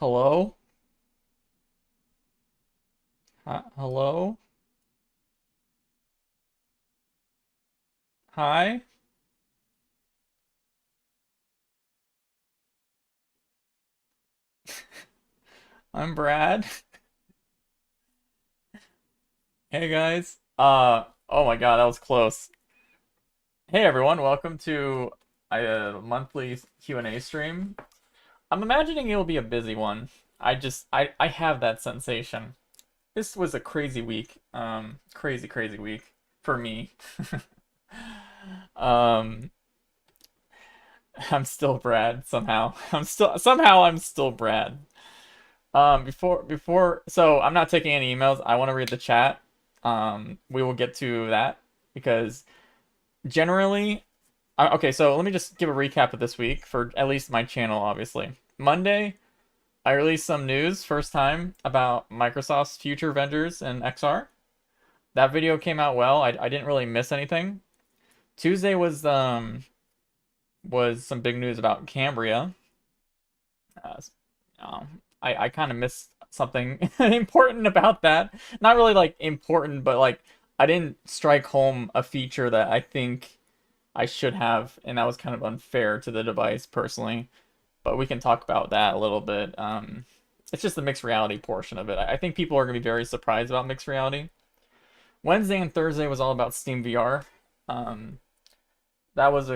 Hello? Hello? Hi? I'm Brad. Hey guys. Oh my God, that was close. Hey everyone, welcome to a monthly Q&A stream. I'm imagining it'll be a busy one. I have that sensation. This was a crazy week. Crazy week for me. Um, I'm still Brad somehow. I'm still Brad. So I'm not taking any emails. I want to read the chat. We will get to that because generally, okay, so let me just give a recap of this week for at least my channel, obviously. Monday, I released some news, first time, about Microsoft's future vendors in XR. That video came out well. I didn't really miss anything. Tuesday was some big news about Cambria. Uh, I kind of missed something important about that. Not really like important, but like I didn't strike home a feature that I think I should have, and that was kind of unfair to the device personally. But we can talk about that a little bit. It's just the mixed reality portion of it. I think people are gonna be very surprised about mixed reality. Wednesday and Thursday was all about Steam VR. Um, that was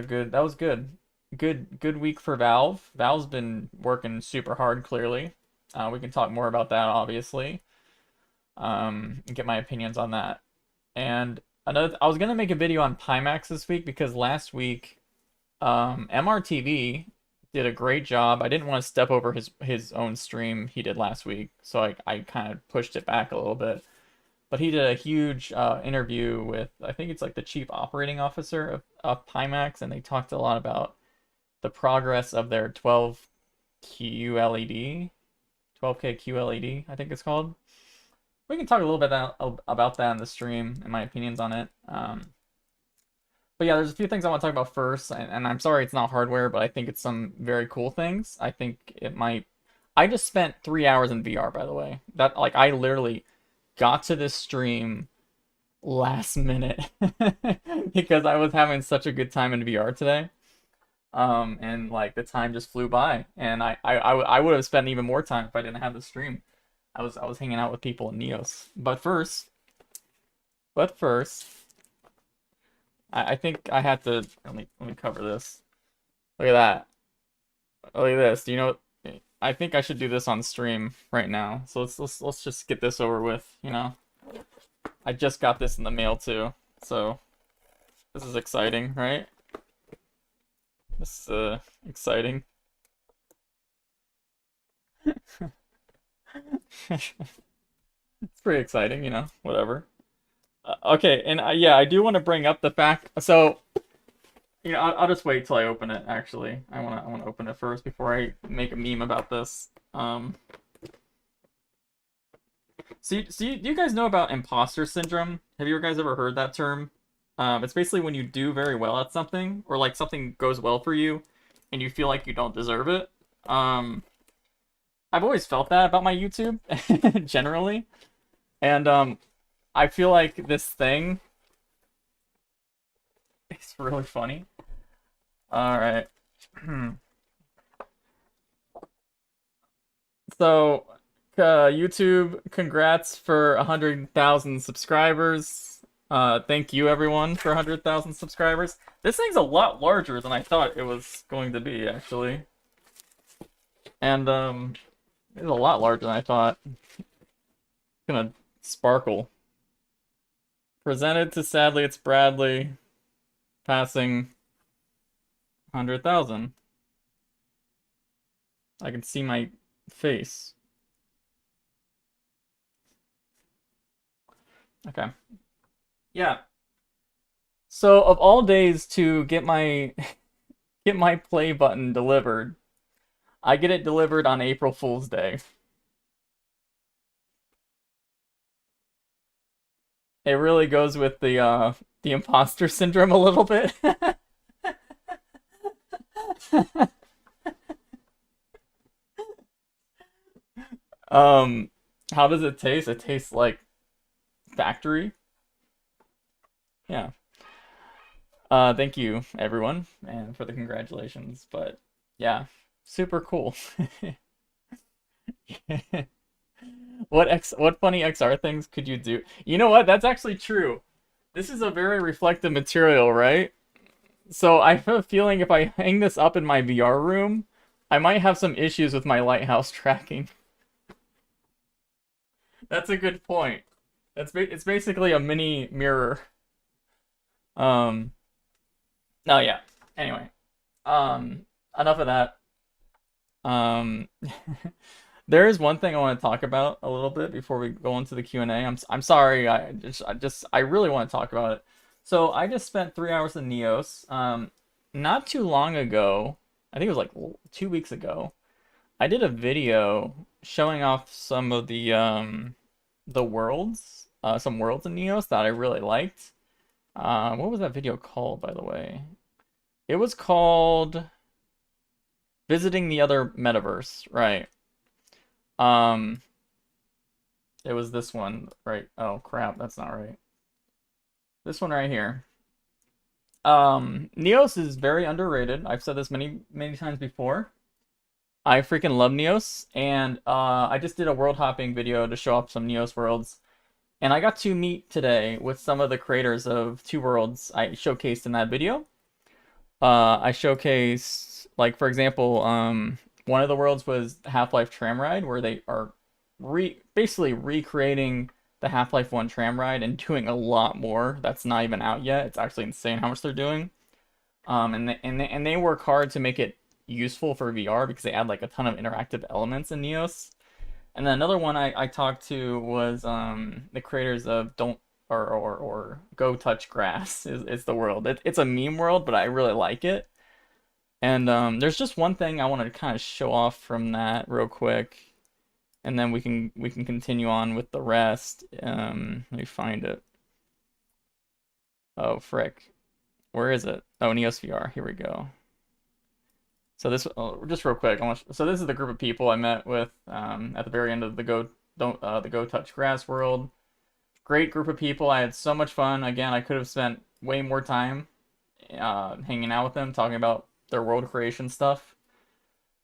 good. Good week for Valve. Valve's been working super hard, clearly. We can talk more about that, obviously. And get my opinions on that. And I was gonna make a video on Pimax this week because last week, MRTV did a great job. I didn't want to step over his own stream he did last week, so I kind of pushed it back a little bit. But he did a huge interview with, I think it's like the chief operating officer of Pimax, and they talked a lot about the progress of their 12 QLED, 12K QLED, I think it's called. We can talk a little bit about that in the stream and my opinions on it. But yeah, there's a few things I want to talk about first, and I'm sorry it's not hardware, but I think it's some very cool things. I think it might. I just spent 3 hours in VR, by the way. That like I literally got to this stream last minute because I was having such a good time in VR today. And like the time just flew by, and I would have spent even more time if I didn't have the stream. I was hanging out with people in Neos. But first, I think I had to let me cover this. Look at that. Look at this. Do you know what? I think I should do this on stream right now. So let's just get this over with, you know. I just got this in the mail too. So this is exciting, right? This is exciting. It's pretty exciting, you know, whatever. Okay, and yeah, I do want to bring up the fact. So, you know, I'll just wait till I open it. Actually, I want to open it first before I make a meme about this. Do you guys know about imposter syndrome? Have you guys ever heard that term? It's basically when you do very well at something, or like something goes well for you, and you feel like you don't deserve it. I've always felt that about my YouTube, generally, and I feel like this thing is really funny. All right. So, YouTube, congrats for 100,000 subscribers. Thank you everyone for 100,000 subscribers. This thing's a lot larger than I thought it was going to be, actually. And, it's a lot larger than I thought. It's gonna sparkle. Presented to SadlyItsBradley, passing 100,000. I can see my face. Okay. Yeah. So of all days to get my get my play button delivered, I get it delivered on April Fool's Day. It really goes with the imposter syndrome a little bit. Um, how does it taste? It tastes like factory. Yeah. Thank you everyone and for the congratulations. But yeah, super cool. What funny XR things could you do? You know what? That's actually true. This is a very reflective material, right? So I have a feeling if I hang this up in my VR room, I might have some issues with my lighthouse tracking. That's a good point. It's basically a mini mirror. Um, no, yeah. Anyway, enough of that. Um, there is one thing I want to talk about a little bit before we go into the Q&A. I'm sorry. I really want to talk about it. So I just spent 3 hours in Neos. Not too long ago, I think it was like 2 weeks ago, I did a video showing off some of the worlds, some worlds in Neos that I really liked. What was that video called, by the way? It was called Visiting the Other Metaverse, right? It was this one, right? Oh crap, that's not right. This one right here. Neos is very underrated. I've said this many times before. I freaking love Neos, and I just did a world hopping video to show off some Neos worlds. And I got to meet today with some of the creators of two worlds I showcased in that video. I showcased, like, for example, one of the worlds was Half-Life Tram Ride, where they are basically recreating the Half-Life 1 tram ride and doing a lot more that's not even out yet. It's actually insane how much they're doing. And they work hard to make it useful for VR because they add like a ton of interactive elements in Neos. And then another one I talked to was the creators of Don't or Go Touch Grass is the world. It's a meme world, but I really like it. And there's just one thing I want to kind of show off from that real quick, and then we can continue on with the rest. Let me find it. Oh frick, where is it? Oh, Neos VR. Here we go. So this, just real quick, so this is the group of people I met with at the very end of the Go Touch Grass world. Great group of people. I had so much fun. Again, I could have spent way more time hanging out with them, talking about their world creation stuff.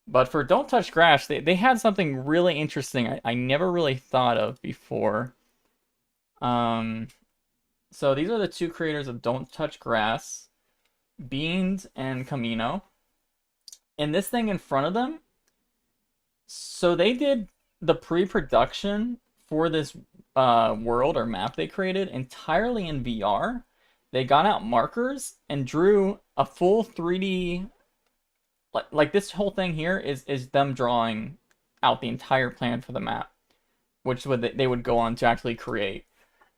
But for Don't Touch Grass, they had something really interesting I never really thought of before. So these are the two creators of Don't Touch Grass, Beans and Camino. And this thing in front of them, so they did the pre-production for this world or map they created entirely in VR. They got out markers and drew a full 3D, like this whole thing here is them drawing out the entire plan for the map, which they would go on to actually create.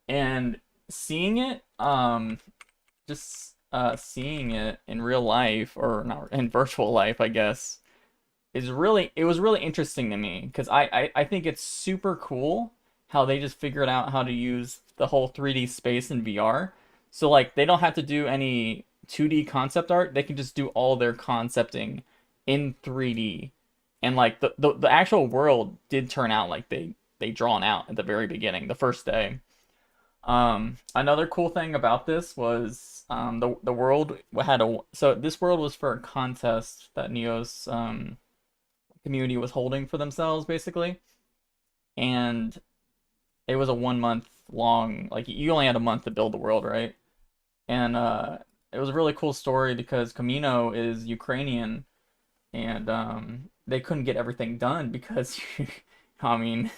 And seeing it, just seeing it in real life, or not in virtual life, I guess, it was really interesting to me because I think it's super cool how they just figured out how to use the whole 3D space in VR. So like they don't have to do any 2D concept art. They can just do all their concepting in 3D. And like the actual world did turn out like they drawn out at the very beginning, the first day. Another cool thing about this was the world had so this world was for a contest that Neo's community was holding for themselves basically. And it was a 1 month long, like you only had a month to build the world, right? And it was a really cool story because Camino is Ukrainian, and they couldn't get everything done because I mean,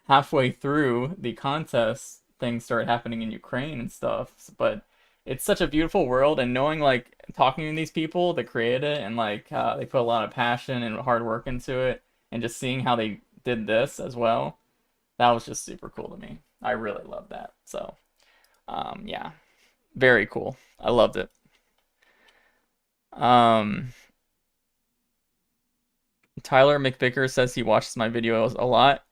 halfway through the contest things started happening in Ukraine and stuff. But it's such a beautiful world, and knowing, like, talking to these people that created it, and like they put a lot of passion and hard work into it, and just seeing how they did this as well, that was just super cool to me. I really loved that. So yeah, very cool. I loved it. Tyler McVicker says he watches my videos a lot.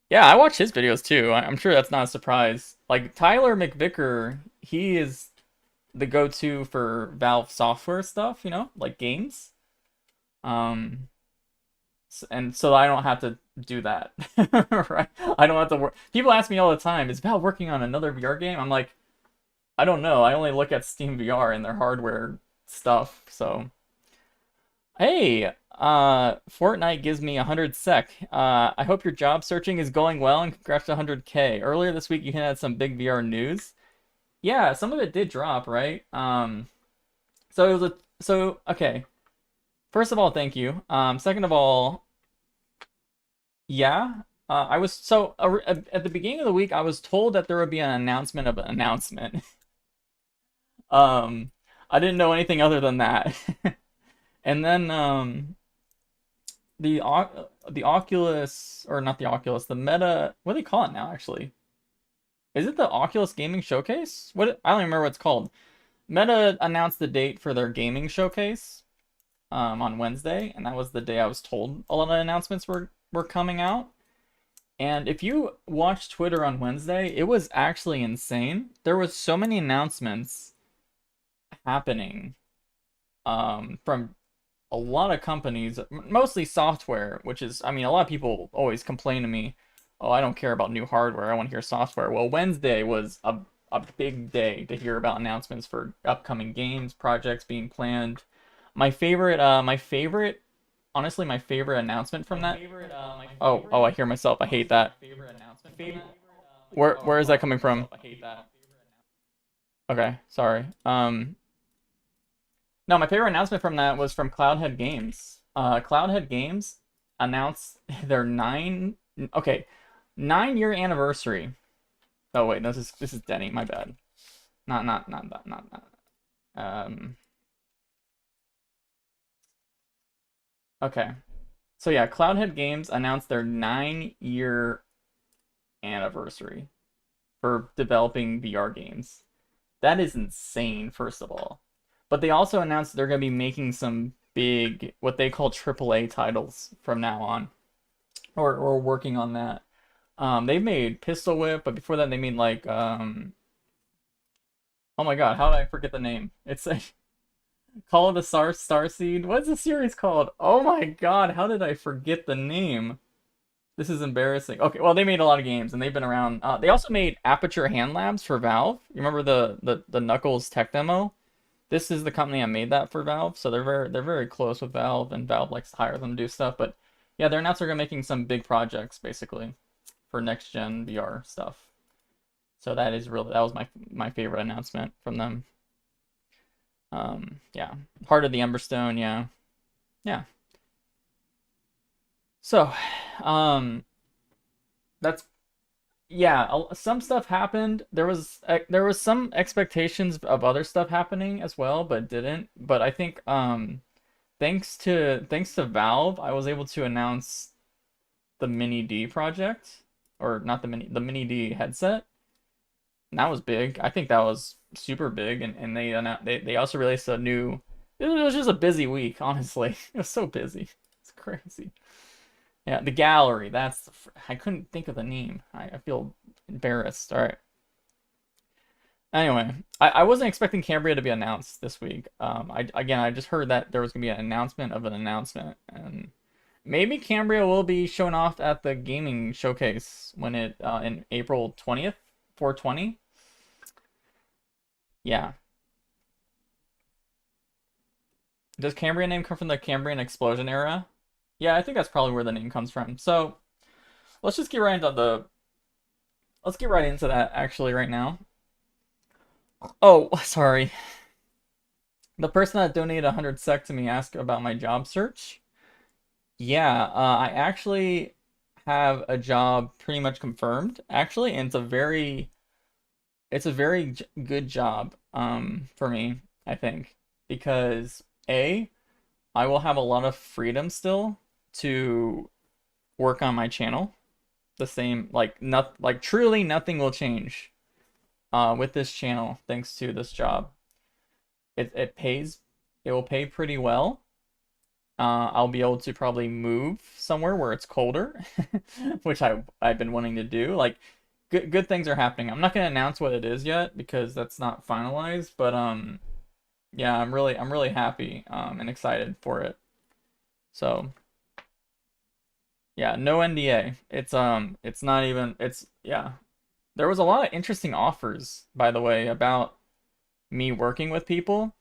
Yeah, I watch his videos too. I'm sure that's not a surprise. Like, Tyler McVicker, he is the go-to for Valve software stuff, like games. And so I don't have to do that. Right? I don't have to work. People ask me all the time, is Valve working on another VR game? I'm like, I don't know. I only look at Steam VR and their hardware stuff. So, hey, Fortnite gives me 100 sec. I hope your job searching is going well and congrats to 100K. Earlier this week, you had some big VR news. Yeah, some of it did drop, right? So it was okay. First of all, thank you. Second of all, yeah. I was at the beginning of the week, I was told that there would be an announcement of an announcement. I didn't know anything other than that. And then the Oculus, or not the Oculus, the Meta, what do they call it now actually? Is it the Oculus Gaming Showcase? I don't even remember what it's called. Meta announced the date for their gaming showcase on Wednesday, and that was the day I was told a lot of announcements were coming out. And if you watched Twitter on Wednesday, it was actually insane. There was so many announcements happening from a lot of companies, mostly software, which is, I mean, a lot of people always complain to me, oh, I don't care about new hardware, I want to hear software. Well, Wednesday was a big day to hear about announcements for upcoming games, projects being planned. My favorite announcement from that. Oh, I hear myself. I hate that. Where is that coming from? Okay, sorry. No, my favorite announcement from that was from Cloudhead Games. Cloudhead Games announced their 9-year anniversary. Oh wait, no, this is Denny. My bad. Not that. Okay. So yeah, Cloudhead Games announced their 9-year anniversary for developing VR games. That is insane, first of all. But they also announced they're going to be making some big, what they call AAA titles from now on. Or working on that. They've made Pistol Whip, but before that they made like, oh my god, how did I forget the name? It's like Call of the Starseed. What's the series called? Oh my god, how did I forget the name? This is embarrassing. Okay, well, they made a lot of games and they've been around. They also made Aperture Hand Labs for Valve. You remember the Knuckles tech demo? This is the company that made that for Valve, so they're very close with Valve, and Valve likes to hire them to do stuff. But yeah, they're announcing they're making some big projects basically for next gen VR stuff. So that was my favorite announcement from them. Yeah, Heart of the Emberstone, yeah. So, that's some stuff happened. There was some expectations of other stuff happening as well, but didn't. But I think thanks to Valve, I was able to announce the Mini D project, or not the Mini D headset. And that was big. I think that was super big, and they also released a new. It was just a busy week, honestly. It was so busy. It's crazy. Yeah, the gallery. I couldn't think of the name. I feel embarrassed. All right. Anyway, I wasn't expecting Cambria to be announced this week. I just heard that there was gonna be an announcement of an announcement, and maybe Cambria will be shown off at the gaming showcase when in April 20th, 420. Yeah. Does Cambria name come from the Cambrian explosion era? Yeah, I think that's probably where the name comes from. So let's just get right into that actually right now. Oh, sorry. The person that donated 100 sec to me asked about my job search. Yeah, I actually have a job pretty much confirmed, actually, and it's a very good job for me, I think, because I will have a lot of freedom still to work on my channel. The same, truly nothing will change with this channel thanks to this job. It will pay pretty well. I'll be able to probably move somewhere where it's colder, which I've been wanting to do. Like, good things are happening. I'm not gonna announce what it is yet because that's not finalized, but yeah, I'm really happy and excited for it. So Yeah, no NDA. It's not even, it's, yeah. There was a lot of interesting offers, by the way, about me working with people,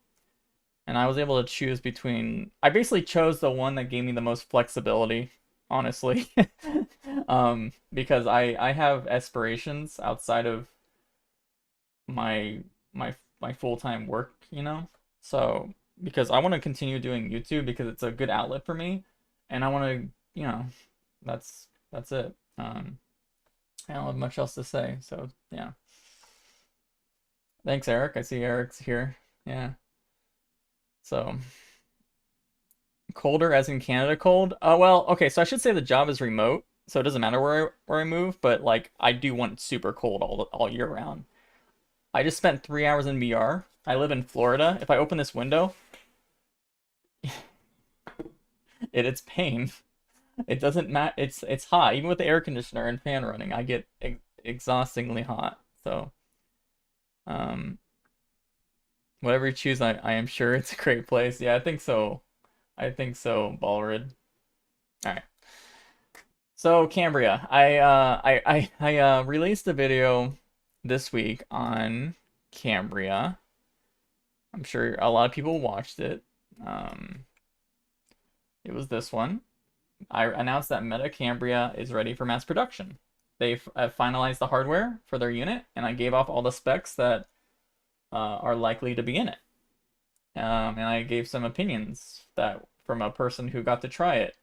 and I was able to choose between, I basically chose the one that gave me the most flexibility, honestly. Because I have aspirations outside of my my full-time work, you know? So, because I want to continue doing YouTube because it's a good outlet for me, and I want to, you know, that's it. I don't have much else to say, so yeah. Thanks, Eric. I see Eric's here. Yeah. So, colder as in Canada cold? Well, okay, so I should say the job is remote, so it doesn't matter where I move, but like I do want it super cold all year round. I just spent 3 hours in VR. I live in Florida. If I open this window, it's pain. It doesn't matter. It's hot. Even with the air conditioner and fan running, I get exhaustingly hot. So, um, whatever you choose, I am sure it's a great place. Yeah, I think so. I think so, Ballrid. All right. So Cambria, I released a video this week on Cambria. I'm sure a lot of people watched it. It was this one. I announced that Meta Cambria is ready for mass production. They've finalized the hardware for their unit, and I gave off all the specs that are likely to be in it. And I gave some opinions that from a person who got to try it.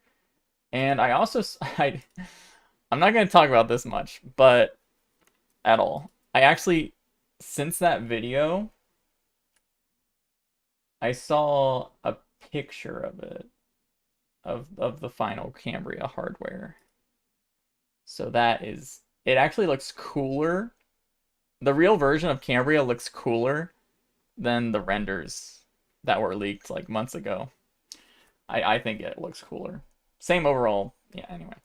And I also, I'm not going to talk about this much, but at all. I actually, since that video, I saw a picture of it, of the final Cambria hardware. So that is, it actually looks cooler. The real version of Cambria looks cooler than the renders that were leaked like months ago. I think it looks cooler. Same overall. Yeah, anyway.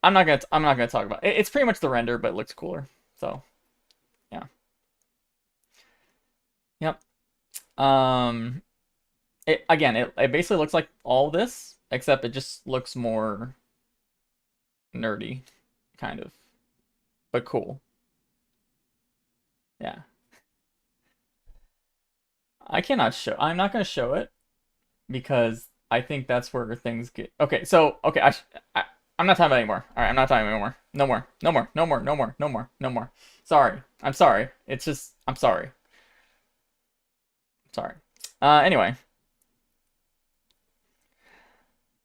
I'm not gonna talk about it. It's pretty much the render, but it looks cooler. So yeah. Yep. It basically looks like all this, except it just looks more nerdy, kind of. But cool. Yeah. I'm not gonna show it because I think that's where things get. Okay, so okay, I'm not talking about it anymore. All right, I'm not talking anymore. No more. No more. No more. No more. No more. No more. Sorry. I'm sorry. It's just I'm sorry. Sorry. Anyway.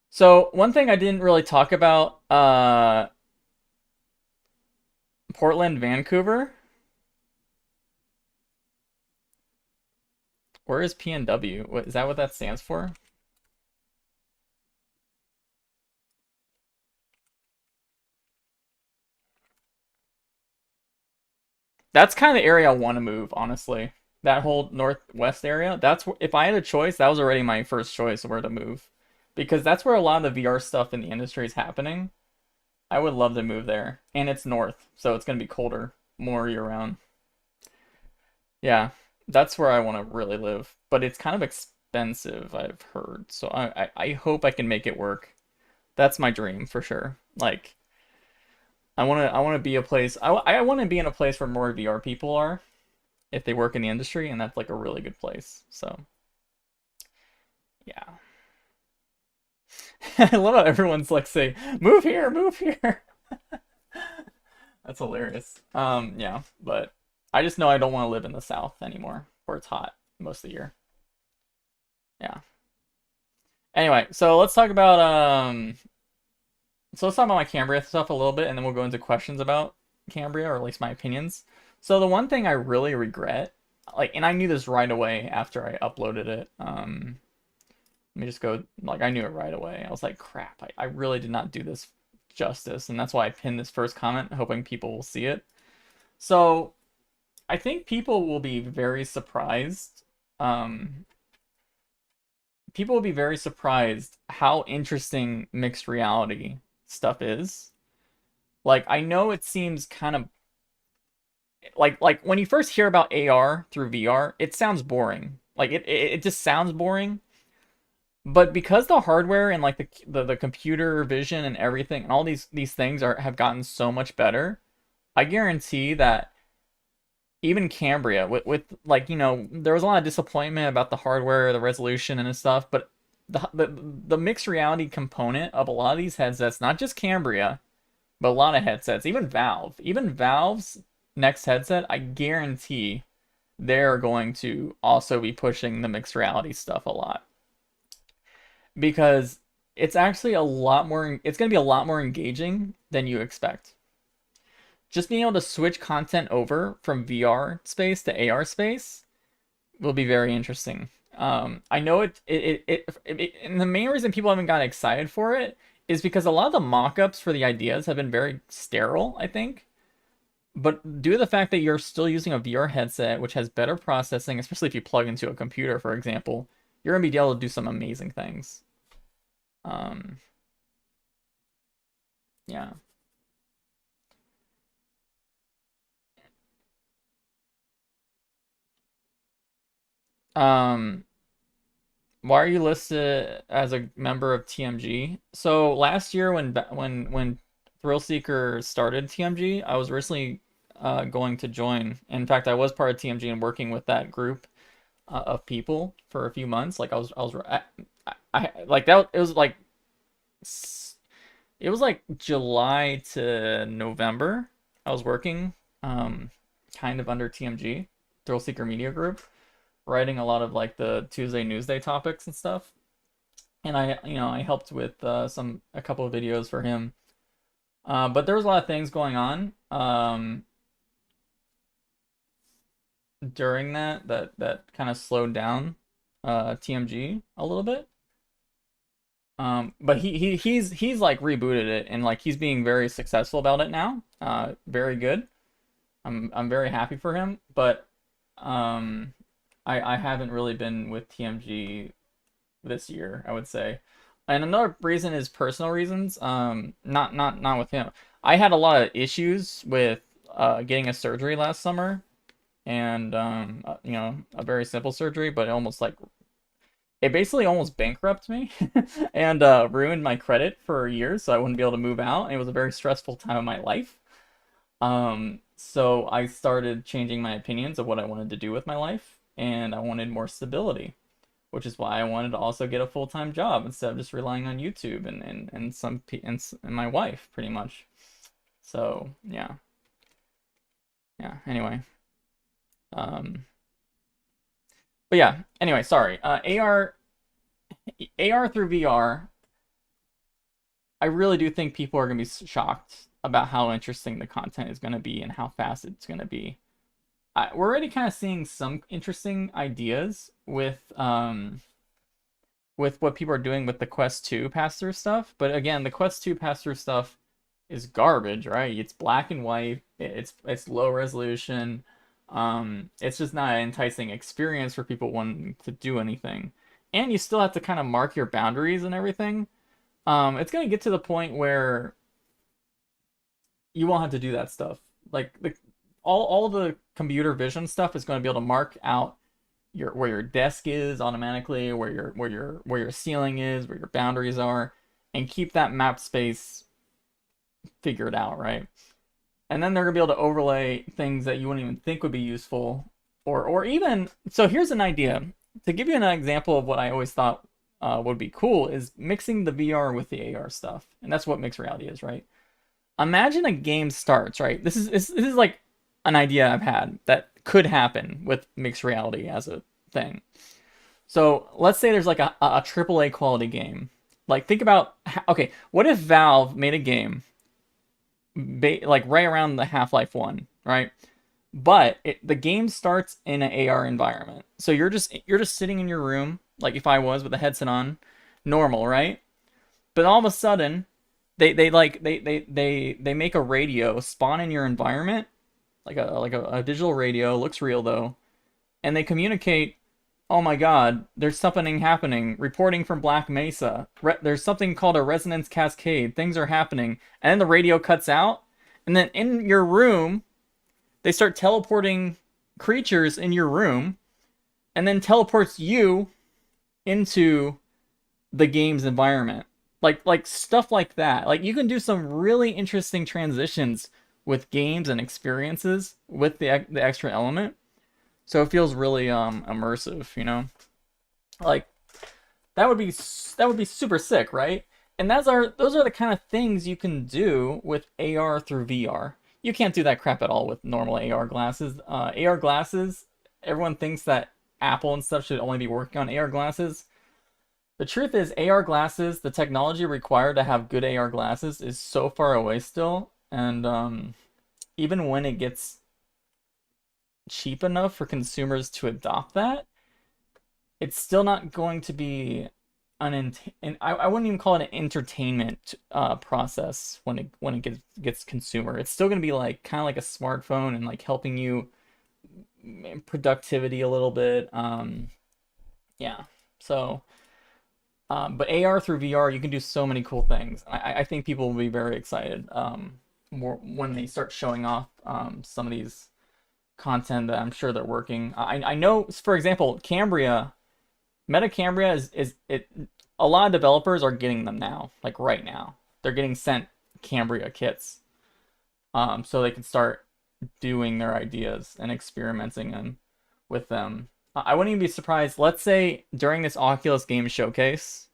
So one thing I didn't really talk about, Portland, Vancouver. Where is PNW? What is that? What that stands for? That's kind of the area I want to move, honestly. That whole northwest area. That's if I had a choice, that was already my first choice of where to move, because that's where a lot of the VR stuff in the industry is happening. I would love to move there, and it's north, so it's gonna be colder more year round. Yeah, that's where I want to really live, but it's kind of expensive, I've heard. So I hope I can make it work. That's my dream for sure. Like I want to be a place. I want to be in a place where more VR people are, if they work in the industry, and that's like a really good place. So yeah, I love how everyone's like say, "Move here, move here." That's hilarious. Yeah, but I just know I don't want to live in the South anymore, where it's hot most of the year. Yeah. Anyway, so let's talk about my Cambria stuff a little bit, and then we'll go into questions about Cambria, or at least my opinions. So the one thing I really regret, like, and I knew this right away after I uploaded it. Let me just go, like, I knew it right away. I was like, crap, I really did not do this justice, and that's why I pinned this first comment, hoping people will see it. So I think people will be very surprised. People will be very surprised how interesting mixed reality stuff is. Like, I know it seems kind of like when you first hear about AR through VR, it sounds boring. Like it just sounds boring. But because the hardware and like the computer vision and everything and all these things have gotten so much better, I guarantee that even Cambria with like, there was a lot of disappointment about the hardware, the resolution and stuff, but the mixed reality component of a lot of these headsets, not just Cambria, but a lot of headsets, even Valve's next headset, I guarantee they're going to also be pushing the mixed reality stuff a lot, because it's actually it's going to be a lot more engaging than you expect. Just being able to switch content over from VR space to AR space will be very interesting. I know and the main reason people haven't gotten excited for it is because a lot of the mock-ups for the ideas have been very sterile, I think. But due to the fact that you're still using a VR headset, which has better processing, especially if you plug into a computer, for example, you're going to be able to do some amazing things. Um, yeah. Um, why are you listed as a member of TMG? So last year when Thrillseeker started TMG, I was recently going to join. In fact, I was part of TMG and working with that group of people for a few months. Like I like that. It was like July to November. I was working kind of under TMG, Thrillseeker Media Group, writing a lot of like the Tuesday Newsday topics and stuff. And I helped with a couple of videos for him. But there was a lot of things going on during that kind of slowed down TMG a little bit. But he's like rebooted it, and like he's being very successful about it now. Very good. I'm very happy for him, but I haven't really been with TMG this year, I would say. And another reason is personal reasons. Not with him. I had a lot of issues with getting a surgery last summer, and a very simple surgery, but it basically almost bankrupted me and ruined my credit for years, so I wouldn't be able to move out. And it was a very stressful time of my life. So I started changing my opinions of what I wanted to do with my life, and I wanted more stability, which is why I wanted to also get a full-time job instead of just relying on YouTube and my wife, pretty much. So yeah. Anyway, but yeah. Anyway, sorry. AR through VR. I really do think people are gonna be shocked about how interesting the content is gonna be and how fast it's gonna be. We're already kind of seeing some interesting ideas with what people are doing with the Quest 2 pass-through stuff. But again, the Quest 2 pass-through stuff is garbage, right? It's black and white. It's low resolution. It's just not an enticing experience for people wanting to do anything. And you still have to kind of mark your boundaries and everything. It's gonna get to the point where you won't have to do that stuff. Like all the computer vision stuff is going to be able to mark out where your desk is automatically, where your ceiling is, where your boundaries are, and keep that map space figured out, right? And then they're gonna be able to overlay things that you wouldn't even think would be useful, or even so. Here's an idea to give you an example of what I always thought would be cool is mixing the VR with the AR stuff, and that's what mixed reality is, right? Imagine a game starts, right? This is like an idea I've had that could happen with mixed reality as a thing. So let's say there's like a AAA quality game. Like think about, okay, what if Valve made a game like right around the Half-Life 1, right? But the game starts in an AR environment. So you're just sitting in your room, like if I was with a headset on, normal, right? But all of a sudden, they make a radio spawn in your environment, like a digital radio, looks real though, and they communicate, oh my god, there's something happening, reporting from Black Mesa, there's something called a resonance cascade, things are happening, and then the radio cuts out, and then in your room they start teleporting creatures in your room, and then teleports you into the game's environment. Like stuff like that. Like you can do some really interesting transitions with games and experiences with the extra element. So it feels really immersive, you know? Like that would be super sick, right? And those are the kind of things you can do with AR through VR. You can't do that crap at all with normal AR glasses. AR glasses, everyone thinks that Apple and stuff should only be working on AR glasses. The truth is, AR glasses, the technology required to have good AR glasses is so far away still, and even when it gets cheap enough for consumers to adopt that, it's still not going to be and I wouldn't even call it an entertainment process when it gets consumer. It's still going to be like kind of like a smartphone and like helping you productivity a little bit. Yeah. So, but AR through VR, you can do so many cool things. I think people will be very excited more when they start showing off some of these content that I'm sure they're working. I know, for example, Cambria. Cambria is a lot of developers are getting them now, like right now. They're getting sent Cambria kits, so they can start doing their ideas and experimenting with them. I wouldn't even be surprised. Let's say during this Oculus Game Showcase,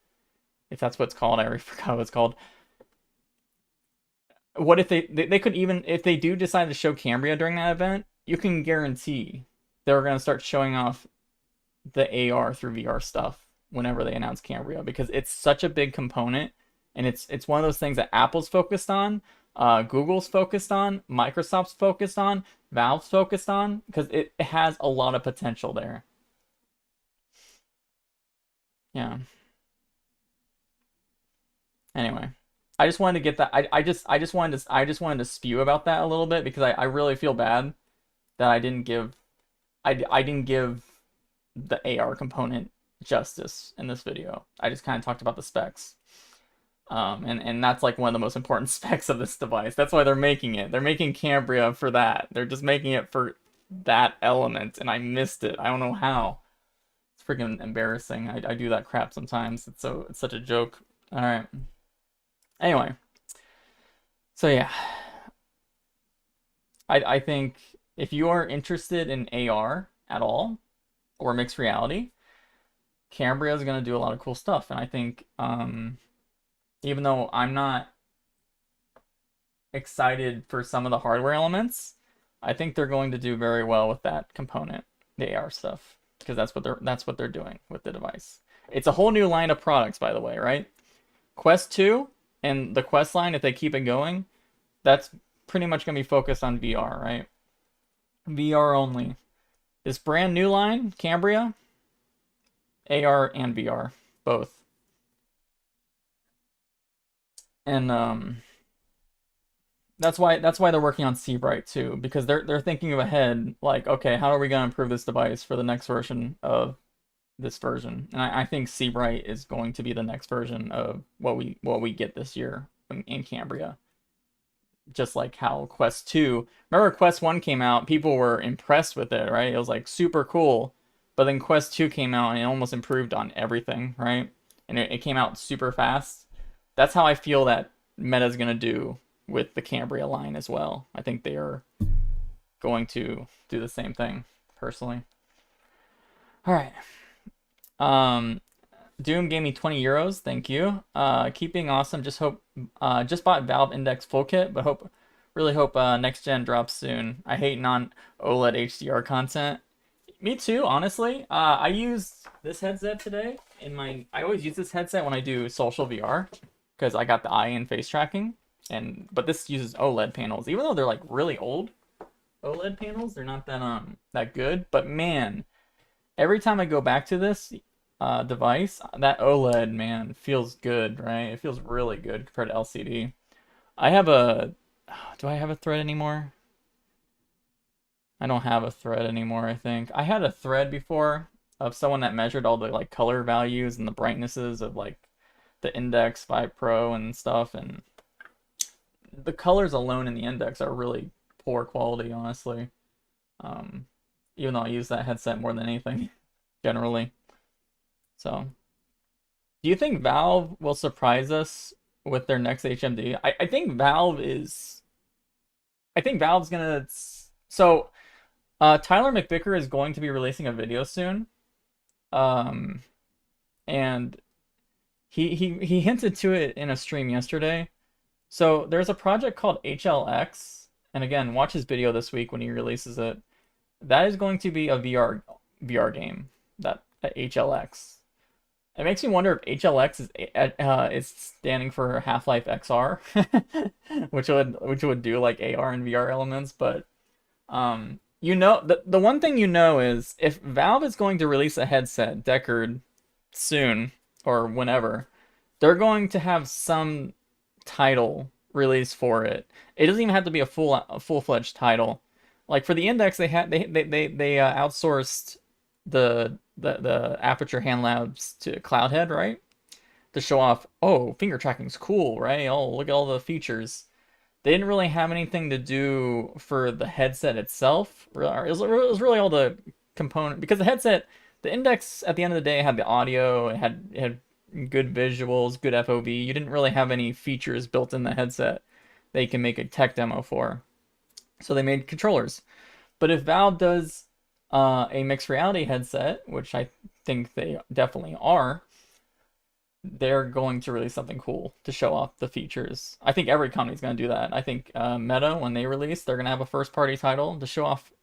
if that's what it's called, I already forgot what it's called. What if they could even, if they do decide to show Cambria during that event, you can guarantee they're going to start showing off the AR through VR stuff whenever they announce Cambria, because it's such a big component, and it's one of those things that Apple's focused on, Google's focused on, Microsoft's focused on, Valve's focused on, because it has a lot of potential there. Yeah. Anyway, I just wanted to get that. I just wanted to spew about that a little bit, because I really feel bad that I didn't give the AR component justice in this video. I just kind of talked about the specs. And that's like one of the most important specs of this device. That's why they're making it. They're making Cambria for that. They're just making it for that element, and I missed it. I don't know how. It's freaking embarrassing. I do that crap sometimes. It's such a joke. All right. Anyway. So yeah. I think if you are interested in AR at all, or mixed reality, Cambria is going to do a lot of cool stuff. And I think, even though I'm not excited for some of the hardware elements, I think they're going to do very well with that component, the AR stuff, because that's what they're doing with the device. It's a whole new line of products, by the way, right? Quest 2 and the Quest line, if they keep it going, that's pretty much going to be focused on VR, right? VR only. This brand new line, Cambria, AR and VR, both. And that's why they're working on Seabright too, because they're thinking ahead, like, okay, how are we gonna improve this device for the next version of this version? And I think Seabright is going to be the next version of what we get this year in Cambria. Just like how Quest 2, remember Quest 1 came out, people were impressed with it, right? It was like super cool. But then Quest 2 came out and it almost improved on everything, right? And it came out super fast. That's how I feel that Meta's going to do with the Cambria line as well. I think they are going to do the same thing, personally. All right. Doom gave me 20 euros. Thank you. Keeping awesome. Just bought Valve Index full kit, but really hope next gen drops soon. I hate non-OLED HDR content. Me too, honestly. I used this headset today I always use this headset when I do social VR, because I got the eye and face tracking, but this uses OLED panels. Even though they're like really old OLED panels, they're not that good. But man, every time I go back to this device, that OLED, man, feels good, right? It feels really good compared to LCD. Do I have a thread anymore? I don't have a thread anymore, I think. I had a thread before of someone that measured all the like color values and the brightnesses of like the Index 5 Pro and stuff, and the colors alone in the Index are really poor quality, honestly. Even though I use that headset more than anything, generally. So, Do you think Valve will surprise us with their next HMD? I think Valve is. I think Valve's gonna. So, Tyler McVicker is going to be releasing a video soon. Um, and he hinted to it in a stream yesterday. So there's a project called HLX, and again, watch his video this week when he releases it. That is going to be a VR game. That HLX. It makes me wonder if HLX is standing for Half-Life XR, which would do like AR and VR elements. But the one thing you know is if Valve is going to release a headset, Deckard, soon or whenever, they're going to have some title release for it. It doesn't even have to be a full-fledged title. Like for the Index, they outsourced the Aperture Hand Labs to Cloudhead, right? To show off, oh, finger tracking's cool, right? Oh, look at all the features. They didn't really have anything to do for the headset itself. It was really all the component, because the headset, the Index at the end of the day had the audio, it had good visuals, good FOV. You didn't really have any features built in the headset that you can make a tech demo for. So they made controllers. But if Valve does a mixed reality headset, which I think they definitely are, they're going to release something cool to show off the features. I think every company's going to do that. I think Meta, when they release, they're going to have a first-party title to show off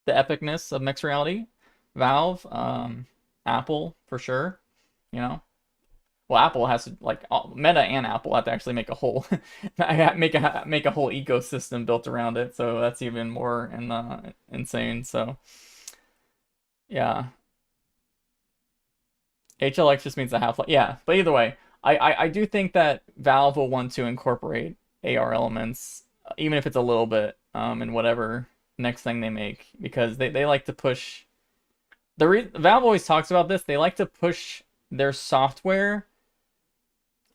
the epicness of mixed reality. Valve, Apple, for sure, you know. Well, Apple has to, like, Meta and Apple have to actually make a whole make a whole ecosystem built around it. So that's even more insane. So yeah, HLX just means the Half-Life. Yeah, but either way, I do think that Valve will want to incorporate AR elements, even if it's a little bit, in whatever next thing they make, because they like to push. Valve always talks about this. They like to push their software.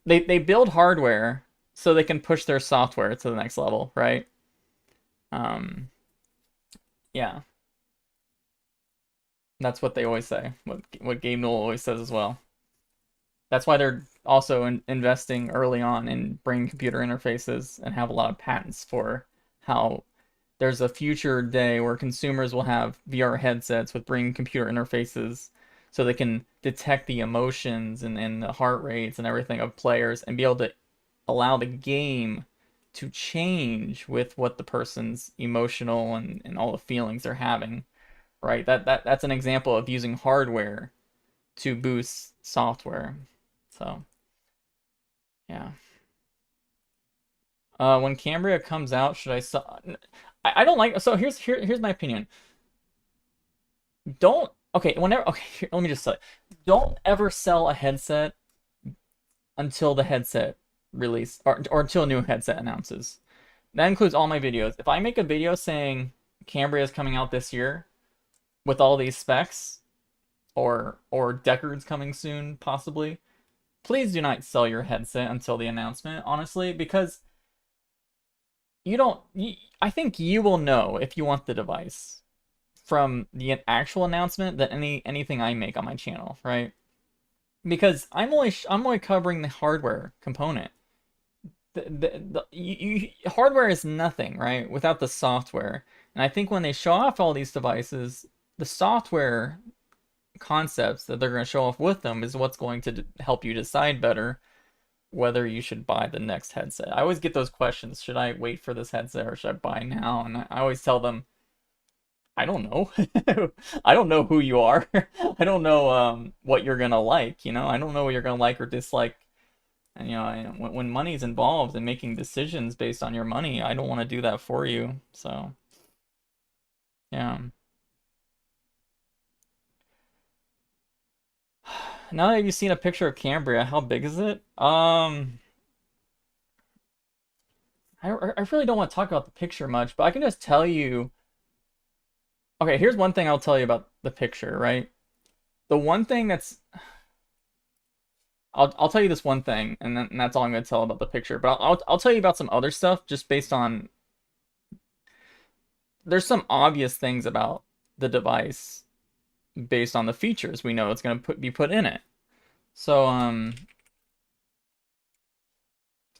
They build hardware so they can push their software to the next level, right? Yeah. That's what they always say. What Gabe Newell always says as well. That's why they're also investing early on in brain computer interfaces and have a lot of patents for how there's a future day where consumers will have VR headsets with brain computer interfaces so they can detect the emotions and the heart rates and everything of players and be able to allow the game to change with what the person's emotional and all the feelings they're having, right? That's an example of using hardware to boost software. So yeah. When Cambria comes out, should I sell? I don't like. So here's my opinion. Don't Whenever here, let me just say, don't ever sell a headset until the headset release or until a new headset announces. That includes all my videos. If I make a video saying Cambria is coming out this year with all these specs, or Deckard's coming soon, possibly, please do not sell your headset until the announcement, honestly, because I think you will know if you want the device from the actual announcement than anything I make on my channel, right? Because I'm only covering the hardware component. Hardware is nothing, right, without the software. And I think when they show off all these devices, the software concepts that they're going to show off with them is what's going to help you decide better whether you should buy the next headset. I always get those questions: should I wait for this headset or should I buy now? And I always tell them, I don't know. I don't know who you are. I don't know what you're gonna like. I don't know what you're gonna like or dislike. And when money's involved and making decisions based on your money, I don't want to do that for you. So yeah. Now that you've seen a picture of Cambria, how big is it? I really don't want to talk about the picture much, but I can just tell you. Okay, here's one thing I'll tell you about the picture, right? The one thing I'll tell you this one thing, and that's all I'm going to tell about the picture. But I'll tell you about some other stuff just based on. There's some obvious things about the device based on the features we know it's going to be put in it. So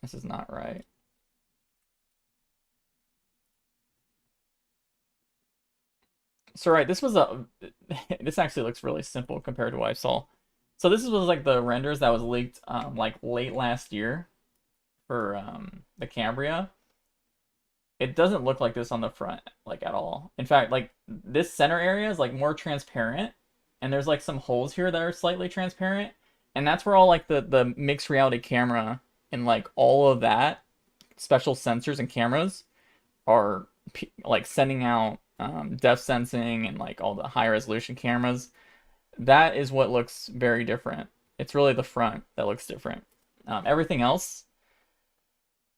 this is not right. So right, this was a this actually looks really simple compared to what I saw. So this was like the renders that was leaked like late last year for the Cambria. It doesn't look like this on the front like at all. In fact, like this center area is like more transparent, and there's like some holes here that are slightly transparent, and that's where all like the mixed reality camera and like all of that special sensors and cameras are like sending out depth sensing and like all the high resolution cameras. That is what looks very different. It's really the front that looks different. Everything else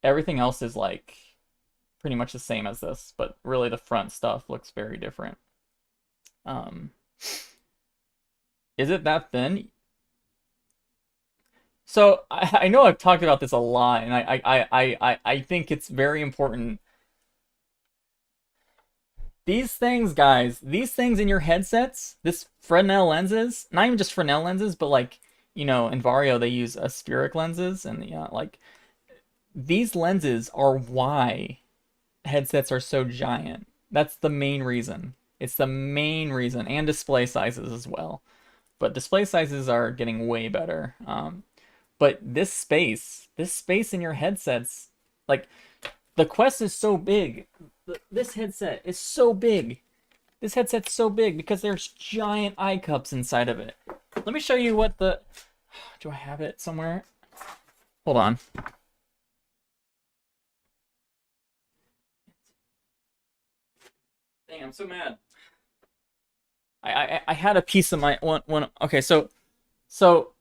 is like pretty much the same as this, but really the front stuff looks very different. Is it that thin? So I know I've talked about this a lot, and I think it's very important. These things, guys, these things in your headsets, this Fresnel lenses, not even just Fresnel lenses, but like, you know, in Vario they use aspheric lenses, and like these lenses are why headsets are so giant. That's the main reason. It's the main reason, and display sizes as well. But display sizes are getting way better. But this space in your headsets, like the Quest is so big. This headset is so big. This headset's so big because there's giant eye cups inside of it. Let me show you what the... Do I have it somewhere? Hold on. Dang, I'm so mad. I had a piece of my one. Okay, so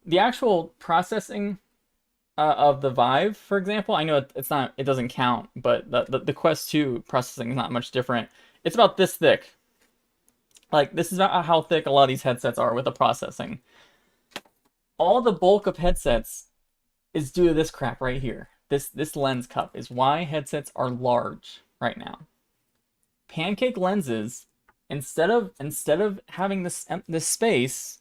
the actual processing of the Vive, for example, I know it's not, it doesn't count, but the Quest 2 processing is not much different. It's about this thick. Like, this is about how thick a lot of these headsets are with the processing. All the bulk of headsets is due to this crap right here. This lens cup is why headsets are large right now. Pancake lenses, instead of having this space,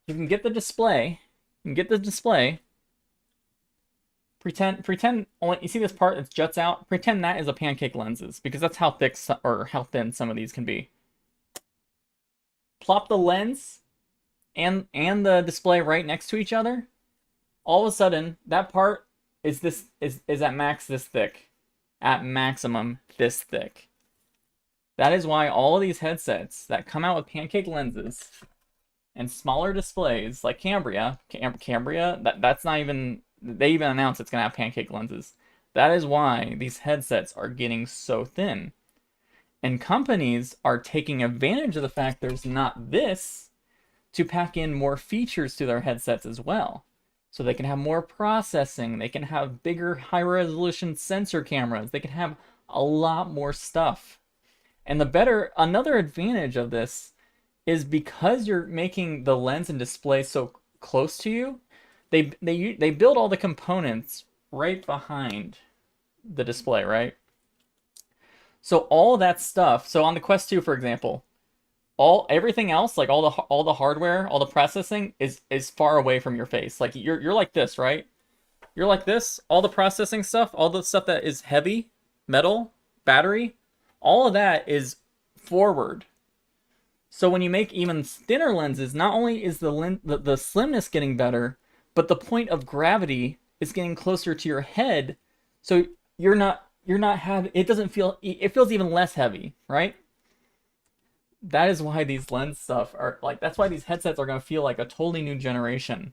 you can get the display. You can get the display. Pretend only, you see this part that juts out? Pretend that is a Pancake lenses, because that's how thick or how thin some of these can be. Plop the lens and the display right next to each other. All of a sudden, that part is at max this thick. At maximum this thick. That is why all of these headsets that come out with Pancake lenses and smaller displays like Cambria, that's not even, they even announced it's gonna have Pancake lenses. That is why these headsets are getting so thin. And companies are taking advantage of the fact there's not this to pack in more features to their headsets as well. So they can have more processing, they can have bigger high resolution sensor cameras, they can have a lot more stuff. And another advantage of this is because you're making the lens and display so close to you, they build all the components right behind the display, right? So all that stuff, so on the Quest 2, for example, everything else, like all the hardware, all the processing is far away from your face. Like you're like this, right? You're like this. All the processing stuff, all the stuff that is heavy, metal, battery, all of that is forward. So when you make even thinner lenses, not only is the slimness getting better, but the point of gravity is getting closer to your head. So you're not having, it feels even less heavy, right? That is why these lens stuff are like, that's why these headsets are going to feel like a totally new generation.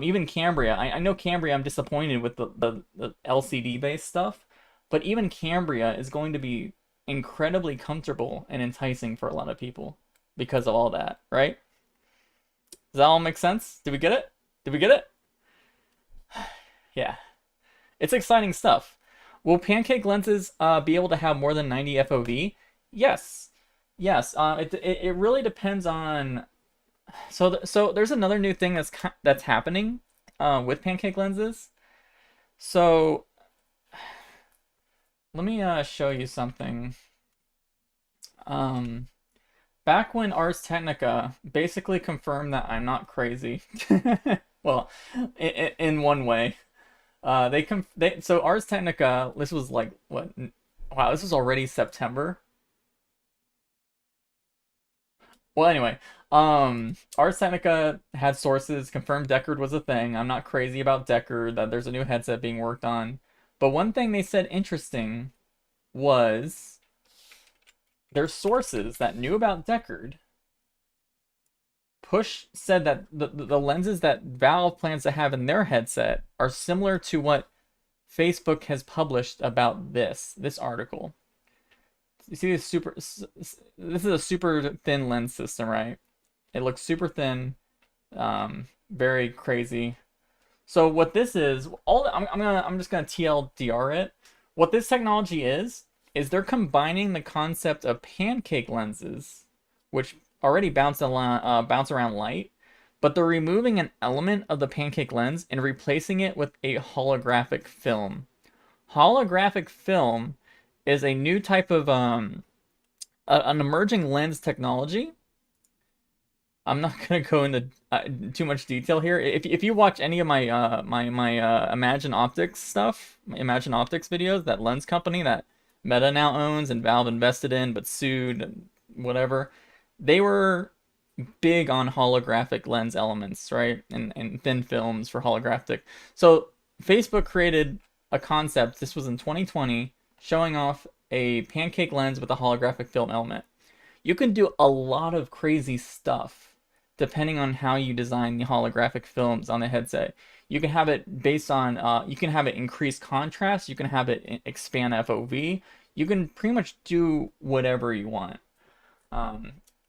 Even Cambria, I know Cambria, I'm disappointed with the LCD based stuff, but even Cambria is going to be incredibly comfortable and enticing for a lot of people because of all that, right? Does that all make sense? Did we get it? Did we get it? Yeah. It's exciting stuff. Will Pancake lenses be able to have more than 90 FOV? Yes. Yes. It really depends on... So there's another new thing that's happening with Pancake lenses. So let me show you something. back when Ars Technica basically confirmed that I'm not crazy. Well, in one way. So Ars Technica, this was like what? Wow, this was already September. Well, anyway, Ars Technica had sources confirmed Deckard was a thing. I'm not crazy about Deckard, that there's a new headset being worked on. But one thing they said interesting was their sources that knew about Deckard said that the lenses that Valve plans to have in their headset are similar to what Facebook has published about this article. You see this this is a super thin lens system, right? It looks super thin, very crazy. So what this is, I'm just gonna TLDR it. What this technology is they're combining the concept of pancake lenses, which already bounce around light, but they're removing an element of the pancake lens and replacing it with a holographic film. Holographic film is a new type of an emerging lens technology. I'm not gonna go into too much detail here. If you watch any of my Imagine Optics stuff, Imagine Optics videos, that lens company that Meta now owns and Valve invested in but sued and whatever, they were big on holographic lens elements, right? And thin films for holographic. So Facebook created a concept, this was in 2020, showing off a pancake lens with a holographic film element. You can do a lot of crazy stuff depending on how you design the holographic films on the headset. You can have it based on, you can have it increase contrast, you can have it expand FOV, you can pretty much do whatever you want.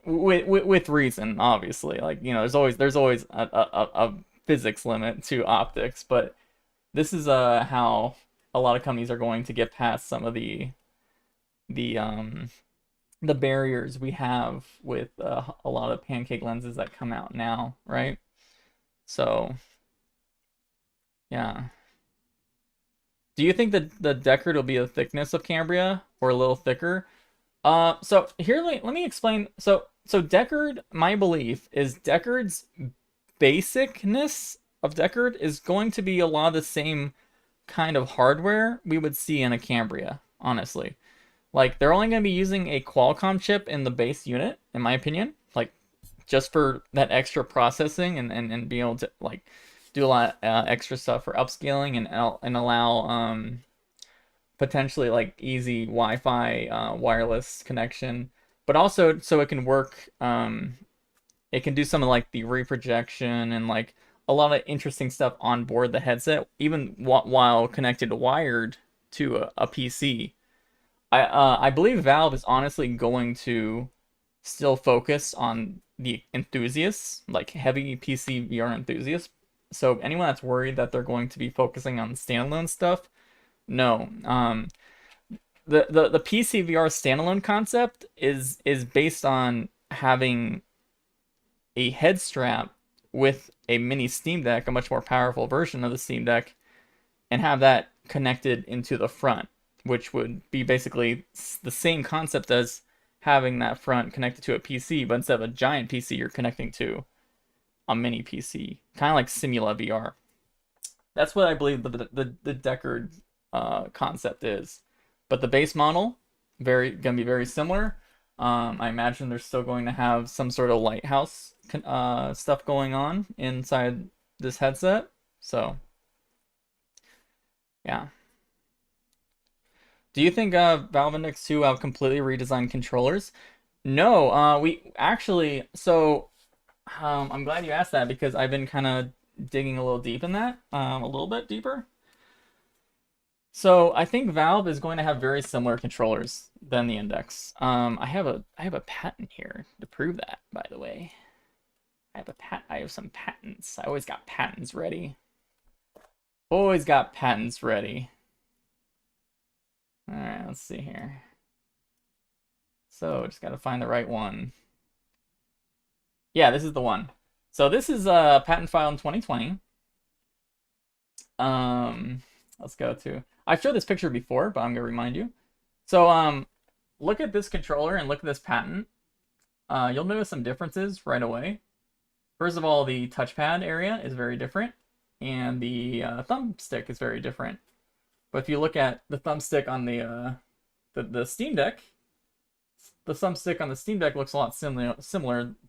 With reason, obviously. Like, you know, there's always a physics limit to optics, but this is how a lot of companies are going to get past some of the barriers we have with a lot of pancake lenses that come out now, right? So, yeah. Do you think that the Deckard will be the thickness of Cambria or a little thicker? So here, let me explain. So Deckard, my belief is Deckard's basicness of Deckard is going to be a lot of the same kind of hardware we would see in a Cambria, honestly. Like, they're only going to be using a Qualcomm chip in the base unit, in my opinion, like, just for that extra processing and being able to, like, do a lot extra stuff for upscaling and allow potentially, like, easy Wi-Fi wireless connection, but also so it can work, it can do some of, like, the reprojection and, like, a lot of interesting stuff on board the headset, even while connected wired to a PC. I believe Valve is honestly going to still focus on the enthusiasts, like heavy PC VR enthusiasts. So anyone that's worried that they're going to be focusing on standalone stuff, no. The PC VR standalone concept is based on having a head strap with a mini Steam Deck, a much more powerful version of the Steam Deck, and have that connected into the front, which would be basically the same concept as having that front connected to a PC, but instead of a giant PC, you're connecting to a mini PC, kind of like Simula VR. That's what I believe the Deckard concept is. But the base model, gonna be very similar. I imagine they're still going to have some sort of Lighthouse stuff going on inside this headset. So, yeah. Do you think Valve Index 2 have completely redesigned controllers? No, we actually, so I'm glad you asked that because I've been kind of digging a little deep in that, a little bit deeper. So I think Valve is going to have very similar controllers than the Index. I have a patent here to prove that, by the way. I have some patents. I always got patents ready. Always got patents ready. All right, let's see here. So just got to find the right one. Yeah, this is the one. So this is a patent file in 2020. Let's go to. I've showed this picture before, but I'm gonna remind you. So look at this controller and look at this patent. you'll notice some differences right away. First of all, the touchpad area is very different, and the thumbstick is very different. But if you look at the thumbstick on the Steam Deck, the thumbstick on the Steam Deck looks a lot similar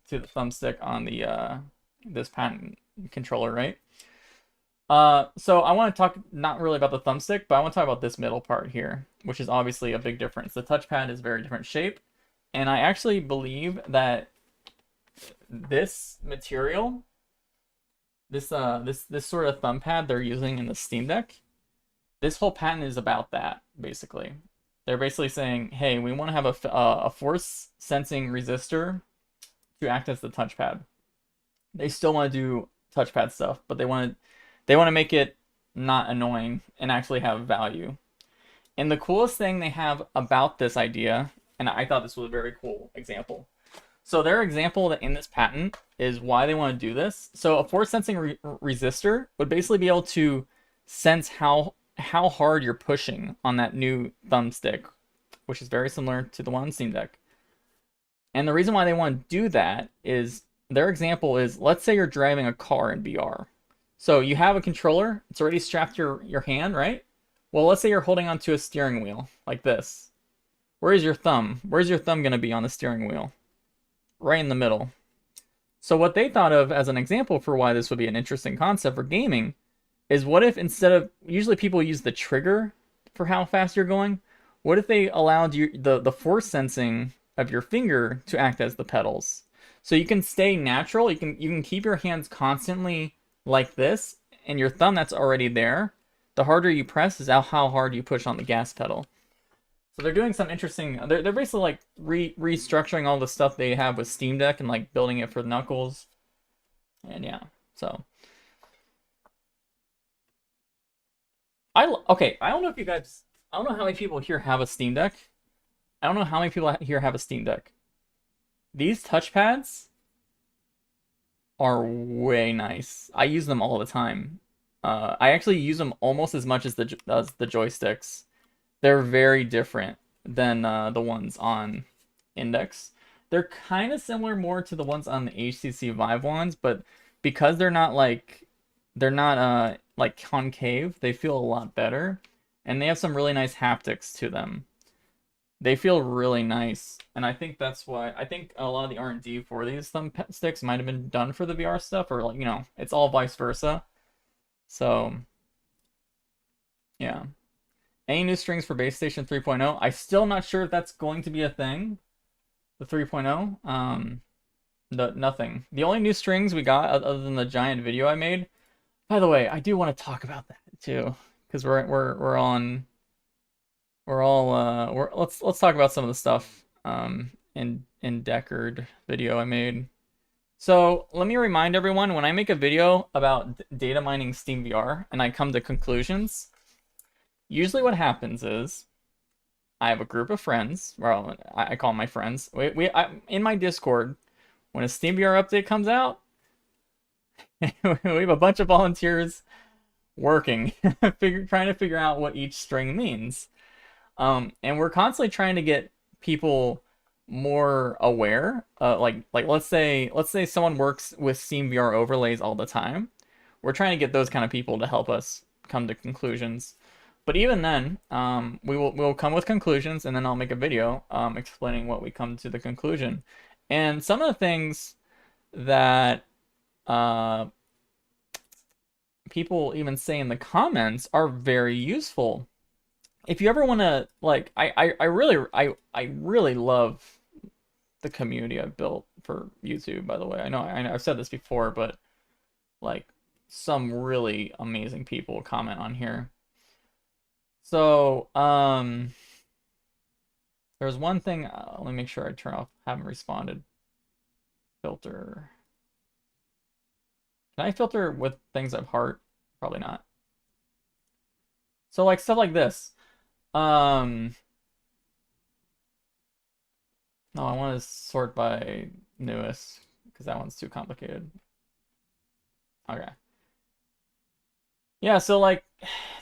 to the thumbstick on the this patent controller, right? So I want to talk not really about the thumbstick, but I want to talk about this middle part here, which is obviously a big difference. The touchpad is very different shape, and I actually believe that this material, this sort of thumb pad they're using in the Steam Deck, this whole patent is about that, basically. They're basically saying, hey, we want to have a force sensing resistor to act as the touchpad. They still want to do touchpad stuff, but they want to make it not annoying and actually have value. And the coolest thing they have about this idea, and I thought this was a very cool example. So their example that in this patent is why they want to do this. So a force sensing resistor would basically be able to sense how hard you're pushing on that new thumbstick, which is very similar to the one on Steam Deck. And the reason why they want to do that is their example is, let's say you're driving a car in VR. So you have a controller, it's already strapped to your hand, right? Well, let's say you're holding onto a steering wheel like this. Where is your thumb? Where's your thumb going to be on the steering wheel? Right in the middle. So what they thought of as an example for why this would be an interesting concept for gaming is, what if instead of, usually people use the trigger for how fast you're going, what if they allowed you the force sensing of your finger to act as the pedals? So you can stay natural, you can keep your hands constantly like this, and your thumb that's already there, the harder you press is how hard you push on the gas pedal. So they're doing some interesting, they're basically like restructuring all the stuff they have with Steam Deck and like building it for the Knuckles. And yeah, so. Okay, I don't know if you guys, I don't know how many people here have a Steam Deck. I don't know how many people here have a Steam Deck. These touchpads are way nice. I use them all the time. I actually use them almost as much as the joysticks. They're very different than the ones on Index. They're kind of similar more to the ones on the HTC Vive ones, but because they're not like concave, they feel a lot better, and they have some really nice haptics to them. They feel really nice, and I think that's why I think a lot of the R&D for these thumbsticks might have been done for the VR stuff, or like, you know, it's all vice versa. So yeah. Any new strings for Base Station 3.0? I'm still not sure if that's going to be a thing. The 3.0, nothing. The only new strings we got, other than the giant video I made. By the way, I do want to talk about that too, because let's talk about some of the stuff in Deckard video I made. So let me remind everyone, when I make a video about data mining Steam VR and I come to conclusions, usually what happens is I have a group of friends, well, I call them my friends. In my Discord, when a Steam VR update comes out, we have a bunch of volunteers working, trying to figure out what each string means. And we're constantly trying to get people more aware. Like let's say someone works with Steam VR overlays all the time. We're trying to get those kind of people to help us come to conclusions. But even then, we'll come with conclusions, and then I'll make a video explaining what we come to the conclusion. And some of the things that people even say in the comments are very useful. If you ever want to, like, I really love the community I've built for YouTube, by the way. I know I've said this before, but like, some really amazing people comment on here. So, there's one thing, let me make sure I turn off, haven't responded. Filter. Can I filter with things I've heart? Probably not. So like stuff like this. No, I want to sort by newest, because that one's too complicated. Okay. Yeah, so like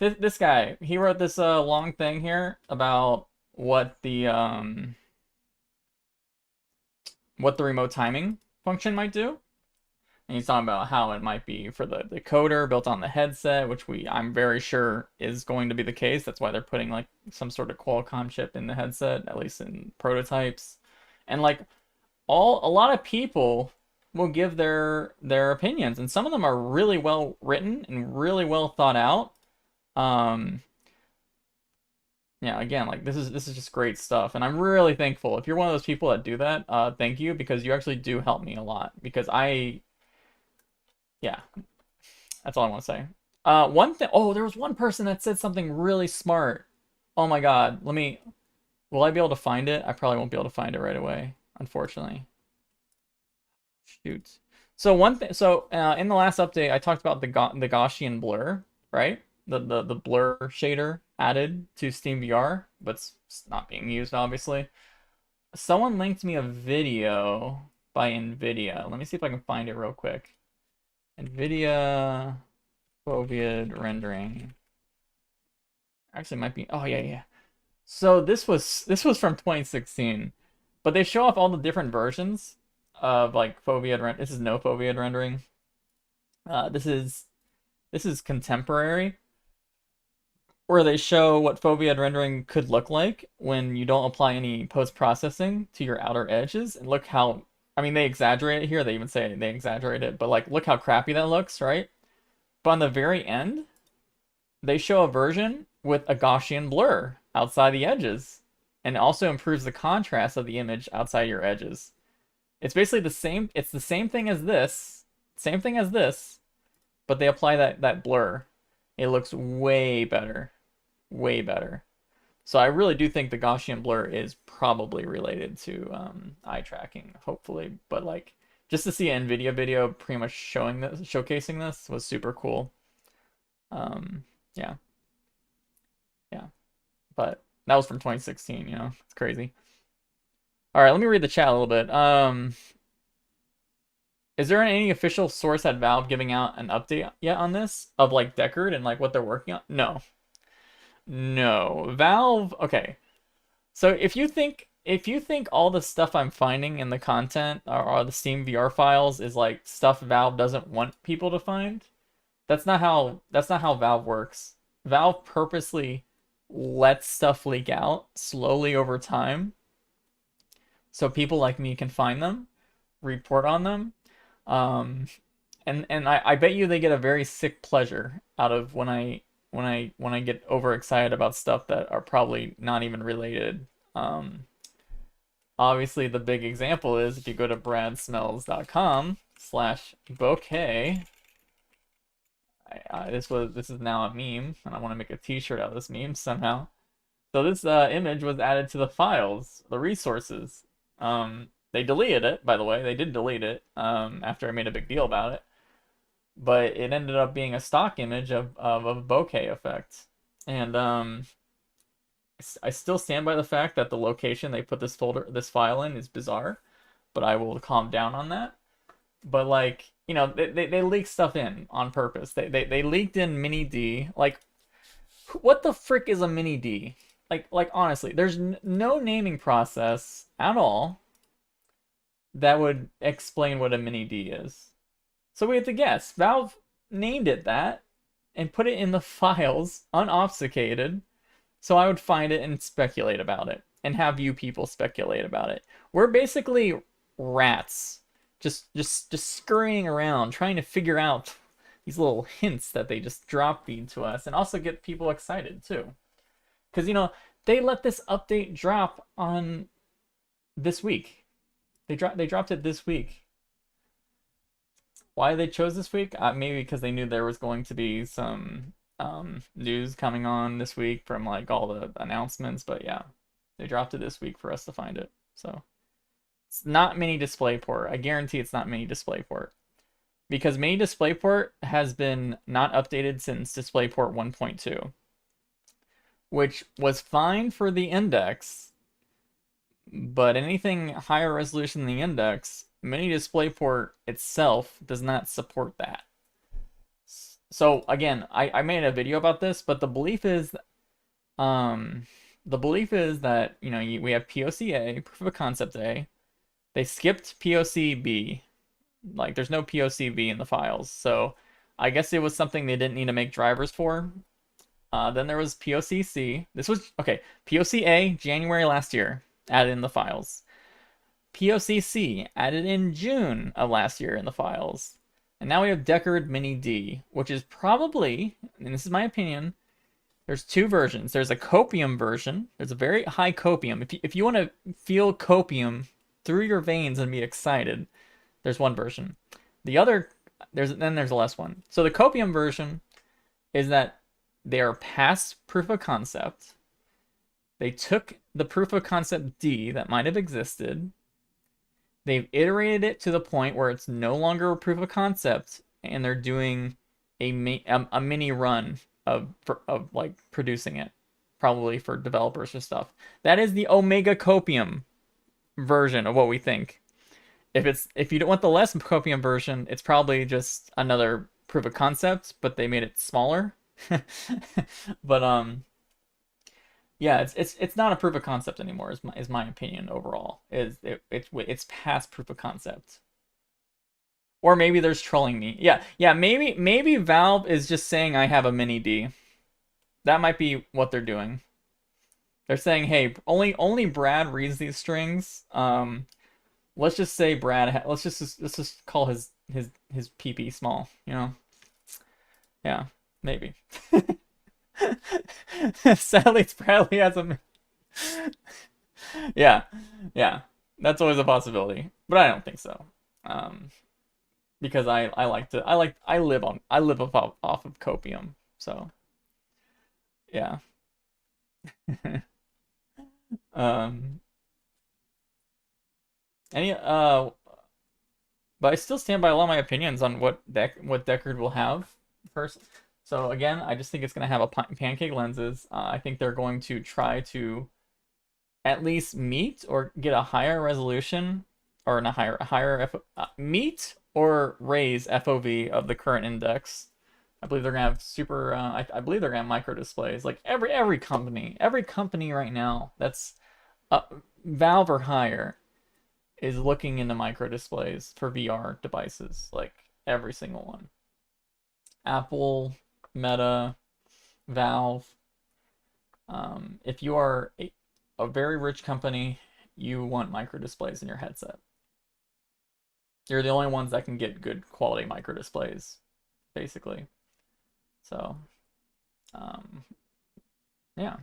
this guy, he wrote this long thing here about what the what the remote timing function might do. And he's talking about how it might be for the decoder built on the headset, which I'm very sure is going to be the case. That's why they're putting like some sort of Qualcomm chip in the headset, at least in prototypes. And like a lot of people will give their opinions, and some of them are really well written and really well thought out. Yeah, again, like this is just great stuff, and I'm really thankful. If you're one of those people that do that, thank you, because you actually do help me a lot. Because yeah, that's all I want to say. One thing. Oh, there was one person that said something really smart. Oh my God, will I be able to find it? I probably won't be able to find it right away, unfortunately. Shoot. So in the last update, I talked about the Gaussian blur, right? The blur shader added to Steam VR, but it's not being used, obviously. Someone linked me a video by NVIDIA. Let me see if I can find it real quick. NVIDIA Foveated Rendering. Actually, it might be. Oh yeah. So this was from 2016, but they show off all the different versions of like foveated render. This is no foveated rendering. This is contemporary, where they show what foveated rendering could look like when you don't apply any post-processing to your outer edges. And look how, I mean, they exaggerate it here. They even say they exaggerate it, but like, look how crappy that looks, right? But on the very end, they show a version with a Gaussian blur outside the edges, and it also improves the contrast of the image outside your edges. It's basically the same. It's the same thing as this, but they apply that blur. It looks way better, way better. So I really do think the Gaussian blur is probably related to eye tracking, hopefully. But like, just to see an NVIDIA video pretty much showcasing this was super cool. Yeah. But that was from 2016, you know, it's crazy. All right, let me read the chat a little bit. Is there any official source at Valve giving out an update yet on this of like Deckard and like what they're working on? No. Valve, okay. So if you think all the stuff I'm finding in the content or the Steam VR files is like stuff Valve doesn't want people to find, that's not how Valve works. Valve purposely lets stuff leak out slowly over time, so people like me can find them, report on them, and I bet you they get a very sick pleasure out of when I get overexcited about stuff that are probably not even related. Obviously the big example is if you go to bradsmells.com/bouquet. This is now a meme, and I want to make a t-shirt out of this meme somehow. So this image was added to the files, the resources. They deleted it, by the way. They did delete it after I made a big deal about it. But it ended up being a stock image of a bokeh effect. And I still stand by the fact that the location they put this file in is bizarre, but I will calm down on that. But like, you know, they leak stuff in on purpose. They leaked in mini D. Like, what the frick is a mini D? Like honestly, there's no naming process at all that would explain what a mini D is. So we have to guess. Valve named it that and put it in the files unobfuscated, so I would find it and speculate about it and have you people speculate about it. We're basically rats. Just scurrying around trying to figure out these little hints that they just drop feed to us, and also get people excited too. Because, you know, they let this update drop on this week. They dropped it this week. Why they chose this week? Maybe because they knew there was going to be some news coming on this week from like all the announcements. But yeah, they dropped it this week for us to find it. So it's not mini DisplayPort. I guarantee it's not mini DisplayPort. Because mini DisplayPort has been not updated since DisplayPort 1.2. Which was fine for the index. But anything higher resolution than the index, mini DisplayPort itself does not support that. So again, I made a video about this, but the belief is that, you know, we have POC A, proof of concept A, They skipped POCB. Like, there's no POCB in the files, so I guess it was something they didn't need to make drivers for. Then there was POCC. This was, okay, POCA, January last year, added in the files. POCC, added in June of last year in the files. And now we have Deckard Mini D, which is probably, and this is my opinion, there's two versions. There's a copium version. There's a very high copium. If you want to feel copium through your veins and be excited, there's one version. The other, there's a less one. So the copium version is that they are past proof of concept. They took the proof of concept D that might have existed. They've iterated it to the point where it's no longer a proof of concept, and they're doing a mini run of like producing it, probably for developers or stuff. That is the Omega Copium version of what we think. If you don't want the less copium version, it's probably just another proof of concept, but they made it smaller. But yeah, it's not a proof of concept anymore. Is my opinion overall. It's past proof of concept. Or maybe there's trolling me. Yeah. Maybe Valve is just saying I have a mini D. That might be what they're doing. They're saying, hey, only Brad reads these strings. Let's just say Brad. Let's just call his PP small. You know. Yeah, maybe. SadlyItsBradley has a. Yeah, that's always a possibility, but I don't think so. Because I live off of copium, so yeah. Any but I still stand by a lot of my opinions on what Deckard will have first. So again, I just think it's going to have a Pancake lenses. I think they're going to try to at least meet or get a higher resolution, or meet or raise FOV of the current index. I believe they're going to have super. I believe they're going to have micro displays. Like every company right now that's Valve or higher is looking into micro displays for VR devices. Like every single one. Apple, Meta, Valve. If you are a very rich company, you want micro displays in your headset. You're the only ones that can get good quality micro displays, basically. So, yeah.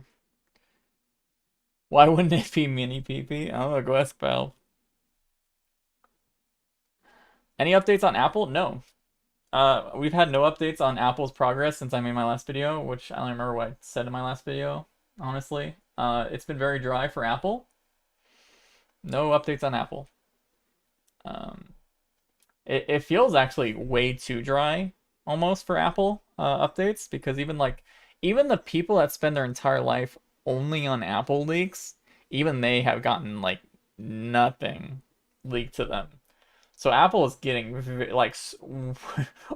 Why wouldn't it be mini PP? I don't know, go ask Valve. Any updates on Apple? No. We've had no updates on Apple's progress since I made my last video, which I don't remember what I said in my last video, honestly. It's been very dry for Apple. No updates on Apple. It feels actually way too dry, almost, for Apple updates, because even the people that spend their entire life only on Apple leaks, even they have gotten like nothing leaked to them. So Apple is getting like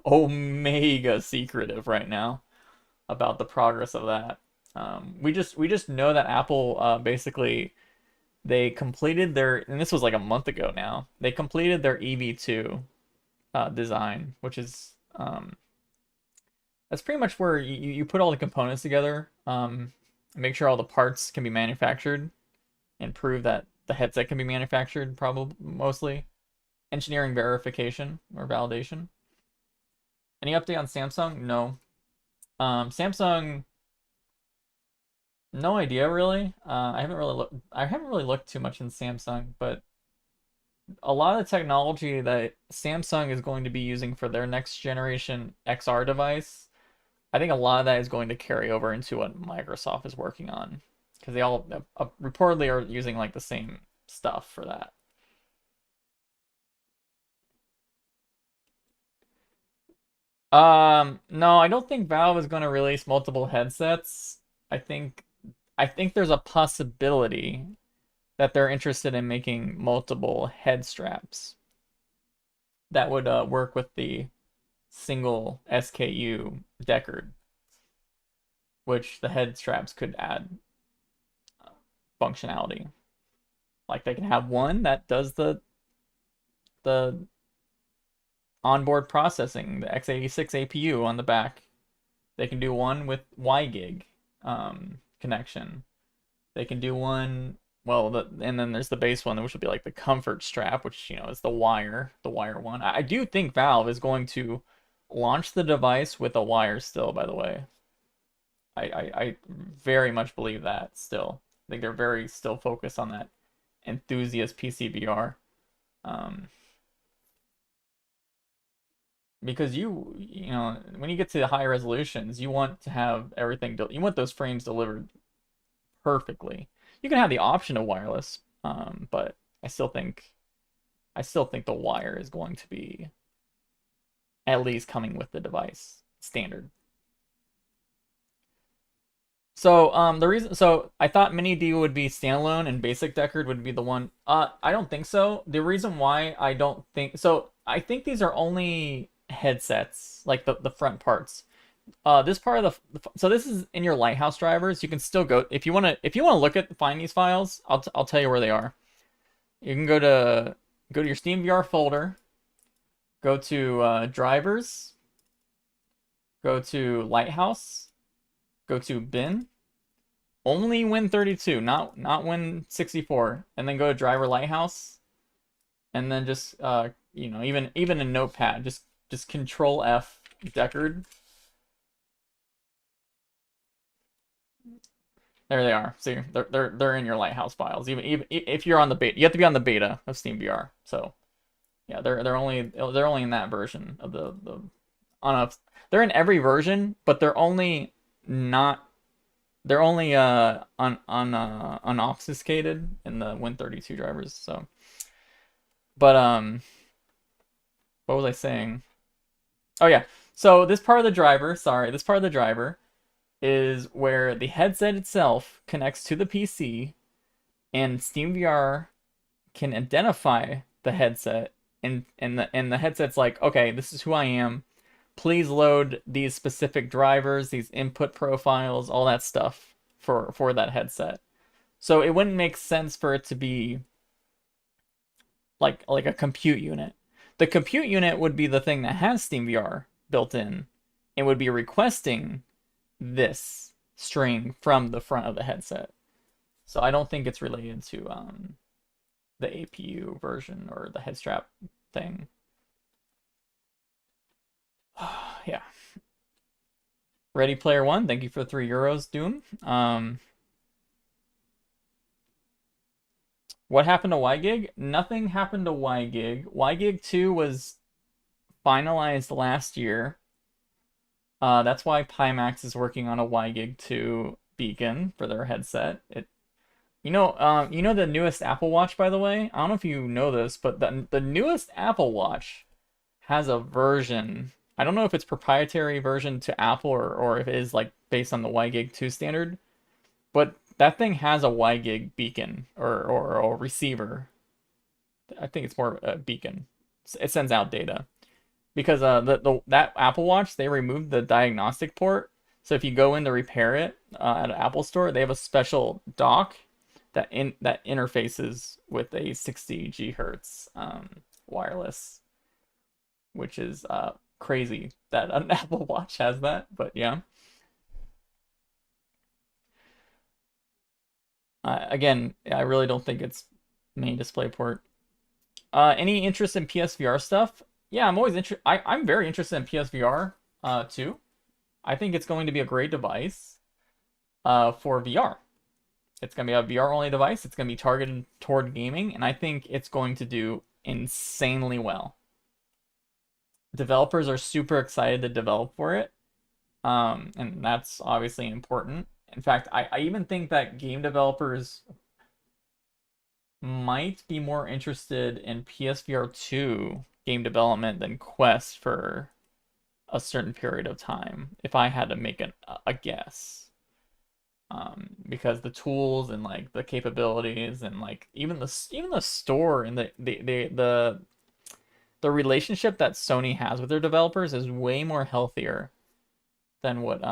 omega secretive right now about the progress of that. We just know that Apple basically they completed their, and this was like a month ago now. They completed their EV2 design, which is that's pretty much where you put all the components together, make sure all the parts can be manufactured, and prove that the headset can be manufactured. Probably mostly. Engineering verification or validation. Any update on Samsung? No. Samsung, no idea really. I haven't really looked too much in Samsung, but a lot of the technology that Samsung is going to be using for their next generation XR device, I think a lot of that is going to carry over into what Microsoft is working on, because they all reportedly are using like the same stuff for that. No, I don't think Valve is going to release multiple headsets. I think there's a possibility that they're interested in making multiple head straps that would work with the single SKU Deckard, which the head straps could add functionality. Like they can have one that does the the onboard processing, the x86 APU on the back. They can do one with WiGig connection. They can do one, well, and then there's the base one, which would be like the comfort strap, which, you know, is the wire one. I do think Valve is going to launch the device with a wire still, by the way. I very much believe that still. I think they're very still focused on that enthusiast PCVR. Because you know, when you get to high resolutions, you want to have everything, you want those frames delivered perfectly. You can have the option of wireless, but I still think the wire is going to be at least coming with the device standard. So I thought Mini D would be standalone and basic Deckard would be the one. I don't think so. The reason why I don't think so, I think these are only headsets, like the front parts. This part of so this is in your Lighthouse drivers. You can still go if you want to find these files. I'll tell you where they are. You can go to your Steam VR folder. Go to drivers. Go to Lighthouse. Go to bin. Only Win32, not Win64, and then go to driver Lighthouse, and then just you know, even in Notepad, just Control F Deckard. There they are. See, they're in your Lighthouse files. Even if you're on the beta, you have to be on the beta of Steam VR. So yeah, they're only in that version of they're in every version, but they're only unobfuscated in the Win32 drivers. So, but what was I saying? Oh yeah. So this part of the driver, is where the headset itself connects to the PC, and Steam VR can identify the headset, and the headset's like, okay, this is who I am. Please load these specific drivers, these input profiles, all that stuff for that headset. So it wouldn't make sense for it to be like a compute unit. The compute unit would be the thing that has Steam VR built in and would be requesting this string from the front of the headset. So I don't think it's related to the APU version or the head strap thing. Yeah. Ready Player One, thank you for €3, Doom. What happened to WiGig? Nothing happened to WiGig. WiGig 2 was finalized last year. That's why Pimax is working on a WiGig 2 beacon for their headset. You know the newest Apple Watch, by the way? I don't know if you know this, but the newest Apple Watch has a version. I don't know if it's proprietary version to Apple or if it is like based on the WiGig 2 standard, but that thing has a WiGig beacon or a receiver. I think it's more a beacon. It sends out data because that Apple Watch, they removed the diagnostic port. So if you go in to repair it at an Apple store, they have a special dock that interfaces with a 60 GHz wireless, which is crazy that an Apple Watch has that, but yeah. Again, I really don't think it's main DisplayPort. Any interest in PSVR stuff? Yeah, I'm always interested. I'm very interested in PSVR too. I think it's going to be a great device for VR. It's going to be a VR only device. It's going to be targeted toward gaming, and I think it's going to do insanely well. Developers are super excited to develop for it, and that's obviously important. In fact, I even think that game developers might be more interested in PSVR 2 game development than Quest for a certain period of time, if I had to make a guess. Because the tools and like the capabilities and like even the store and the relationship that Sony has with their developers is way more healthier than what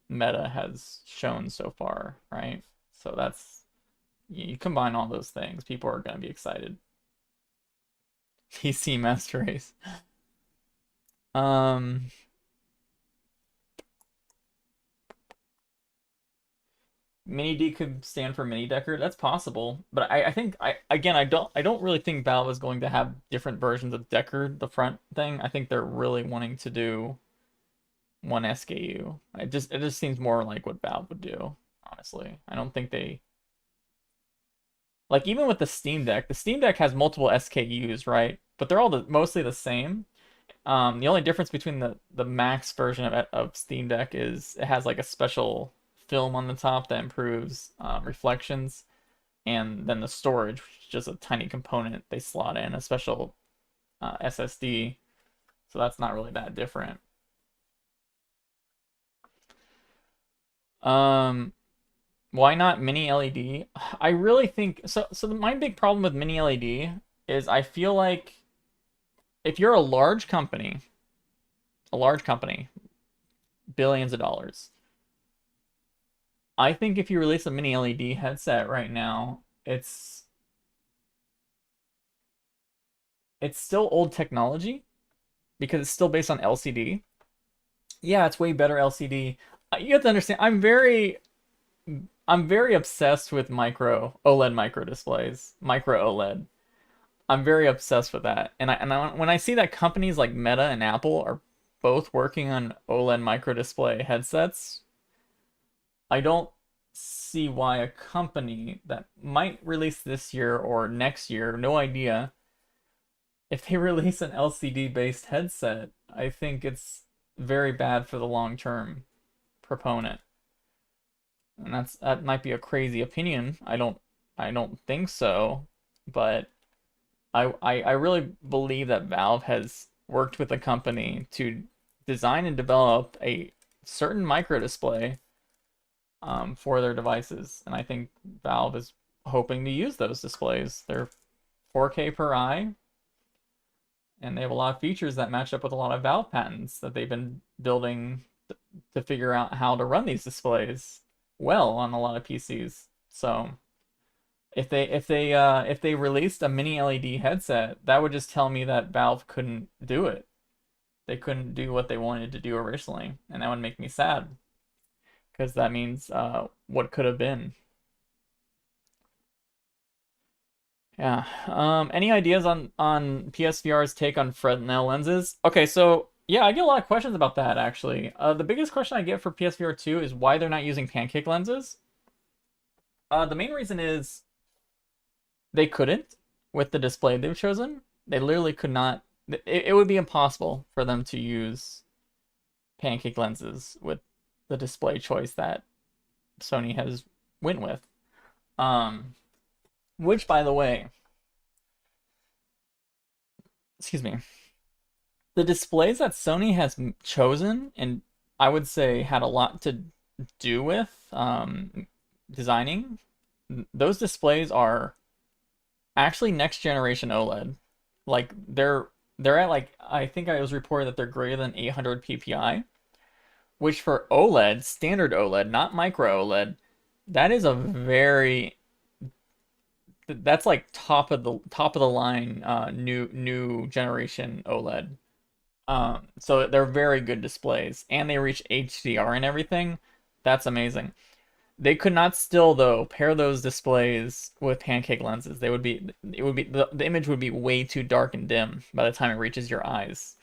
Meta has shown so far, right? So that's, you combine all those things, people are going to be excited. PC Master Race. Um, Mini D could stand for Mini Deckard. That's possible, but I think I don't really think Valve is going to have different versions of Deckard, the front thing. I think they're really wanting to do one SKU. It just seems more like what Valve would do, honestly. I don't think they like even with the Steam Deck has multiple SKUs, right? But they're all mostly the same. The only difference between the max version of Steam Deck is it has like a special film on the top that improves reflections, and then the storage, which is just a tiny component they slot in a special SSD. So that's not really that different. Why not mini LED? I really think so. So my big problem with mini LED is I feel like if you're a large company, billions of dollars, I think if you release a mini LED headset right now, it's still old technology because it's still based on LCD. Yeah, it's way better LCD. You have to understand, I'm very obsessed with micro displays, micro OLED. I'm very obsessed with that. When I see that companies like Meta and Apple are both working on OLED micro display headsets, I don't see why a company that might release this year or next year, no idea, if they release an LCD based headset, I think it's very bad for the long term proponent. And that might be a crazy opinion. I don't think so, but I really believe that Valve has worked with a company to design and develop a certain micro display for their devices, and I think Valve is hoping to use those displays. They're 4K per eye, and they have a lot of features that match up with a lot of Valve patents that they've been building to figure out how to run these displays well on a lot of PCs. So if they released a mini LED headset, that would just tell me that Valve couldn't do it. They couldn't do what they wanted to do originally, and that would make me sad because that means what could have been. Yeah. Any ideas on PSVR's take on Fresnel lenses? Okay, so yeah, I get a lot of questions about that actually. The biggest question I get for PSVR 2 is why they're not using Pancake lenses. The main reason is they couldn't with the display they've chosen. They literally could not. It would be impossible for them to use Pancake lenses with the display choice that Sony has went with. Which, by the way, excuse me, the displays that Sony has chosen, and I would say had a lot to do with designing, those displays are actually next generation OLED. Like they're at like I think I was reported that they're greater than 800 ppi, which for OLED, standard OLED, not micro OLED, that is a very that's like top of the line new generation OLED. So they're very good displays, and they reach HDR and everything. That's amazing. They could not still though pair those displays with Pancake lenses. The image would be way too dark and dim by the time it reaches your eyes.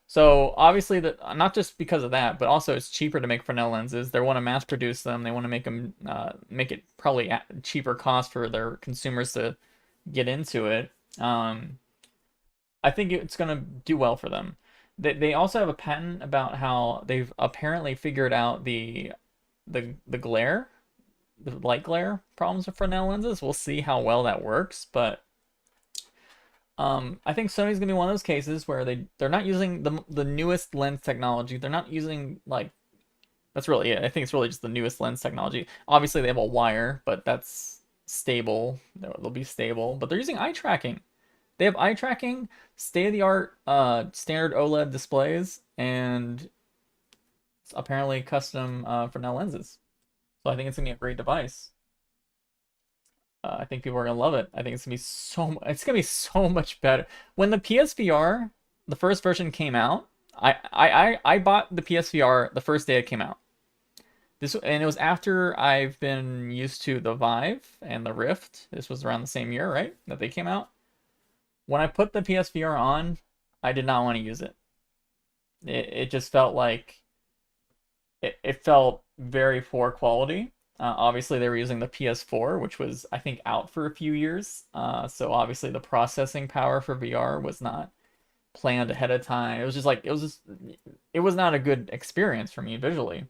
So obviously that not just because of that, but also it's cheaper to make Fresnel lenses. They want to mass produce them. They want to make it probably at cheaper cost for their consumers to get into it. I think it's gonna do well for them. They also have a patent about how they've apparently figured out the glare, the light glare problems with Fresnel lenses. We'll see how well that works, but I think Sony's gonna be one of those cases where they're not using the newest lens technology. They're not using like that's really it. I think it's really just the newest lens technology. Obviously, they have a wire, but that's stable. They'll be stable, but they're using eye tracking. They have eye tracking, state-of-the-art standard OLED displays, and apparently custom Fresnel lenses. So I think it's gonna be a great device. I think people are gonna love it. I think it's gonna be so much better. When the PSVR, the first version came out, I bought the PSVR the first day it came out. And it was after I've been used to the Vive and the Rift. This was around the same year, right? That they came out. When I put the PSVR on, I did not want to use it. It just felt like it felt very poor quality. Obviously, they were using the PS4, which was, I think, out for a few years. So obviously, the processing power for VR was not planned ahead of time. It was just like it was not a good experience for me visually.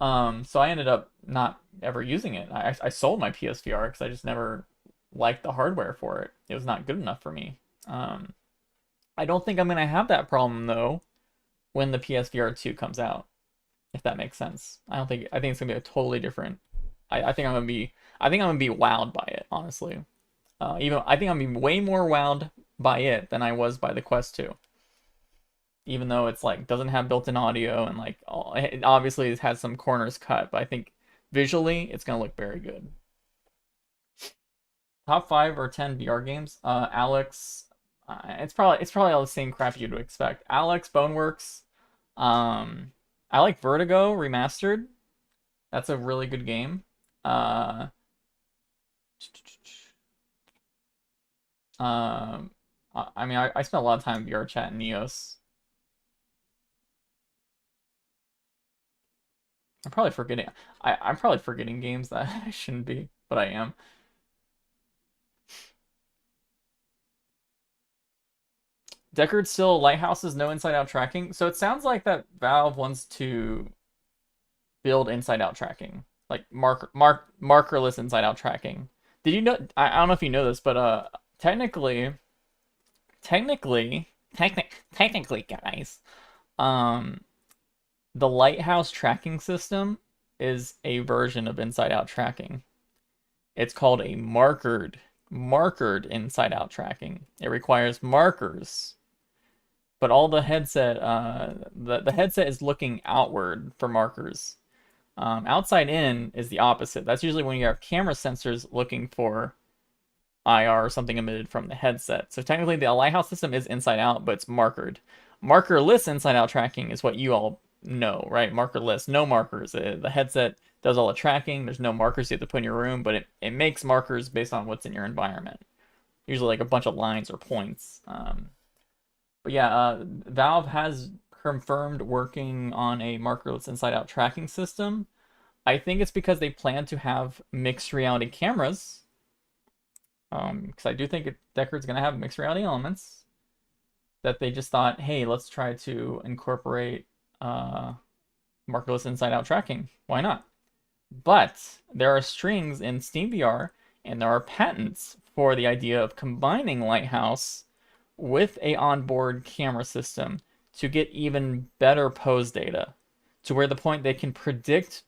So I ended up not ever using it. I sold my PSVR because I just never liked the hardware for it. It was not good enough for me. I don't think I'm gonna have that problem though when the PSVR 2 comes out, if that makes sense. I think it's gonna be a totally different. I think I'm gonna be wowed by it, honestly. Even I think I'm gonna be way more wowed by it than I was by the Quest 2. Even though it's like doesn't have built-in audio and like it obviously has some corners cut, but I think visually it's gonna look very good. Top 5 or 10 VR games. Alex, it's probably all the same crap you'd expect. Alex, Boneworks. I like Vertigo Remastered. That's a really good game. I mean, I spent a lot of time in VR chat and Neos. I'm probably forgetting. I'm probably forgetting games that I shouldn't be, but I am. Deckard still Lighthouses, no inside-out tracking. So it sounds like that Valve wants to build inside-out tracking, like markerless inside-out tracking. Did you know? I don't know if you know this, but technically, guys, the Lighthouse tracking system is a version of inside-out tracking. It's called a markered inside-out tracking. It requires markers, but all the headset, the headset is looking outward for markers. Outside in is the opposite. That's usually when you have camera sensors looking for IR or something emitted from the headset. So technically the Lighthouse system is inside out, but it's markered. Markerless inside out tracking is what you all know, right? Markerless, no markers. The headset does all the tracking. There's no markers you have to put in your room, but it makes markers based on what's in your environment. Usually like a bunch of lines or points. But yeah, Valve has confirmed working on a markerless inside out tracking system. I think it's because they plan to have mixed reality cameras. Because I do think Deckard's going to have mixed reality elements. That they just thought, hey, let's try to incorporate markerless inside-out tracking. Why not? But there are strings in Steam VR, and there are patents for the idea of combining Lighthouse with a onboard camera system to get even better pose data, to where the point they can predict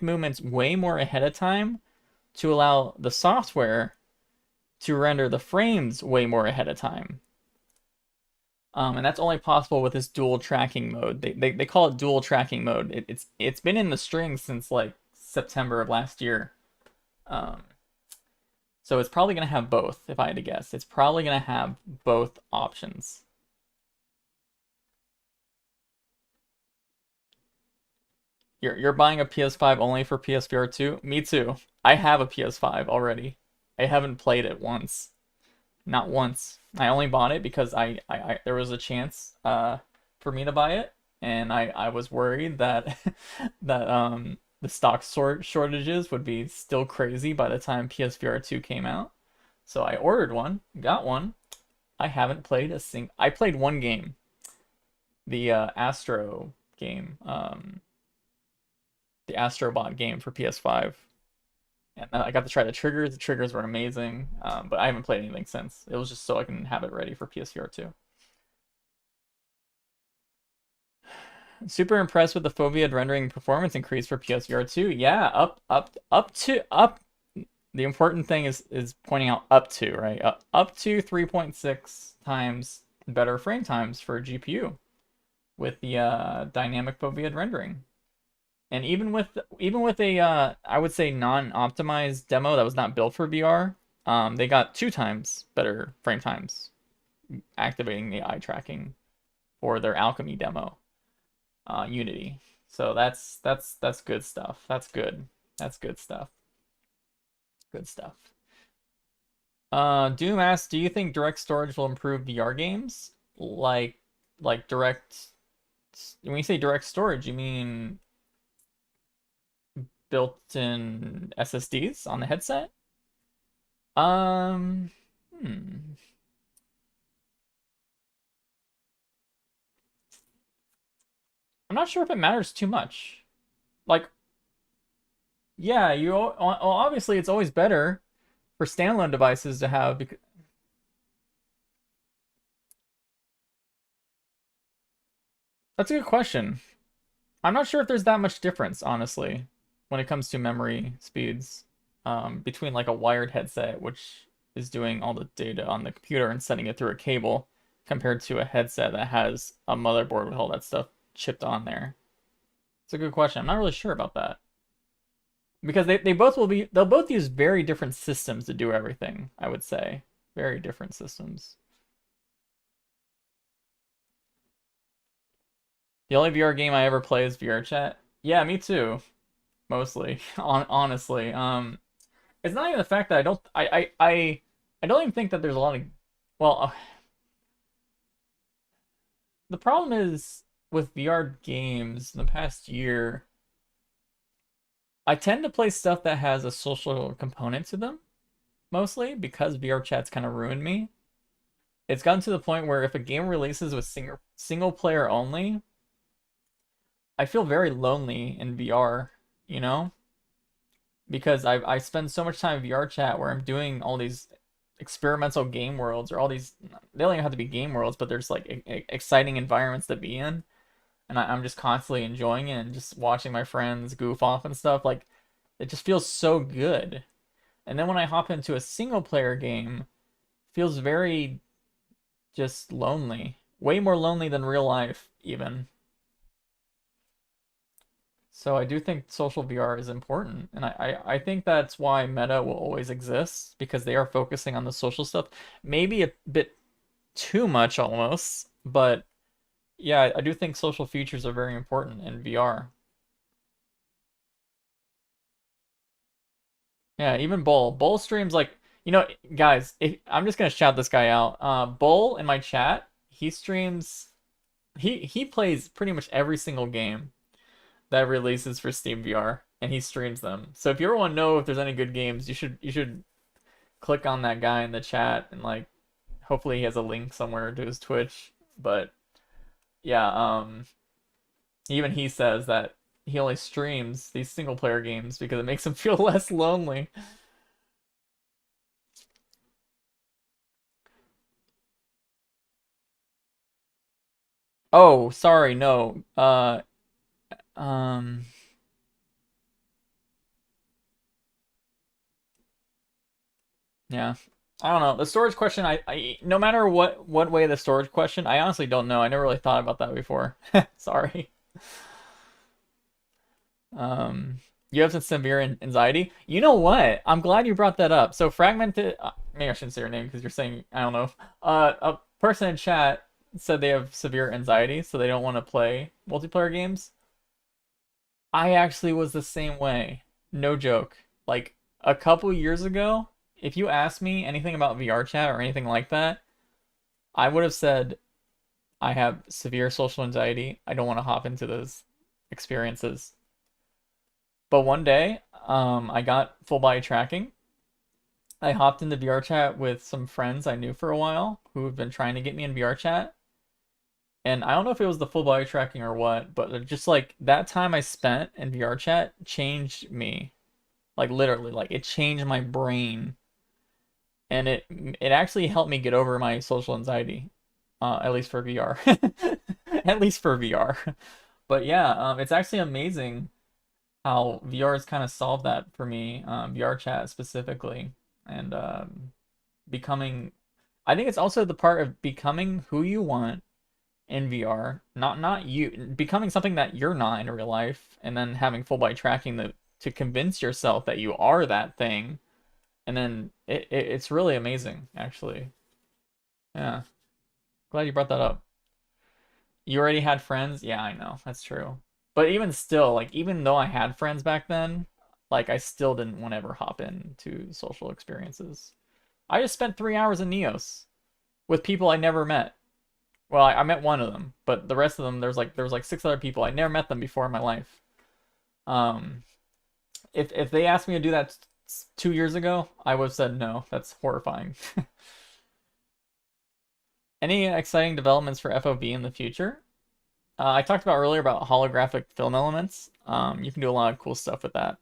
movements way more ahead of time to allow the software to render the frames way more ahead of time. And that's only possible with this dual tracking mode. They call it dual tracking mode. It's been in the strings since like September of last year. So it's probably going to have both, if I had to guess. It's probably going to have both options. You're buying a PS5 only for PSVR 2? Me too. I have a PS5 already. I haven't played it once. Not once. I only bought it because there was a chance for me to buy it, and I was worried that that the stock shortages would be still crazy by the time PSVR 2 came out. So I ordered one, got one. I haven't played I played one game. The Astro game. The Astrobot game for PS5. And I got to try the triggers. The triggers were amazing, but I haven't played anything since. It was just so I can have it ready for PSVR 2. Super impressed with the Foveated Rendering performance increase for PSVR 2. Yeah, up to. The important thing is pointing out up to, right? Up to 3.6 times better frame times for GPU with the dynamic Foveated Rendering. And even with a I would say non-optimized demo that was not built for VR, they got 2 times better frame times activating the eye tracking for their Alchemy demo, Unity. So that's good stuff. That's good. That's good stuff. Good stuff. Doom asks, do you think direct storage will improve VR games? Like direct. When you say direct storage, you mean built-in SSDs on the headset? Um, hmm. I'm not sure if it matters too much. Like, yeah, well, obviously it's always better for standalone devices to have. That's a good question. I'm not sure if there's that much difference, honestly, when it comes to memory speeds, between like a wired headset, which is doing all the data on the computer and sending it through a cable, compared to a headset that has a motherboard with all that stuff chipped on there. It's a good question. I'm not really sure about that. Because they'll both use very different systems to do everything, I would say. Very different systems. The only VR game I ever play is VR chat. Yeah, me too. Mostly. Honestly. It's not even the fact that I don't even think that there's a lot of, well, the problem is with VR games in the past year, I tend to play stuff that has a social component to them, mostly because VR chat's kind of ruined me. It's gotten to the point where if a game releases with single player only, I feel very lonely in VR, you know? Because I spend so much time in VR chat where I'm doing all these experimental game worlds, or all these, they don't even have to be game worlds, but there's like exciting environments to be in, and I'm just constantly enjoying it and just watching my friends goof off and stuff. Like, it just feels so good. And then when I hop into a single player game, it feels very just lonely. Way more lonely than real life, even. So I do think social VR is important, and I think that's why Meta will always exist, because they are focusing on the social stuff. Maybe a bit too much almost, but yeah, I do think social features are very important in VR. Yeah, even Bull streams like, guys, I'm just gonna shout this guy out. Bull in my chat, he streams, he plays pretty much every single game that releases for Steam VR, and he streams them. So if you ever want to know if there's any good games, you should click on that guy in the chat, and like hopefully he has a link somewhere to his Twitch. But yeah, even he says that he only streams these single player games because it makes him feel less lonely. Oh, sorry, no. Um yeah. I don't know. The storage question, I no matter what way the storage question, I honestly don't know. I never really thought about that before. Sorry. You have some severe anxiety. You know what? I'm glad you brought that up. So fragmented. Maybe I shouldn't say your name because you're saying I don't know. A person in chat said they have severe anxiety, so they don't want to play multiplayer games. I actually was the same way. No joke. Like a couple years ago, if you asked me anything about VR chat or anything like that, I would have said I have severe social anxiety. I don't want to hop into those experiences. But one day, I got full body tracking. I hopped into VR chat with some friends I knew for a while who have been trying to get me in VR chat. And I don't know if it was the full body tracking or what, but just like that time I spent in VR chat changed me. Like literally, like it changed my brain. And it actually helped me get over my social anxiety. At least for VR. At least for VR. But yeah, it's actually amazing how VR has kind of solved that for me, VR chat specifically, and becoming. I think it's also the part of becoming who you want in VR. Not you becoming something that you're not in real life, and then having full body tracking to convince yourself that you are that thing, and then it's really amazing, actually. Yeah, glad you brought that up. You already had friends? Yeah, I know. That's true. But even still, like, even though I had friends back then, like, I still didn't want to ever hop into social experiences. I just spent 3 hours in Neos with people I never met. Well, I met one of them, but the rest of them, there was like 6 other people. I never met them before in my life. Um, if they asked me to do that 2 years ago, I would have said no. That's horrifying. Any exciting developments for FOV in the future? I talked about earlier about holographic film elements. You can do a lot of cool stuff with that.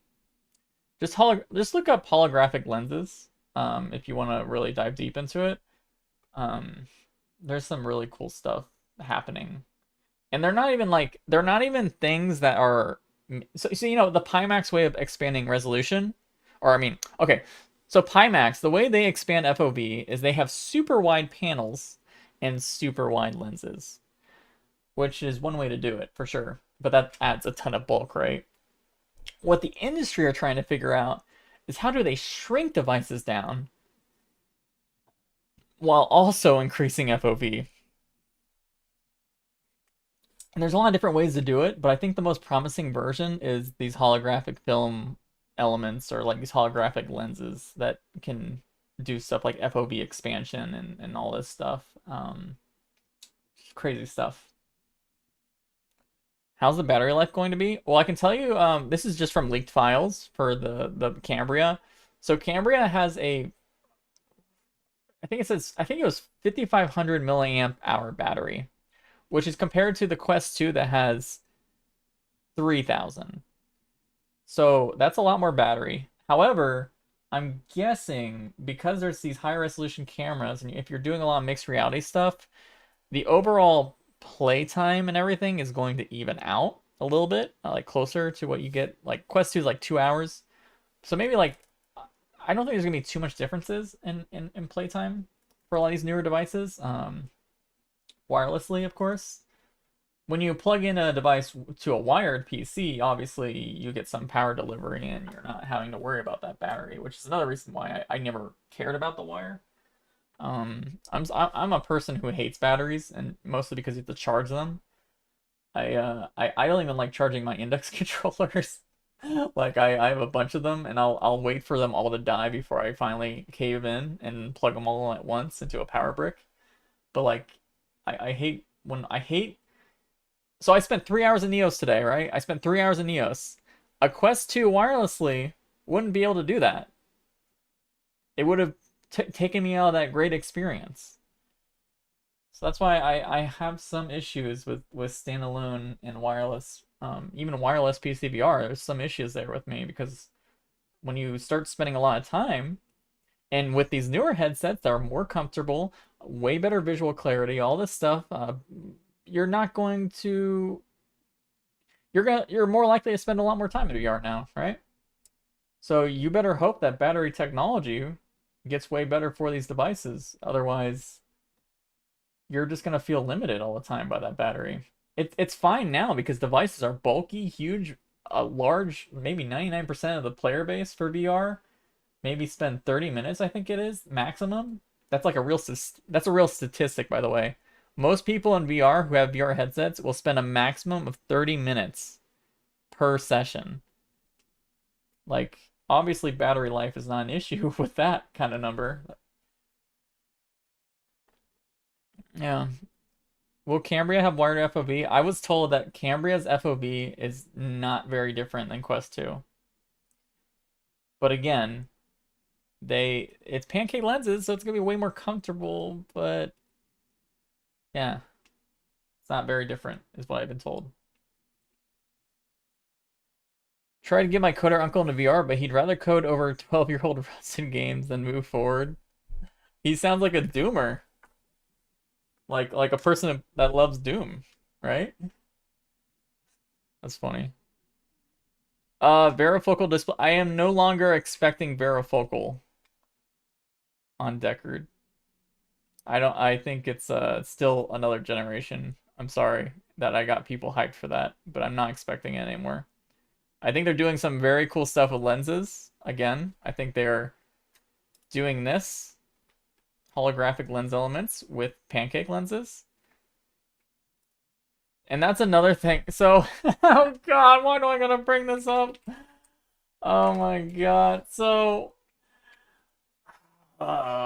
Just look up holographic lenses if you want to really dive deep into it. There's some really cool stuff happening, and they're not even things that are so you know the Pimax way of expanding resolution, or I mean, okay, so Pimax, the way they expand FOV is they have super wide panels and super wide lenses, which is one way to do it for sure, but that adds a ton of bulk, right? What the industry are trying to figure out is how do they shrink devices down while also increasing FOV. And there's a lot of different ways to do it, but I think the most promising version is these holographic film elements, or like these holographic lenses that can do stuff like FOV expansion and all this stuff. Crazy stuff. How's the battery life going to be? Well, I can tell you, this is just from leaked files for the Cambria. So Cambria has I think it was 5,500 milliamp hour battery, which is compared to the Quest 2 that has 3,000. So that's a lot more battery. However, I'm guessing because there's these high resolution cameras, and if you're doing a lot of mixed reality stuff, the overall playtime and everything is going to even out a little bit, like closer to what you get. Like Quest 2 is like 2 hours. So maybe like, I don't think there's gonna be too much differences in playtime for a lot of these newer devices. Wirelessly, of course. When you plug in a device to a wired PC, obviously you get some power delivery and you're not having to worry about that battery, which is another reason why I never cared about the wire. I'm a person who hates batteries, and mostly because you have to charge them. I don't even like charging my index controllers. Like I have a bunch of them, and I'll wait for them all to die before I finally cave in and plug them all at once into a power brick. But like I hate when I hate. So I spent 3 hours in Neos today, right? I spent 3 hours in Neos. A Quest 2 wirelessly wouldn't be able to do that. It would have taken me out of that great experience. So that's why I have some issues with standalone and wireless, even wireless PCVR. There's some issues there with me, because when you start spending a lot of time, and with these newer headsets that are more comfortable, way better visual clarity, all this stuff, you're not going to, you're more likely to spend a lot more time in VR now, right? So you better hope that battery technology gets way better for these devices. Otherwise, you're just gonna feel limited all the time by that battery. It's fine now because devices are bulky, huge, a large, maybe 99% of the player base for VR maybe spend 30 minutes, I think it is, maximum. That's like that's a real statistic, by the way. Most people in VR who have VR headsets will spend a maximum of 30 minutes per session. Like, obviously battery life is not an issue with that kind of number. Yeah. Will Cambria have wired FOV? I was told that Cambria's FOV is not very different than Quest 2. But again, it's Pancake lenses, so it's gonna be way more comfortable, but yeah. It's not very different, is what I've been told. Try to get my coder uncle into VR, but he'd rather code over 12-year-old rusted games than move forward. He sounds like a doomer. Like a person that loves Doom, right? That's funny. Varifocal display. I am no longer expecting Varifocal on Deckard. I think it's still another generation I'm sorry that I got people hyped for that, but I'm not expecting it anymore. I think they're doing some very cool stuff with lenses. Again, I think they're doing this holographic lens elements with Pancake lenses. And that's another thing. So, oh god, why do I gotta bring this up? Oh my god. So, bokeh.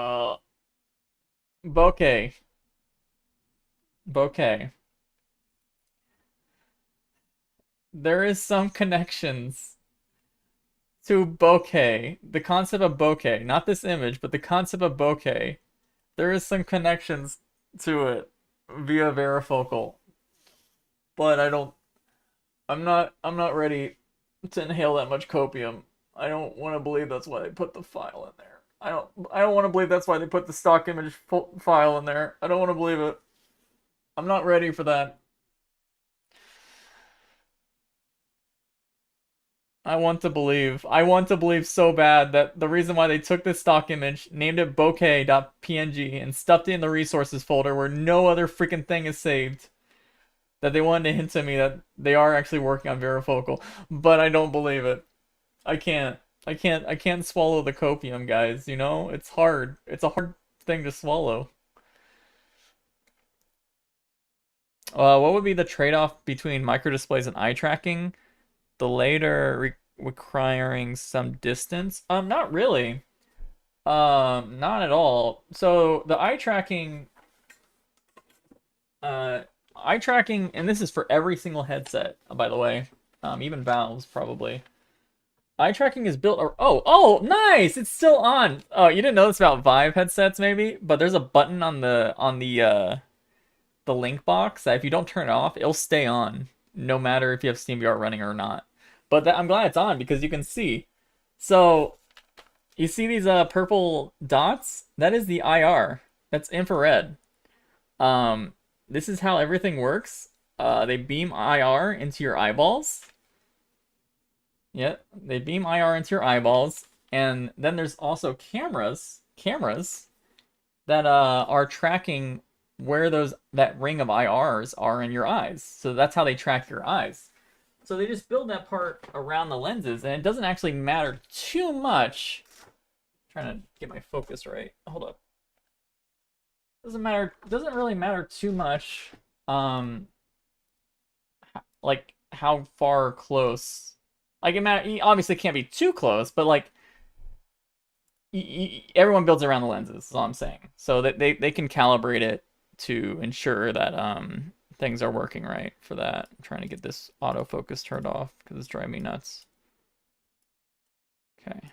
Bokeh. There is some connections to bokeh. The concept of bokeh. Not this image, but the concept of bokeh. There is some connections to it via Varifocal. But I'm not ready to inhale that much copium. I don't want to believe that's why they put the file in there. I don't want to believe that's why they put the stock image file in there. I don't want to believe it. I'm not ready for that. I want to believe. I want to believe so bad that the reason why they took this stock image, named it bokeh.png, and stuffed it in the resources folder where no other freaking thing is saved, that they wanted to hint to me that they are actually working on Varifocal, but I don't believe it. I can't. I can't swallow the copium, guys, you know? It's hard. It's a hard thing to swallow. What would be the trade-off between microdisplays and eye tracking? The later requiring some distance? Not really. Not at all. So the eye tracking, and this is for every single headset, by the way. Even Valve's probably. Eye tracking is built. Oh, nice! It's still on. Oh, you didn't know this about Vive headsets, maybe? But there's a button on the link box that if you don't turn it off, it'll stay on, no matter if you have Steam VR running or not. But I'm glad it's on because you can see. So you see these purple dots? That is the IR. That's infrared. This is how everything works. They beam IR into your eyeballs. Yeah, they beam IR into your eyeballs, and then there's also cameras that are tracking where that ring of IRs are in your eyes. So that's how they track your eyes. So they just build that part around the lenses, and it doesn't actually matter too much. I'm trying to get my focus right. Hold up. Doesn't really matter too much, like how far close. Like it obviously can't be too close, but like everyone builds around the lenses, is all I'm saying. So that they can calibrate it to ensure that things are working right for that. I'm trying to get this autofocus turned off because it's driving me nuts. Okay.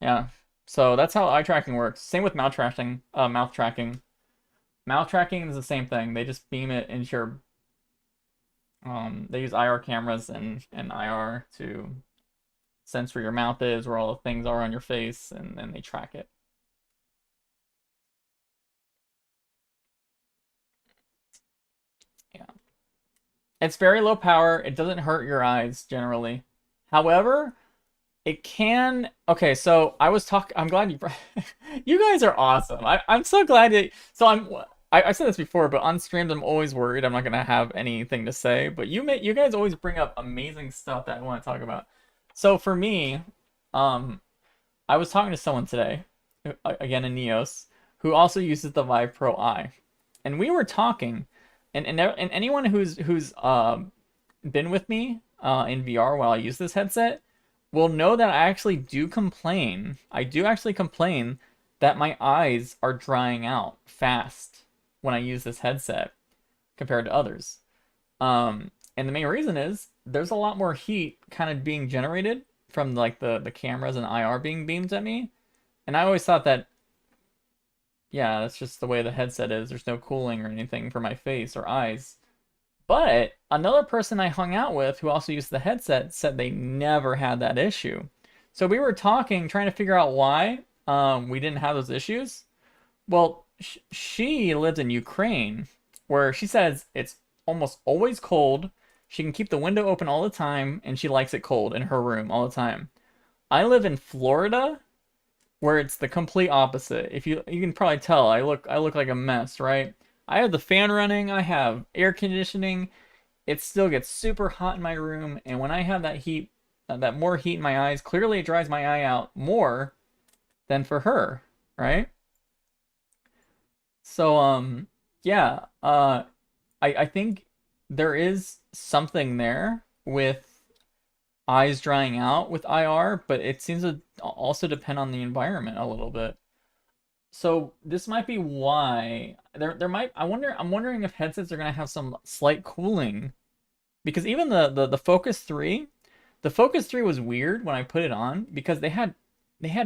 Yeah. So that's how eye tracking works. Same with mouth tracking. Mouth tracking is the same thing. They just beam it into your. They use IR cameras and IR to sense where your mouth is, where all the things are on your face, and then they track it. Yeah. It's very low power. It doesn't hurt your eyes generally. However, it can. Okay, so I'm glad you. You guys are awesome. I'm so glad that. So I said this before, but on streams I'm always worried I'm not gonna have anything to say. But you guys always bring up amazing stuff that I want to talk about. So for me, I was talking to someone today, again in Neos, who also uses the Vive Pro Eye, and we were talking, and anyone who's been with me in VR while I use this headset will know that I actually do complain. I do actually complain that my eyes are drying out fast when I use this headset compared to others. And the main reason is there's a lot more heat kind of being generated from like the cameras and IR being beamed at me. And I always thought that, yeah, that's just the way the headset is. There's no cooling or anything for my face or eyes. But another person I hung out with who also used the headset said they never had that issue. So we were talking, trying to figure out why we didn't have those issues. Well, she lives in Ukraine, where she says it's almost always cold. She can keep the window open all the time, and she likes it cold in her room all the time. I live in Florida, where it's the complete opposite. If you can probably tell, I look like a mess, right? I have the fan running, I have air conditioning. It still gets super hot in my room, and when I have that heat, that more heat in my eyes, clearly it dries my eye out more than for her, right? So yeah, I think there is something there with eyes drying out with IR, but it seems to also depend on the environment a little bit. So this might be why there might I'm wondering if headsets are gonna have some slight cooling, because even the Focus 3, the Focus 3 was weird when I put it on because they had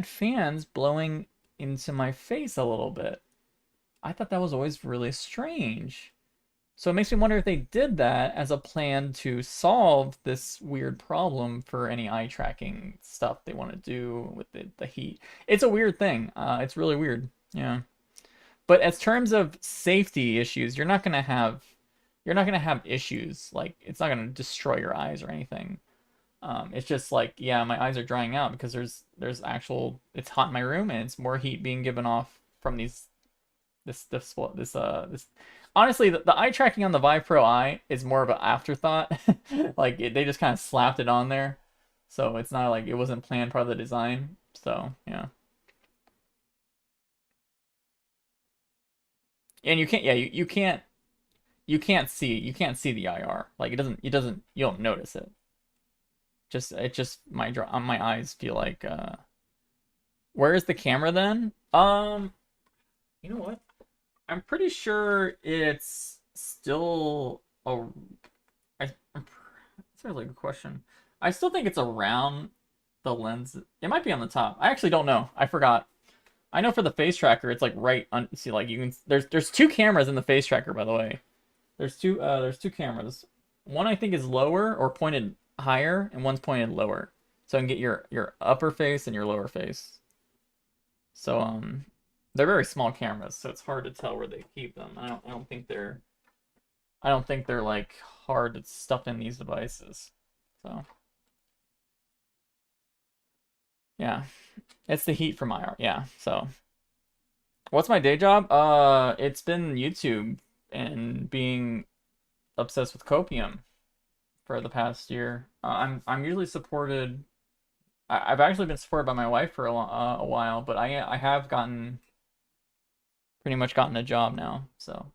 fans blowing into my face a little bit. I thought that was always really strange. So it makes me wonder if they did that as a plan to solve this weird problem for any eye tracking stuff they want to do with the heat. It's a weird thing. It's really weird. Yeah. But as terms of safety issues, you're not gonna have issues. Like it's not gonna destroy your eyes or anything. It's just like, yeah, my eyes are drying out because there's actual, it's hot in my room and it's more heat being given off from this. Honestly, the eye tracking on the Vive Pro Eye is more of an afterthought. Like they just kind of slapped it on there, so it's not like it wasn't planned part of the design. So yeah, and you can't, yeah, you can't see the IR. Like you don't notice it. It just my eyes feel like where is the camera then? You know what? I'm pretty sure it's still a. That's a really good question. I still think it's around the lens. It might be on the top. I actually don't know. I forgot. I know for the face tracker, it's like right on. See, like you can. There's two cameras in the face tracker, by the way. There's two cameras. One I think is lower or pointed higher, and one's pointed lower. So I can get your upper face and your lower face. So they're very small cameras, so it's hard to tell where they keep them. I don't think they're like hard to stuff in these devices. So yeah, it's the heat from IR. Yeah. So what's my day job? It's been YouTube and being obsessed with Copium for the past year. I'm usually supported. I've actually been supported by my wife for a while, but I have pretty much gotten a job now, so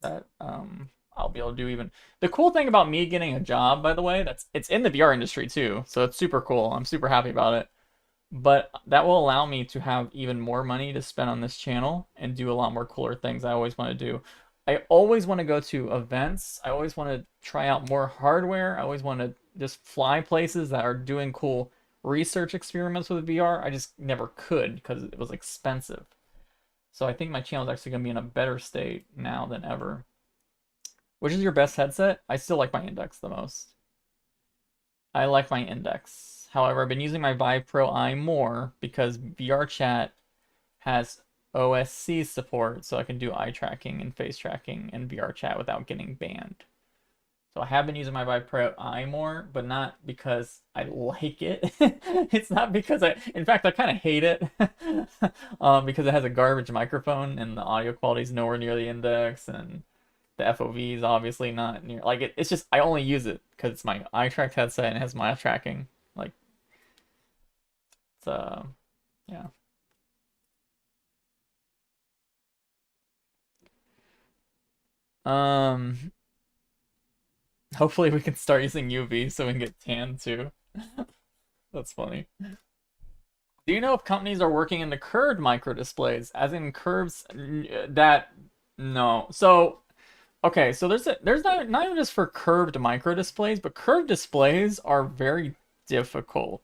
that I'll be able to do even. The cool thing about me getting a job, by the way, it's in the VR industry too, so it's super cool. I'm super happy about it. But that will allow me to have even more money to spend on this channel and do a lot more cooler things I always want to do. I always want to go to events. I always want to try out more hardware. I always want to just fly places that are doing cool research experiments with VR. I just never could because it was expensive. So I think my channel is actually going to be in a better state now than ever. Which is your best headset? I still like my Index the most. I like my Index. However, I've been using my Vive Pro Eye more because VR Chat has OSC support, so I can do eye tracking and face tracking and VR Chat without getting banned. So I have been using my Vive Pro Eye more, but not because I like it. It's not because in fact, I kind of hate it because it has a garbage microphone and the audio quality is nowhere near the Index, and the FOV is obviously not near. Like it's just I only use it because it's my eye tracked headset and it has my eye tracking. Like it's yeah. Um, Hopefully we can start using UV so we can get tan too. That's funny. Do you know if companies are working in the curved micro displays, as in curves that no. So okay, so there's not even just for curved micro displays, but curved displays are very difficult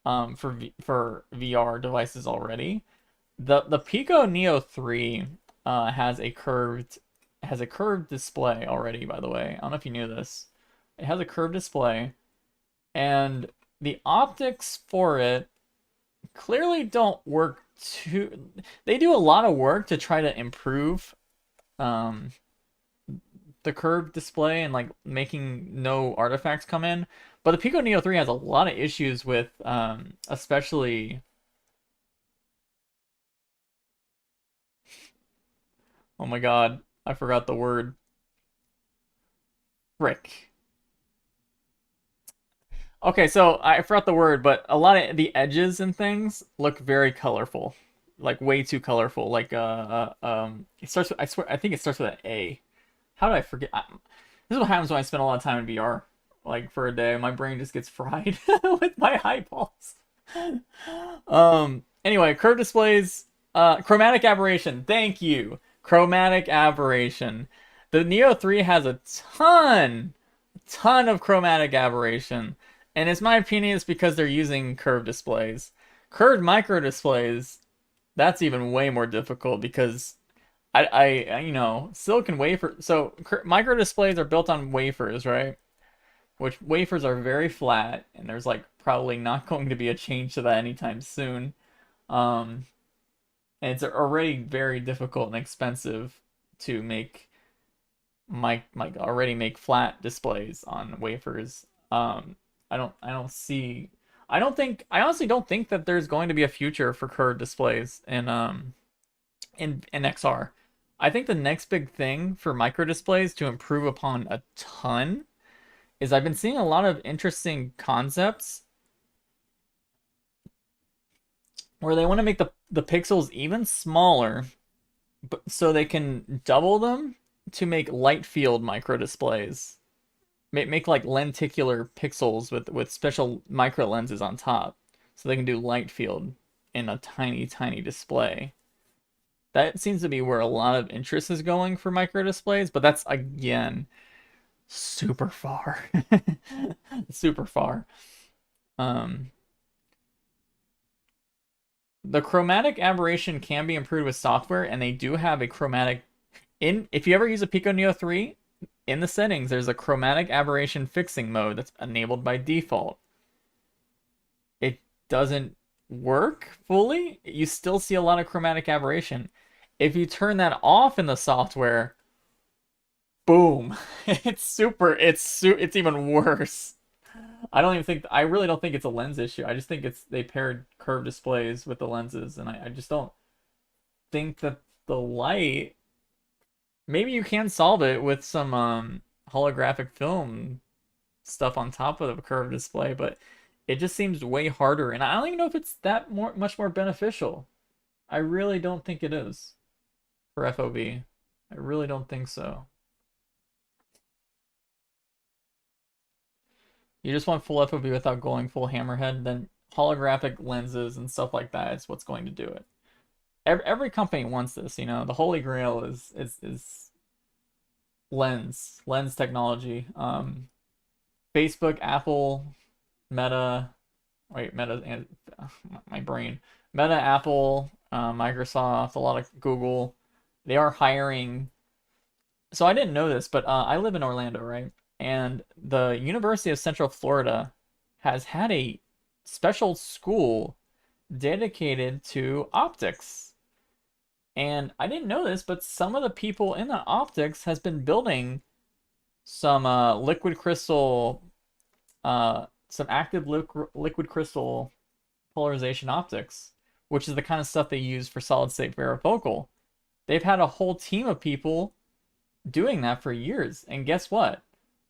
for VR devices already. The Pico Neo 3 has a curved display already, by the way. I don't know if you knew this. It has a curved display, and the optics for it clearly don't work too. They do a lot of work to try to improve um, the curved display and like making no artifacts come in. But the Pico Neo 3 has a lot of issues with, especially. Oh my God. I forgot the word. Frick. Okay, so I forgot the word, but a lot of the edges and things look very colorful, like way too colorful. Like it starts with, I swear I think it starts with an A. How did I forget? This is what happens when I spend a lot of time in VR, like for a day. My brain just gets fried with my eyeballs. Anyway, curved displays, chromatic aberration. Thank you, chromatic aberration. The Neo 3 has a ton of chromatic aberration. And it's my opinion, it's because they're using curved displays. Curved micro displays, that's even way more difficult because you know, silicon wafer. So micro displays are built on wafers, right? Which wafers are very flat, and there's like probably not going to be a change to that anytime soon. And it's already very difficult and expensive to make already make flat displays on wafers. I honestly don't think that there's going to be a future for curved displays in XR. I think the next big thing for micro displays to improve upon a ton is I've been seeing a lot of interesting concepts where they want to make the pixels even smaller, but so they can double them to make light field micro displays. Make like lenticular pixels with special micro lenses on top, so they can do light field in a tiny display. That seems to be where a lot of interest is going for micro displays, but that's again super far. Super far. The chromatic aberration can be improved with software, and they do have a chromatic if you ever use a Pico Neo 3, in the settings there's a chromatic aberration fixing mode that's enabled by default. It doesn't work fully. You still see a lot of chromatic aberration. If you turn that off in the software, boom. It's even worse. I really don't think it's a lens issue. I just think they paired curved displays with the lenses, and I just don't think that the light, maybe you can solve it with some holographic film stuff on top of the curved display, but it just seems way harder, and I don't even know if it's that much more beneficial. I really don't think it is for FOV. I really don't think so. You just want full FOV without going full hammerhead, then holographic lenses and stuff like that is what's going to do it. Every company wants this, you know. The holy grail is lens technology. Facebook, Apple, Meta, and my brain. Meta, Apple, Microsoft, a lot of Google. They are hiring. So I didn't know this, but I live in Orlando, right? And the University of Central Florida has had a special school dedicated to optics. And I didn't know this, but some of the people in the optics has been building some liquid crystal, some active liquid crystal polarization optics, which is the kind of stuff they use for solid state varifocal. They've had a whole team of people doing that for years. And guess what?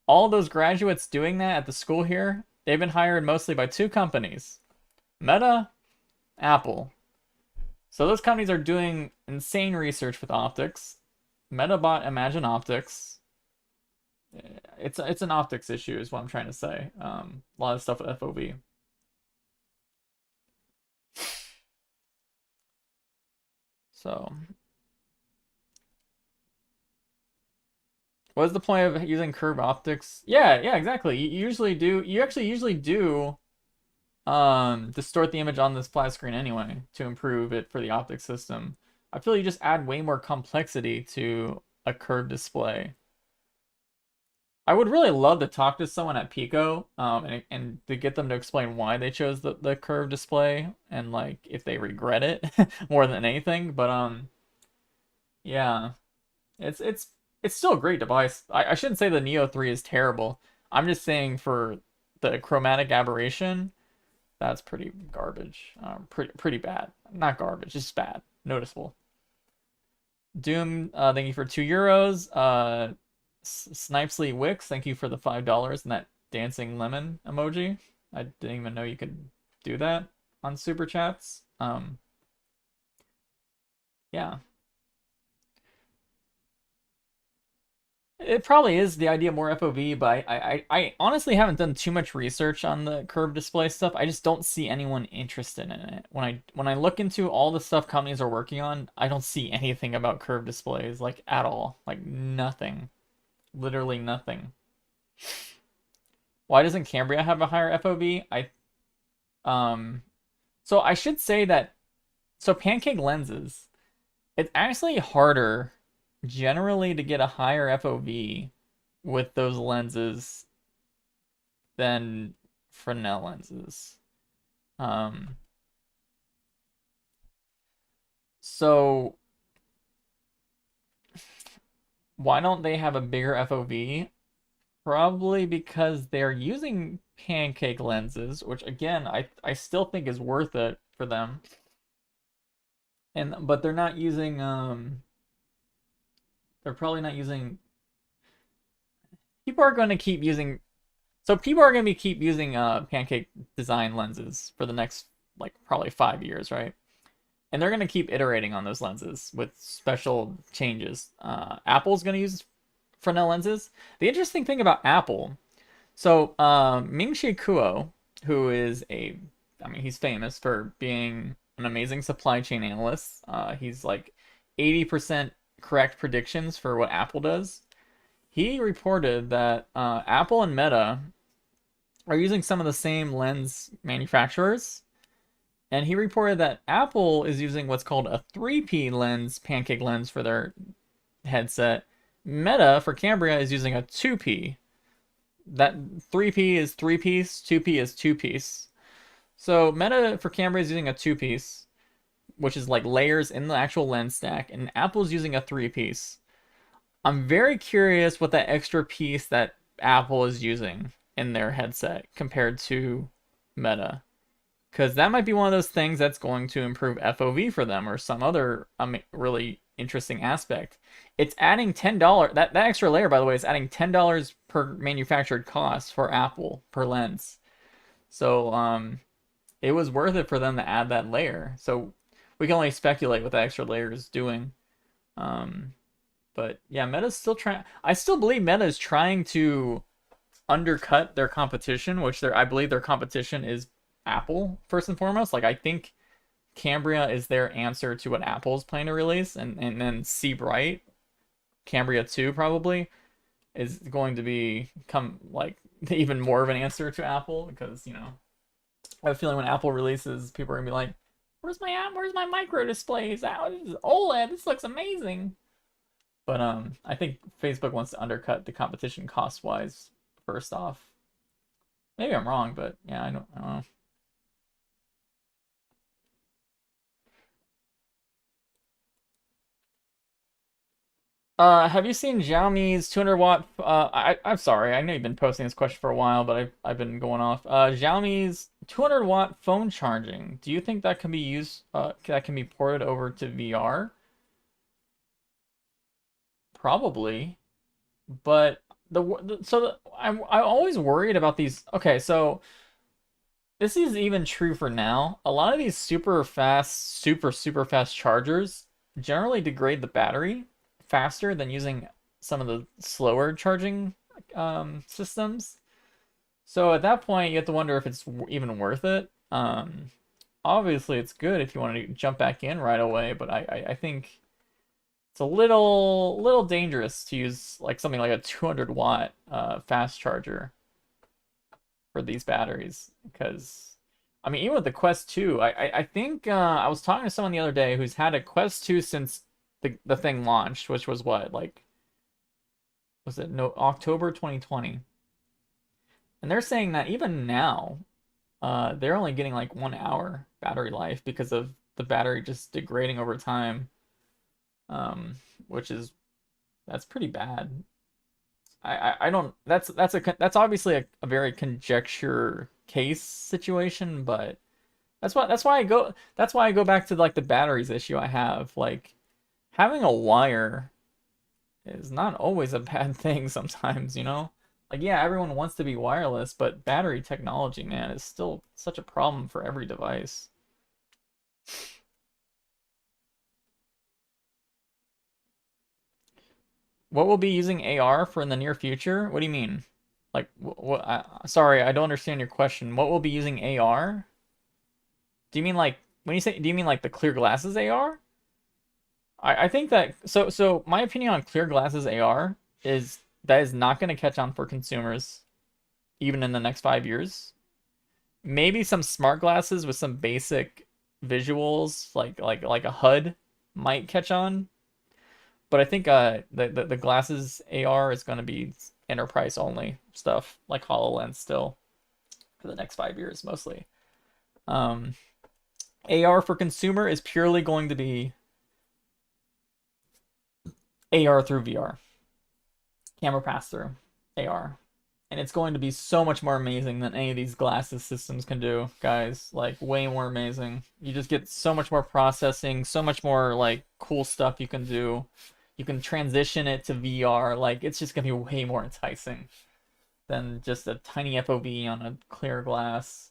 All those graduates doing that at the school here, they've been hired mostly by two companies, Meta, Apple. So those companies are doing insane research with optics. Meta bought Imagine Optics. It's an optics issue is what I'm trying to say. A lot of stuff with FOV. So what is the point of using curved optics? Yeah, exactly. You actually usually do distort the image on this flat screen anyway to improve it for the optics system. I feel you just add way more complexity to a curved display. I would really love to talk to someone at Pico and to get them to explain why they chose the curved display and like if they regret it more than anything. But yeah, it's still a great device. I shouldn't say the Neo 3 is terrible. I'm just saying for the chromatic aberration, that's pretty garbage. Pretty bad. Not garbage, just bad. Noticeable. Doom, thank you for €2. Snipesly Wix, thank you for the $5 and that dancing lemon emoji. I didn't even know you could do that on super chats. Yeah. It probably is the idea of more FOV, but I honestly haven't done too much research on the curved display stuff. I just don't see anyone interested in it. When I look into all the stuff companies are working on, I don't see anything about curved displays, like at all. Like nothing. Literally nothing. Why doesn't Cambria have a higher FOV? So I should say that so Pancake lenses, it's actually harder generally to get a higher FOV with those lenses than Fresnel lenses. So why don't they have a bigger FOV? Probably because they're using Pancake lenses, which again I still think is worth it for them. But they're not using they're probably not using people are going to keep using people are going to keep using Pancake design lenses for the next like probably 5 years, right? And they're going to keep iterating on those lenses with special changes. Apple's going to use Fresnel lenses. The interesting thing about Apple, so Ming-Chi Kuo, who is he's famous for being an amazing supply chain analyst. He's like 80% correct predictions for what Apple does. He reported that Apple and Meta are using some of the same lens manufacturers. And he reported that Apple is using what's called a 3P lens, Pancake lens, for their headset. Meta for Cambria is using a 2P. That 3P is 3-piece, 2P is 2-piece. So Meta for Cambria is using a 2-piece, which is like layers in the actual lens stack, and Apple's using a 3-piece. I'm very curious what that extra piece that Apple is using in their headset compared to Meta. Because that might be one of those things that's going to improve FOV for them or some other really interesting aspect. It's adding $10. That extra layer, by the way, is adding $10 per manufactured cost for Apple per lens. So it was worth it for them to add that layer. So we can only speculate what that extra layer is doing. But yeah, Meta's still trying. I still believe Meta is trying to undercut their competition, which I believe their competition is Apple first and foremost. Like I think Cambria is their answer to what Apple's planning to release, and then See Bright, Cambria 2 probably is going to become like even more of an answer to Apple because I have a feeling when Apple releases, people are gonna be like, "Where's my micro displays? This is OLED. This looks amazing." But I think Facebook wants to undercut the competition cost wise first off. Maybe I'm wrong, but yeah, I don't know. Have you seen Xiaomi's 200 watt? I'm sorry, I know you've been posting this question for a while, but I've been going off. Xiaomi's 200 watt phone charging. Do you think that can be used? That can be ported over to VR? Probably, but I'm always worried about these. Okay, so this is even true for now. A lot of these super fast, super fast chargers generally degrade the battery faster than using some of the slower charging systems. So at that point, you have to wonder if it's even worth it. Obviously, it's good if you want to jump back in right away, but I think it's a little dangerous to use like something like a 200 watt fast charger for these batteries because even with the Quest 2, I think I was talking to someone the other day who's had a Quest 2 since the thing launched, which was what, like, was it October 2020? And they're saying that even now, they're only getting like 1 hour battery life because of the battery just degrading over time, which that's pretty bad. I don't. That's obviously a very conjecture case situation, but that's why I go back to like the batteries issue I have. Like having a wire is not always a bad thing sometimes, you know? Like, yeah, everyone wants to be wireless, but battery technology, man, is still such a problem for every device. What will be using AR for in the near future? What do you mean? Like, sorry, I don't understand your question. What will be using AR? Do you mean like, when you say, do you mean like the clear glasses AR? I think that, so my opinion on clear glasses AR is that is not going to catch on for consumers, even in the next 5 years. Maybe some smart glasses with some basic visuals, like a HUD, might catch on. But I think the glasses AR is going to be enterprise only stuff, like HoloLens still, for the next 5 years mostly. AR for consumer is purely going to be AR through VR. Camera pass-through, AR. And it's going to be so much more amazing than any of these glasses systems can do, guys. Like, way more amazing. You just get so much more processing, so much more, like, cool stuff you can do. You can transition it to VR. Like, it's just going to be way more enticing than just a tiny FOV on a clear glass.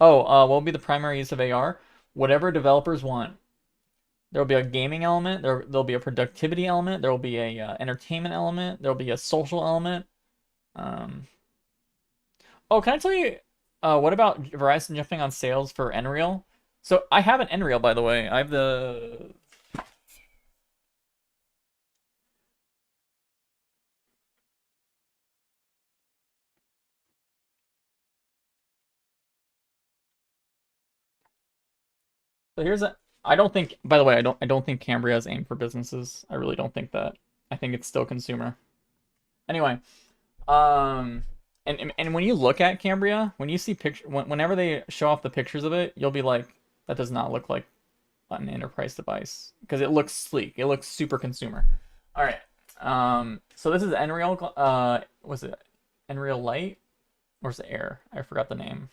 Oh, what will be the primary use of AR? Whatever developers want. There'll be a gaming element, there'll be a productivity element, there'll be a entertainment element, there'll be a social element. Oh, can I tell you, what about Verizon jumping on sales for Nreal? So I have an Nreal, by the way. I have the... So here's a... I don't think, by the way, I don't think Cambria is aimed for businesses. I really don't think that. I think it's still consumer. Anyway, and when you look at Cambria, when you see whenever they show off the pictures of it, you'll be like, that does not look like an enterprise device because it looks sleek. It looks super consumer. All right. So this is Nreal. Was it Nreal Light or is it Air? I forgot the name.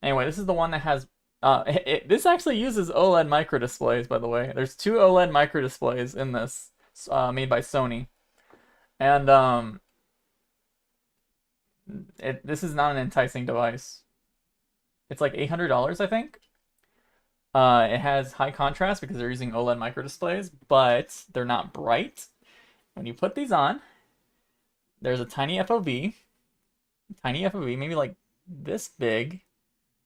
Anyway, this is the one that has. This actually uses OLED micro displays, by the way. There's 2 OLED micro displays in this, made by Sony, and this is not an enticing device. It's like $800, I think. It has high contrast because they're using OLED micro displays, but they're not bright. When you put these on, there's a tiny FOV, maybe like this big.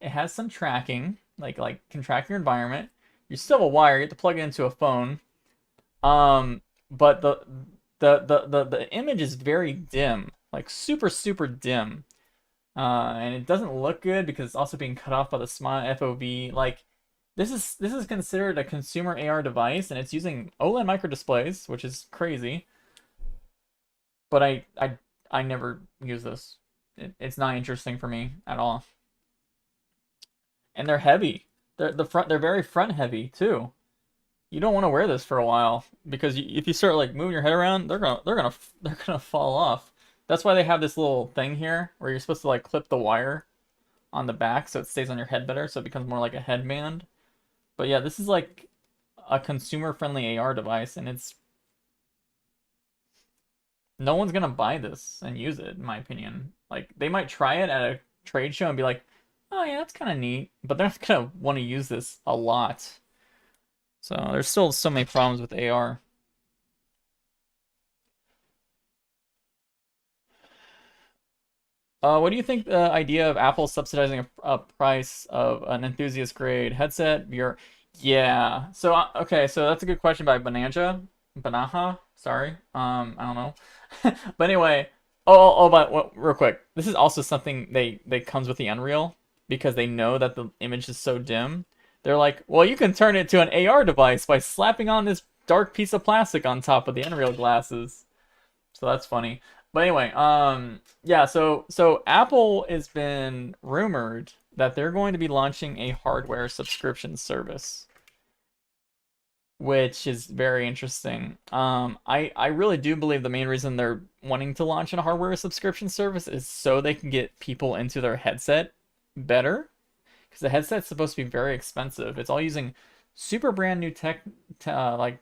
It has some tracking, like can track your environment. You still have a wire. You have to plug it into a phone. But the image is very dim, like super dim, and it doesn't look good because it's also being cut off by the smart FOV. Like this is considered a consumer AR device, and it's using OLED micro displays, which is crazy. But I never use this. It's not interesting for me at all. And they're heavy. They're very front heavy too. You don't want to wear this for a while because if you start like moving your head around, they're gonna fall off. That's why they have this little thing here where you're supposed to like clip the wire on the back so it stays on your head better, so it becomes more like a headband. But yeah, this is like a consumer-friendly AR device, and it's no one's gonna buy this and use it, in my opinion. Like they might try it at a trade show and be like, oh yeah, that's kind of neat, but they're not gonna want to use this a lot. So there's still so many problems with AR. What do you think the idea of Apple subsidizing a price of an enthusiast grade headset? Yeah. So okay, so that's a good question by Banaha. Sorry. I don't know. But anyway, but real quick, this is also something they comes with the Unreal because they know that the image is so dim. They're like, well, you can turn it to an AR device by slapping on this dark piece of plastic on top of the Unreal glasses. So that's funny. But anyway, yeah, so Apple has been rumored that they're going to be launching a hardware subscription service, which is very interesting. I really do believe the main reason they're wanting to launch a hardware subscription service is so they can get people into their headset better, because the headset's supposed to be very expensive. It's all using super brand new tech, like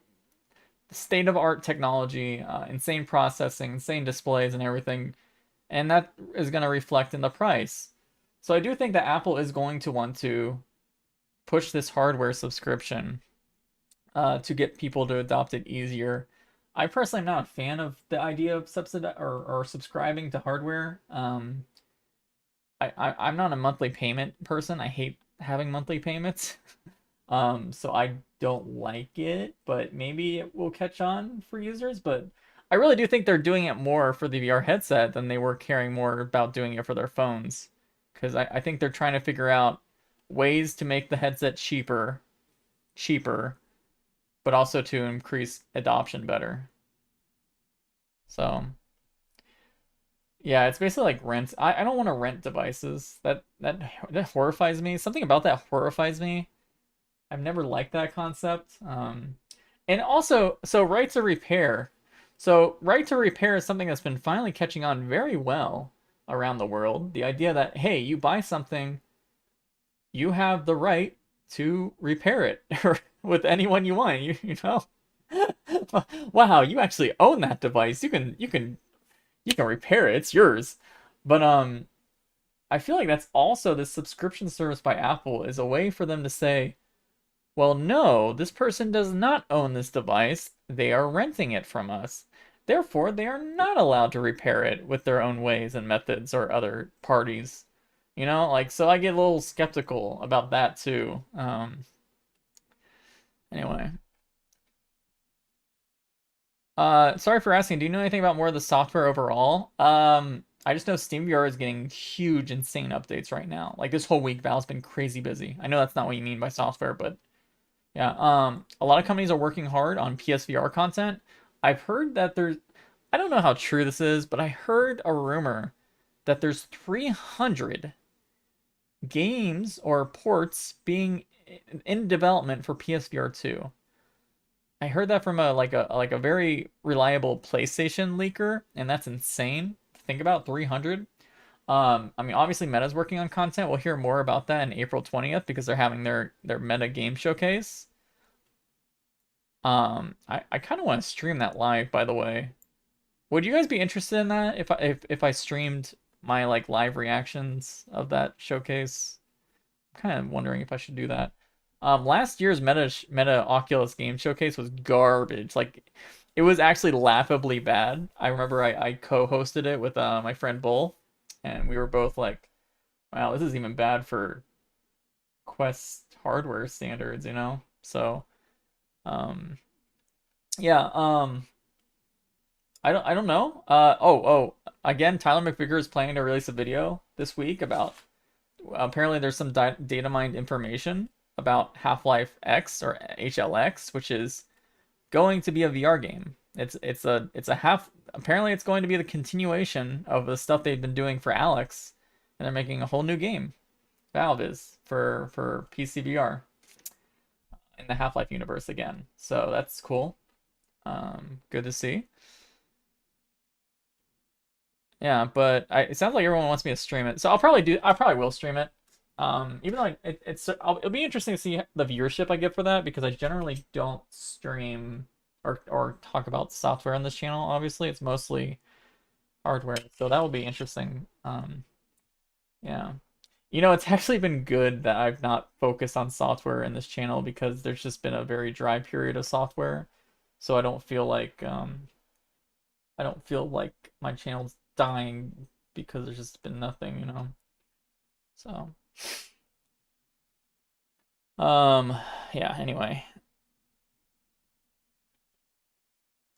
state of art technology, insane processing, insane displays, and everything, and that is going to reflect in the price. So I do think that Apple is going to want to push this hardware subscription to get people to adopt it easier. I personally am not a fan of the idea of or subscribing to hardware. I'm not a monthly payment person. I hate having monthly payments. So I don't like it, but maybe it will catch on for users. But I really do think they're doing it more for the VR headset than they were caring more about doing it for their phones. Because I think they're trying to figure out ways to make the headset cheaper, but also to increase adoption better. So yeah, it's basically like rent. I don't want to rent devices. That horrifies me. Something about that horrifies me. I've never liked that concept. And also, so right to repair. So right to repair is something that's been finally catching on very well around the world. The idea that, hey, you buy something, you have the right to repair it with anyone you want. You know? Wow, you actually own that device. You can repair it. It's yours. But I feel like that's also this subscription service by Apple is a way for them to say, well, no, this person does not own this device. They are renting it from us. Therefore, they are not allowed to repair it with their own ways and methods or other parties. You know, like, so I get a little skeptical about that too. Anyway. Sorry for asking, do you know anything about more of the software overall? I just know Steam VR is getting huge, insane updates right now. Like this whole week, Valve's been crazy busy. I know that's not what you mean by software, but yeah. A lot of companies are working hard on PSVR content. I've heard that I don't know how true this is, but I heard a rumor that there's 300 games or ports being in development for PSVR 2. I heard that from a very reliable PlayStation leaker, and that's insane. Think about 300. I mean, obviously Meta's working on content. We'll hear more about that in April 20th because they're having their Meta game showcase. I kind of want to stream that live, by the way. Would you guys be interested in that if I streamed my like live reactions of that showcase? I'm kind of wondering if I should do that. Last year's Meta Oculus game showcase was garbage. Like, it was actually laughably bad. I remember I co-hosted it with my friend Bull, and we were both like, "Wow, this is even bad for Quest hardware standards," you know? So, yeah, I don't know. Again, Tyler McVicker is planning to release a video this week about apparently there's some data mined information about Half-Life X or HLX, which is going to be a VR game. It's a half. Apparently, it's going to be the continuation of the stuff they've been doing for Alex, and they're making a whole new game. Valve is for PC VR in the Half-Life universe again. So that's cool. Good to see. Yeah, but it sounds like everyone wants me to stream it, so I probably will stream it. Even though it'll be interesting to see the viewership I get for that, because I generally don't stream or talk about software on this channel. Obviously, it's mostly hardware, so that will be interesting. Yeah, you know, it's actually been good that I've not focused on software in this channel because there's just been a very dry period of software, so I don't feel like my channel's dying because there's just been nothing, you know. So. Yeah, anyway.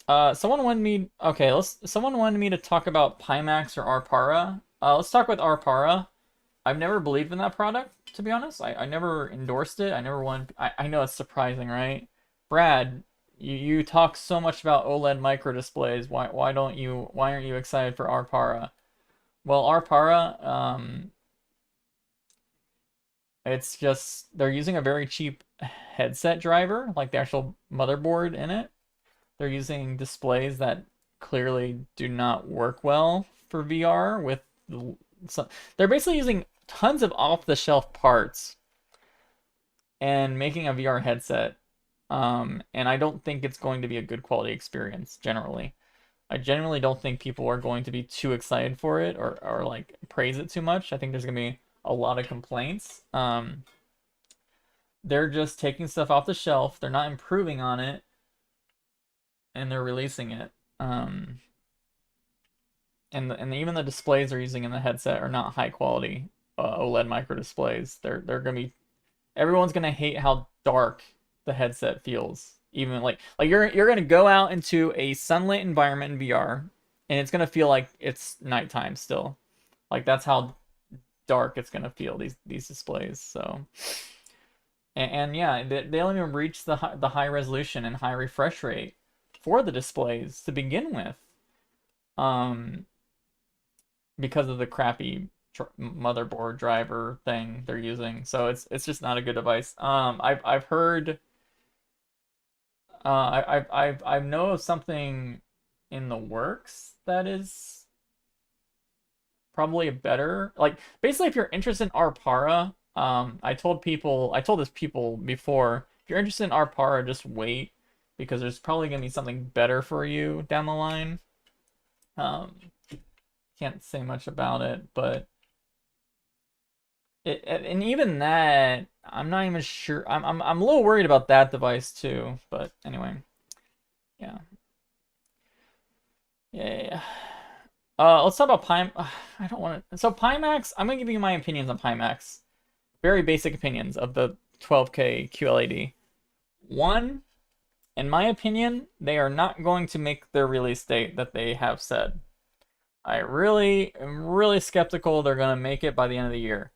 Someone wanted me to talk about Pimax or ARPARA. Let's talk with ARPARA. I've never believed in that product, to be honest. I never endorsed it. I know it's surprising, right? Brad, you talk so much about OLED micro displays. Why aren't you excited for ARPARA? Well, ARPARA, it's just they're using a very cheap headset driver, like the actual motherboard in it. They're using displays that clearly do not work well for VR they're basically using tons of off-the-shelf parts and making a VR headset. And I don't think it's going to be a good quality experience generally. I genuinely don't think people are going to be too excited for it or like praise it too much. I think there's gonna be a lot of complaints. They're just taking stuff off the shelf. They're not improving on it, and they're releasing it. And even the displays they're using in the headset are not high quality OLED micro displays. They're gonna be, everyone's gonna hate how dark the headset feels. Even like you're gonna go out into a sunlit environment in VR, and it's gonna feel like it's nighttime still. Like that's how dark it's gonna feel, these displays. So and yeah, they don't even reach the high resolution and high refresh rate for the displays to begin with, because of the crappy motherboard driver thing they're using. So it's just not a good device. I've heard, I know of something in the works that is probably a better, like basically if you're interested in ARPARA, I told this people before, if you're interested in ARPARA, just wait, because there's probably gonna be something better for you down the line. Can't say much about it, but and even that, I'm not even sure. I'm a little worried about that device too. But anyway, yeah. Yeah. Let's talk about I don't want to. So Pimax, I'm gonna give you my opinions on Pimax. Very basic opinions of the 12K QLED. One, in my opinion, they are not going to make their release date that they have said. I really am really skeptical they're gonna make it by the end of the year.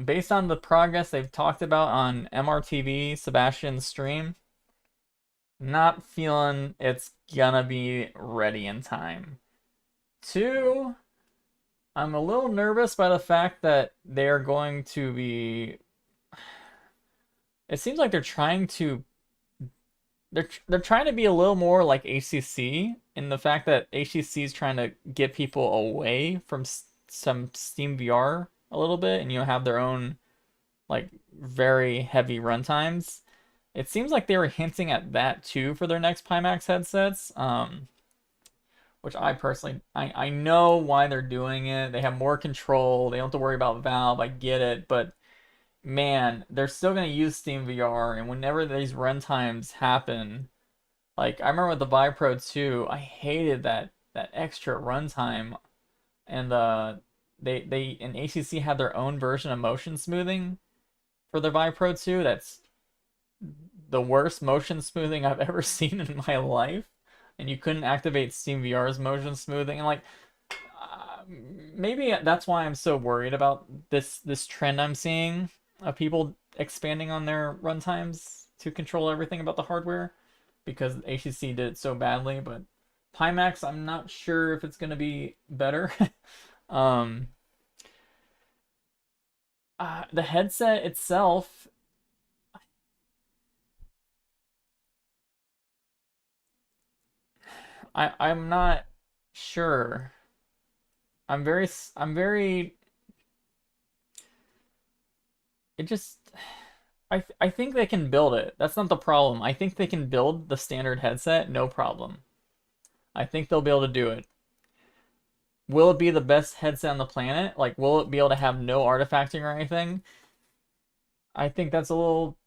Based on the progress they've talked about on MRTV, Sebastian's stream, not feeling it's gonna be ready in time. Two, I'm a little nervous by the fact that they're going to be. It seems like they're trying to. They're trying to be a little more like HTC in the fact that HTC is trying to get people away from some Steam VR a little bit, and have their own like very heavy runtimes. It seems like they were hinting at that too for their next Pimax headsets, which I personally, I know why they're doing it. They have more control. They don't have to worry about Valve. I get it, but man, they're still gonna use Steam VR, and whenever these runtimes happen, like I remember with the Vive Pro 2, I hated that extra runtime, and they and HTC had their own version of motion smoothing for the Vive Pro 2. That's the worst motion smoothing I've ever seen in my life, and you couldn't activate Steam VR's motion smoothing, and like maybe that's why I'm so worried about this trend I'm seeing of people expanding on their runtimes to control everything about the hardware, because HTC did it so badly. But Pimax, I'm not sure if it's going to be better. The headset itself, I'm not sure. I'm very. It just, I think they can build it. That's not the problem. I think they can build the standard headset, no problem. I think they'll be able to do it. Will it be the best headset on the planet? Like, will it be able to have no artifacting or anything? I think that's a little.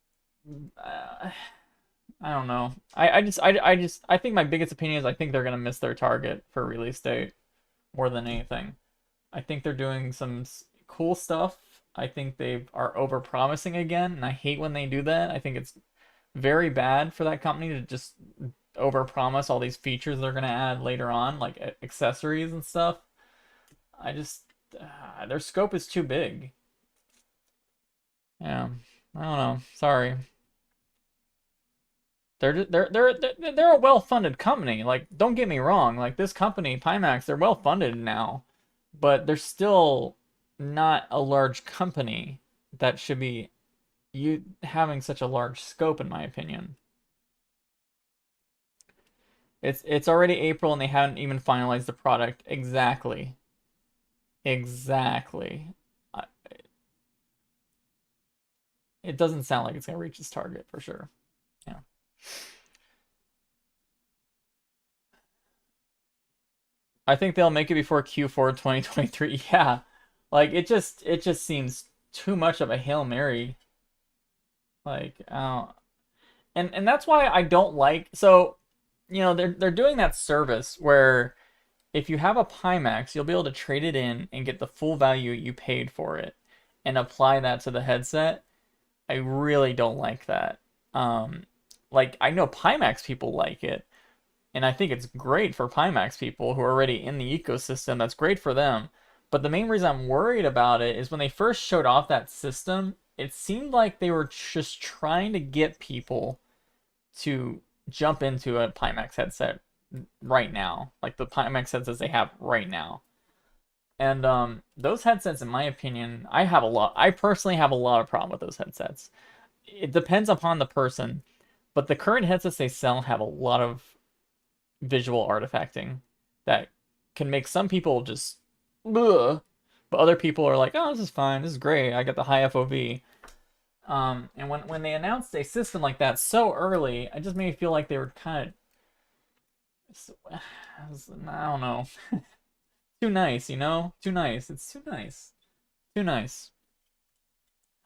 I don't know. I think my biggest opinion is I think they're gonna miss their target for release date more than anything. I think they're doing some cool stuff. I think they are over-promising again, and I hate when they do that. I think it's very bad for that company to just over-promise all these features they're gonna add later on, like accessories and stuff. I just their scope is too big. Yeah, I don't know. Sorry. They're a well-funded company. Like, don't get me wrong. Like, this company, Pimax, they're well-funded now, but they're still not a large company that should be having such a large scope, in my opinion. It's already April and they haven't even finalized the product. Exactly. Exactly. it doesn't sound like it's gonna reach its target for sure. Yeah. I think they'll make it before Q4 2023. Yeah. Like it just seems too much of a Hail Mary. Like, and that's why I don't like, so, you know, they're doing that service where if you have a Pimax, you'll be able to trade it in and get the full value you paid for it and apply that to the headset. I really don't like that. Um, like, I know Pimax people like it, and I think it's great for Pimax people who are already in the ecosystem. That's great for them. But the main reason I'm worried about it is when they first showed off that system, it seemed like they were just trying to get people to jump into a Pimax headset right now, like the Pimax headsets they have right now. And those headsets, in my opinion, I personally have a lot of problem with those headsets. It depends upon the person, but the current headsets they sell have a lot of visual artifacting that can make some people just, ugh, but other people are like, oh, this is fine, this is great, I got the high FOV. And when they announced a system like that so early, it just made me feel like they were kind of, I don't know, too nice, you know? Too nice. It's too nice. Too nice.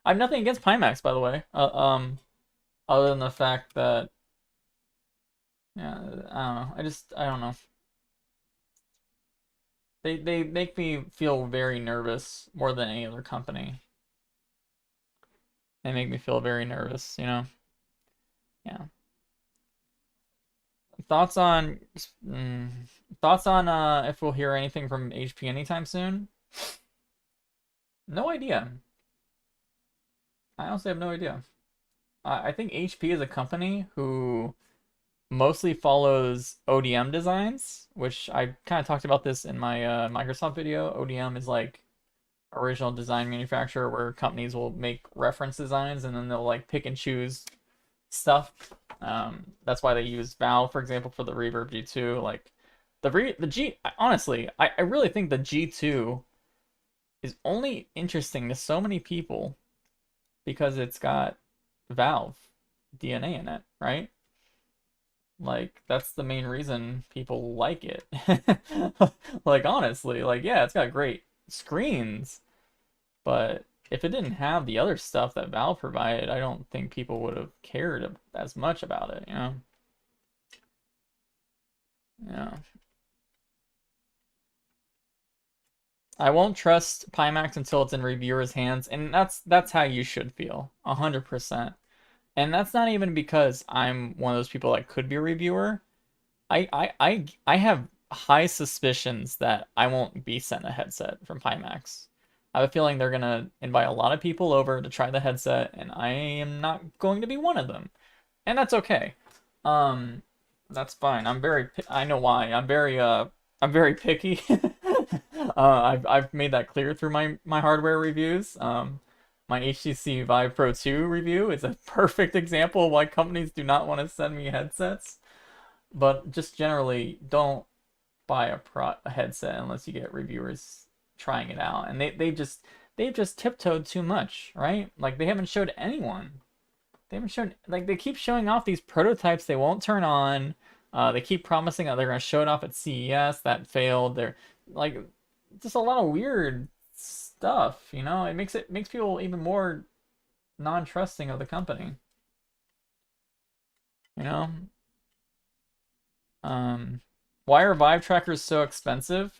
I have nothing against Pimax, by the way. Other than the fact that, yeah, I don't know. I don't know. They make me feel very nervous more than any other company. They make me feel very nervous, you know? Yeah. Thoughts on if we'll hear anything from HP anytime soon? No idea. I honestly have no idea. I think HP is a company who mostly follows ODM designs, which I kind of talked about this in my Microsoft video. ODM is like original design manufacturer, where companies will make reference designs and then they'll like pick and choose stuff. That's why they use Valve, for example, for the Reverb G2. Like the G, honestly, I really think the G2 is only interesting to so many people because it's got Valve DNA in it, right? Like that's the main reason people like it. Like honestly, like yeah, it's got great screens, but if it didn't have the other stuff that Valve provided, I don't think people would have cared as much about it, you know? Yeah. I won't trust Pimax until it's in reviewers' hands, and that's how you should feel, 100%. And that's not even because I'm one of those people that could be a reviewer. I have high suspicions that I won't be sent a headset from Pimax. I have a feeling they're gonna invite a lot of people over to try the headset, and I am not going to be one of them. And that's okay. Um, that's fine. I know why. I'm very picky. I've made that clear through my hardware reviews. My HTC Vive Pro 2 review is a perfect example of why companies do not want to send me headsets. But just generally, don't buy a headset unless you get reviewers trying it out. And they've just tiptoed too much, right? Like they haven't showed anyone. They haven't shown, like they keep showing off these prototypes they won't turn on. They keep promising that they're gonna show it off at CES. That failed. They're like just a lot of weird stuff, you know? It makes people even more non-trusting of the company. You know? Why are Vive Trackers so expensive?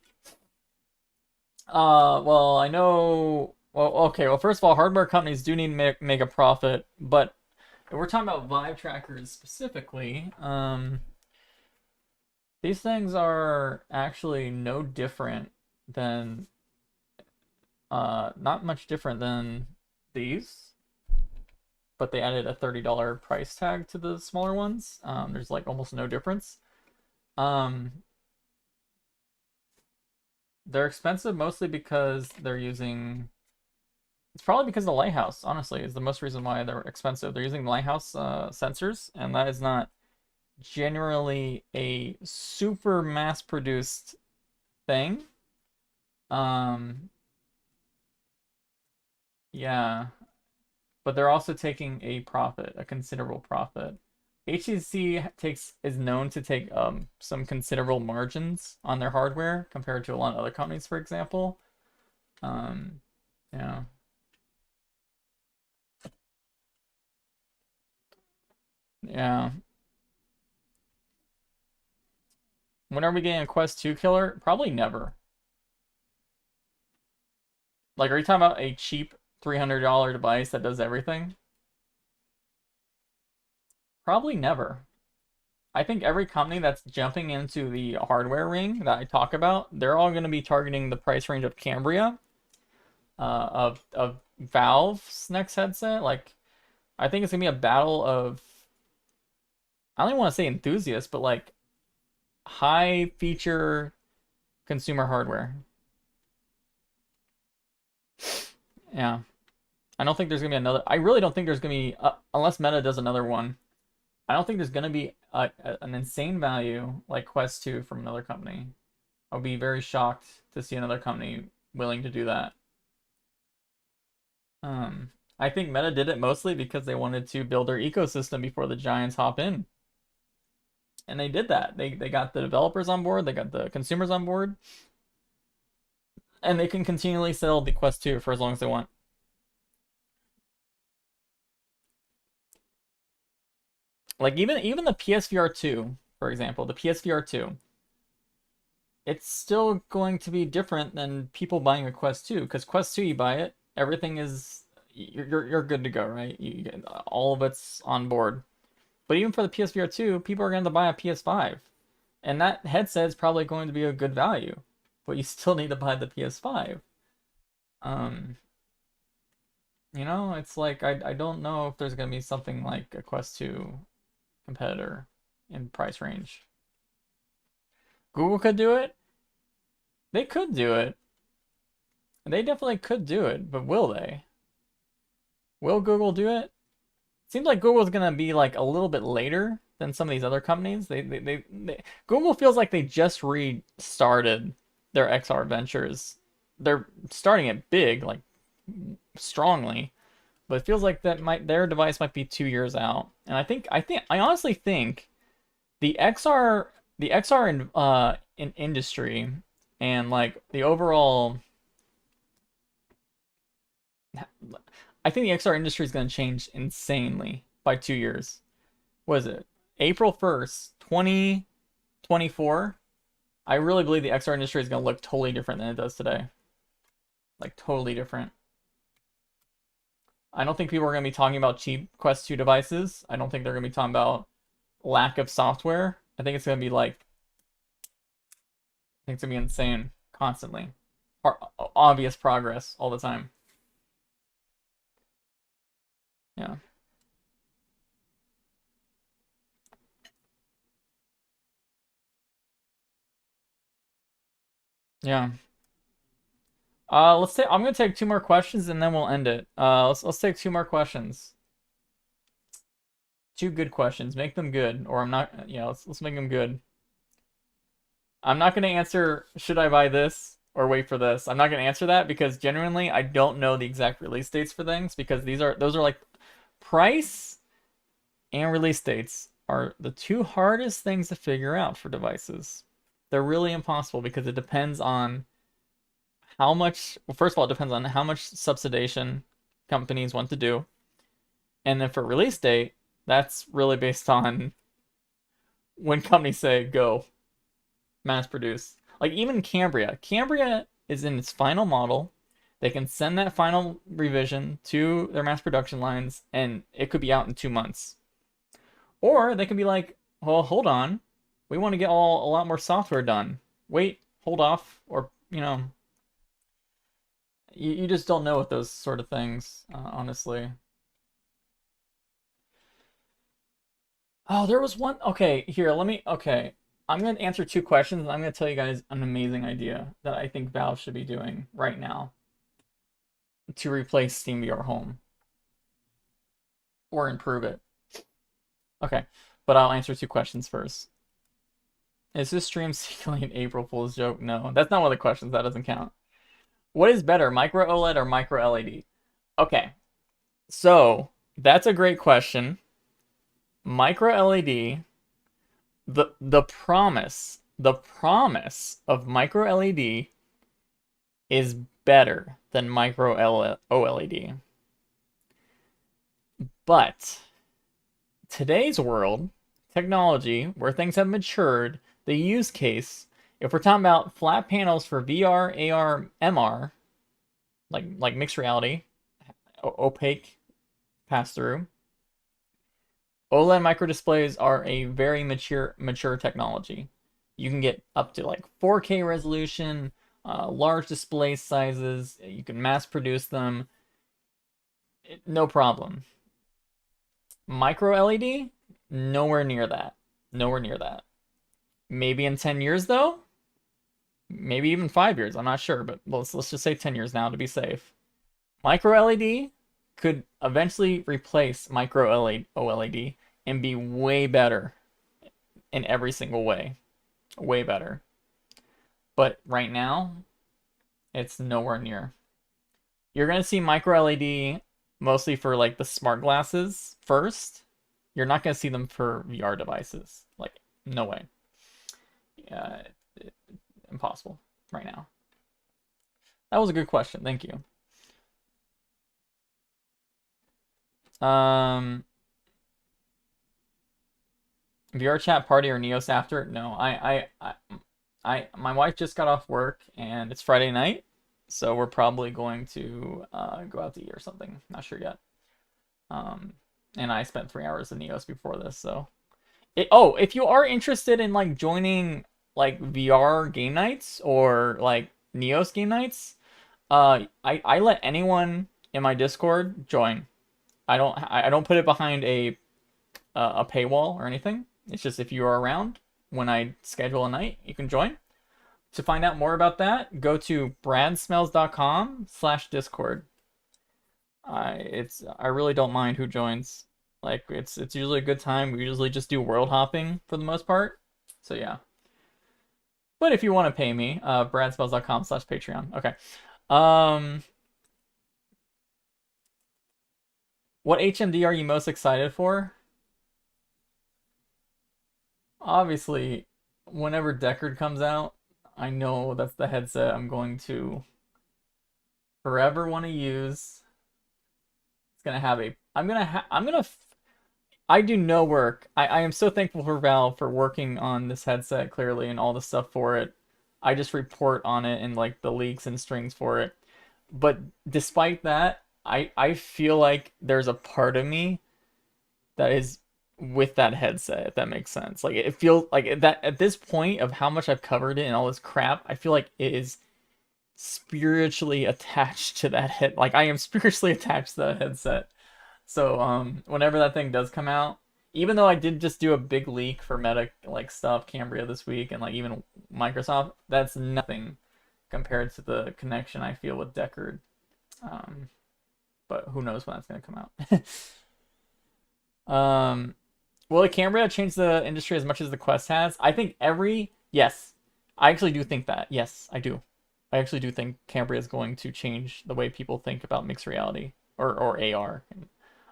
Well, I know. Well, okay. Well, first of all, hardware companies do need to make a profit, but if we're talking about Vive Trackers specifically, these things are actually no different than, not much different than these, but they added a $30 price tag to the smaller ones. There's like almost no difference. They're expensive mostly because they're using. It's probably because the Lighthouse, honestly, is the most reason why they're expensive. They're using Lighthouse sensors, and that is not generally a super mass-produced thing. Yeah. but they're also taking a profit, a considerable profit. HTC is known to take some considerable margins on their hardware compared to a lot of other companies, for example. Yeah. Yeah. When are we getting a Quest 2 killer? Probably never. Like, are you talking about a cheap $300 device that does everything? Probably never. I think every company that's jumping into the hardware ring that I talk about, they're all going to be targeting the price range of Cambria, of Valve's next headset. Like, I think it's gonna be a battle of, I don't even want to say enthusiasts, but like high feature consumer hardware. Yeah. I don't think there's gonna be another. I really don't think there's gonna be, unless Meta does another one. I don't think there's gonna be an insane value like Quest 2 from another company. I'll be very shocked to see another company willing to do that. I think Meta did it mostly because they wanted to build their ecosystem before the giants hop in. And they did that. They got the developers on board, they got the consumers on board, and they can continually sell the Quest 2 for as long as they want. Like even the PSVR 2, for example, the PSVR 2, it's still going to be different than people buying a Quest 2, because Quest 2, you buy it, everything is, you're good to go, right? You get, all of it's on board. But even for the PSVR 2, people are going to buy a PS5. And that headset is probably going to be a good value. But you still need to buy the PS5. You know, it's like, I don't know if there's going to be something like a Quest 2 competitor in price range. Google could do it. They could do it. They definitely could do it, but will they? Will Google do it? Seems like Google's gonna be like a little bit later than some of these other companies. Google feels like they just restarted their XR ventures. They're starting it big, like strongly, but it feels like their device might be 2 years out. And I honestly think the XR in industry and like the overall, I think the XR industry is going to change insanely by 2 years. What is it? April 1st, 2024. I really believe the XR industry is going to look totally different than it does today. Like, totally different. I don't think people are going to be talking about cheap Quest 2 devices. I don't think they're going to be talking about lack of software. I think it's going to be like, I think it's going to be insane constantly. Obvious progress all the time. Yeah. Yeah. I'm gonna take two more questions and then we'll end it. Let's take two more questions. Two good questions. Make them good, or I'm not. Yeah, let's make them good. I'm not gonna answer should I buy this or wait for this. I'm not gonna answer that because genuinely I don't know the exact release dates for things, because those are like price and release dates are the two hardest things to figure out for devices. They're really impossible because it depends on how much, well, first of all, it depends on how much subsidization companies want to do. And then for release date, that's really based on when companies say go mass produce. Like even Cambria is in its final model. They can send that final revision to their mass production lines and it could be out in 2 months. Or they could be like, well, hold on, we want to get a lot more software done. Wait, hold off, or you just don't know with those sort of things, honestly. Oh, there was one. Okay, here, okay. I'm going to answer two questions, and I'm going to tell you guys an amazing idea that I think Valve should be doing right now to replace Steam VR Home. Or improve it. Okay, but I'll answer two questions first. Is this stream secretly an April Fool's joke? No, that's not one of the questions. That doesn't count. What is better, micro OLED or micro LED? Okay. So that's a great question. Micro LED, the promise of micro LED is better than micro OLED. But today's world, technology, where things have matured, the use case, if we're talking about flat panels for VR, AR, MR, like mixed reality, opaque pass through, OLED microdisplays are a very mature technology. You can get up to like 4K resolution, large display sizes. You can mass produce them, no problem. Micro LED, nowhere near that. Nowhere near that. Maybe in 10 years though. Maybe even 5 years. I'm not sure, but let's just say 10 years now to be safe. Micro LED could eventually replace micro OLED and be way better in every single way. Way better. But right now, it's nowhere near. You're going to see micro LED mostly for like the smart glasses first. You're not going to see them for VR devices. Like, no way. Yeah, impossible right now. That was a good question. Thank you. VR chat party or Neos after? No, my wife just got off work and it's Friday night, so we're probably going to go out to eat or something. Not sure yet. And I spent 3 hours in Neos before this, so if you are interested in like joining like VR game nights or like Neos game nights, I let anyone in my Discord join. I don't put it behind a paywall or anything. It's just if you are around when I schedule a night, you can join. To find out more about that, go to bradsmells.com/discord. I really don't mind who joins. Like it's usually a good time. We usually just do world hopping for the most part. So yeah. But if you want to pay me, bradsmells.com/Patreon. Okay. What HMD are you most excited for? Obviously, whenever Deckard comes out, I know that's the headset I'm going to forever want to use. It's gonna have a. I do no work. I am so thankful for Valve for working on this headset clearly and all the stuff for it. I just report on it and like the leaks and strings for it. But despite that, I feel like there's a part of me that is with that headset, if that makes sense. Like it feels like that at this point of how much I've covered it and all this crap, I feel like it is spiritually attached to that head. Like I am spiritually attached to that headset. So whenever that thing does come out, even though I did just do a big leak for Meta like stuff, Cambria this week, and like even Microsoft, that's nothing compared to the connection I feel with Deckard. But who knows when that's gonna come out. Will the Cambria change the industry as much as the Quest has? I think yes, I actually do think that. Yes, I do. I actually do think Cambria is going to change the way people think about mixed reality or AR.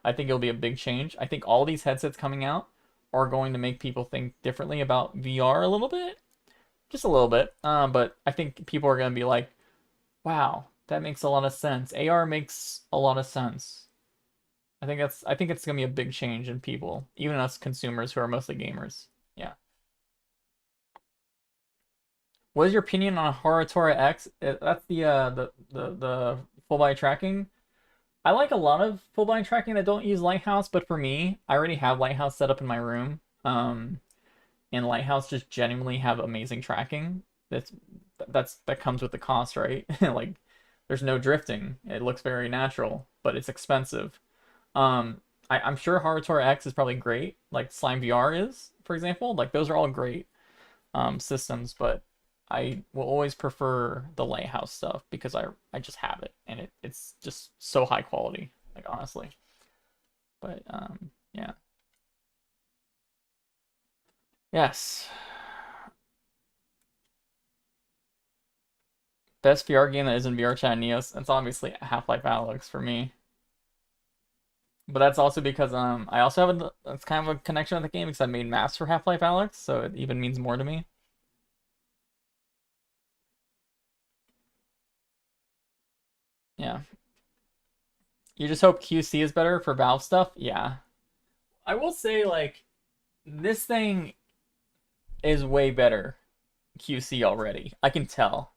I think it'll be a big change. I think all these headsets coming out are going to make people think differently about VR a little bit, just a little bit. But I think people are going to be like, "Wow, that makes a lot of sense. AR makes a lot of sense." I think it's gonna be a big change in people, even us consumers who are mostly gamers. Yeah. What is your opinion on Horatora X? That's the full body tracking. I like a lot of full body tracking that don't use Lighthouse, but for me, I already have Lighthouse set up in my room. And Lighthouse just genuinely have amazing tracking. That comes with the cost, right? Like, there's no drifting. It looks very natural, but it's expensive. I'm sure Harutor X is probably great, like Slime VR is, for example. Like those are all great systems, but I will always prefer the Lighthouse stuff because I just have it and it's just so high quality, like honestly. But yeah. Yes. Best VR game that isn't VR chat Neos. That's obviously Half-Life Alyx for me. But that's also because I also have that's kind of a connection with the game because I made maps for Half-Life Alyx, so it even means more to me. Yeah. You just hope QC is better for Valve stuff? Yeah. I will say, like, this thing is way better QC already. I can tell.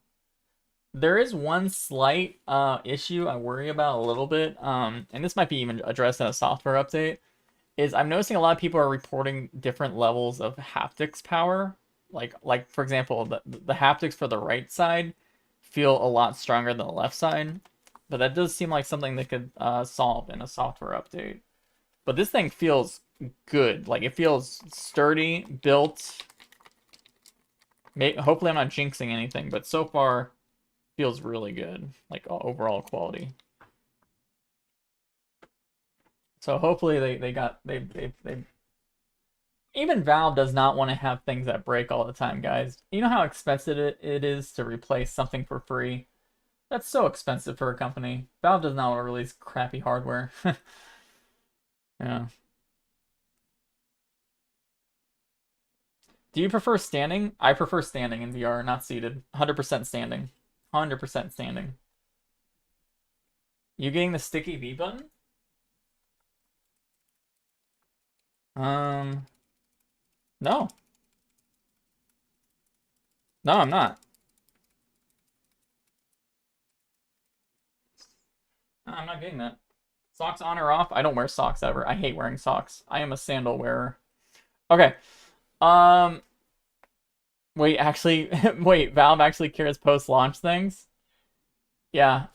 There is one slight issue I worry about a little bit, and this might be even addressed in a software update, is I'm noticing a lot of people are reporting different levels of haptics power. Like for example, the haptics for the right side feel a lot stronger than the left side, but that does seem like something they could solve in a software update. But this thing feels good. Like, it feels sturdy, built. Hopefully I'm not jinxing anything, but so far feels really good, like overall quality. So hopefully they even Valve does not want to have things that break all the time, guys. You know how expensive it is to replace something for free? That's so expensive for a company. Valve does not want to release crappy hardware. Yeah. Do you prefer standing? I prefer standing in VR, not seated. 100% standing. 100% standing. You getting the sticky V button? No. No, I'm not. No, I'm not getting that. Socks on or off? I don't wear socks ever. I hate wearing socks. I am a sandal wearer. Okay. Um, wait, actually, wait, Valve actually cares post-launch things? Yeah,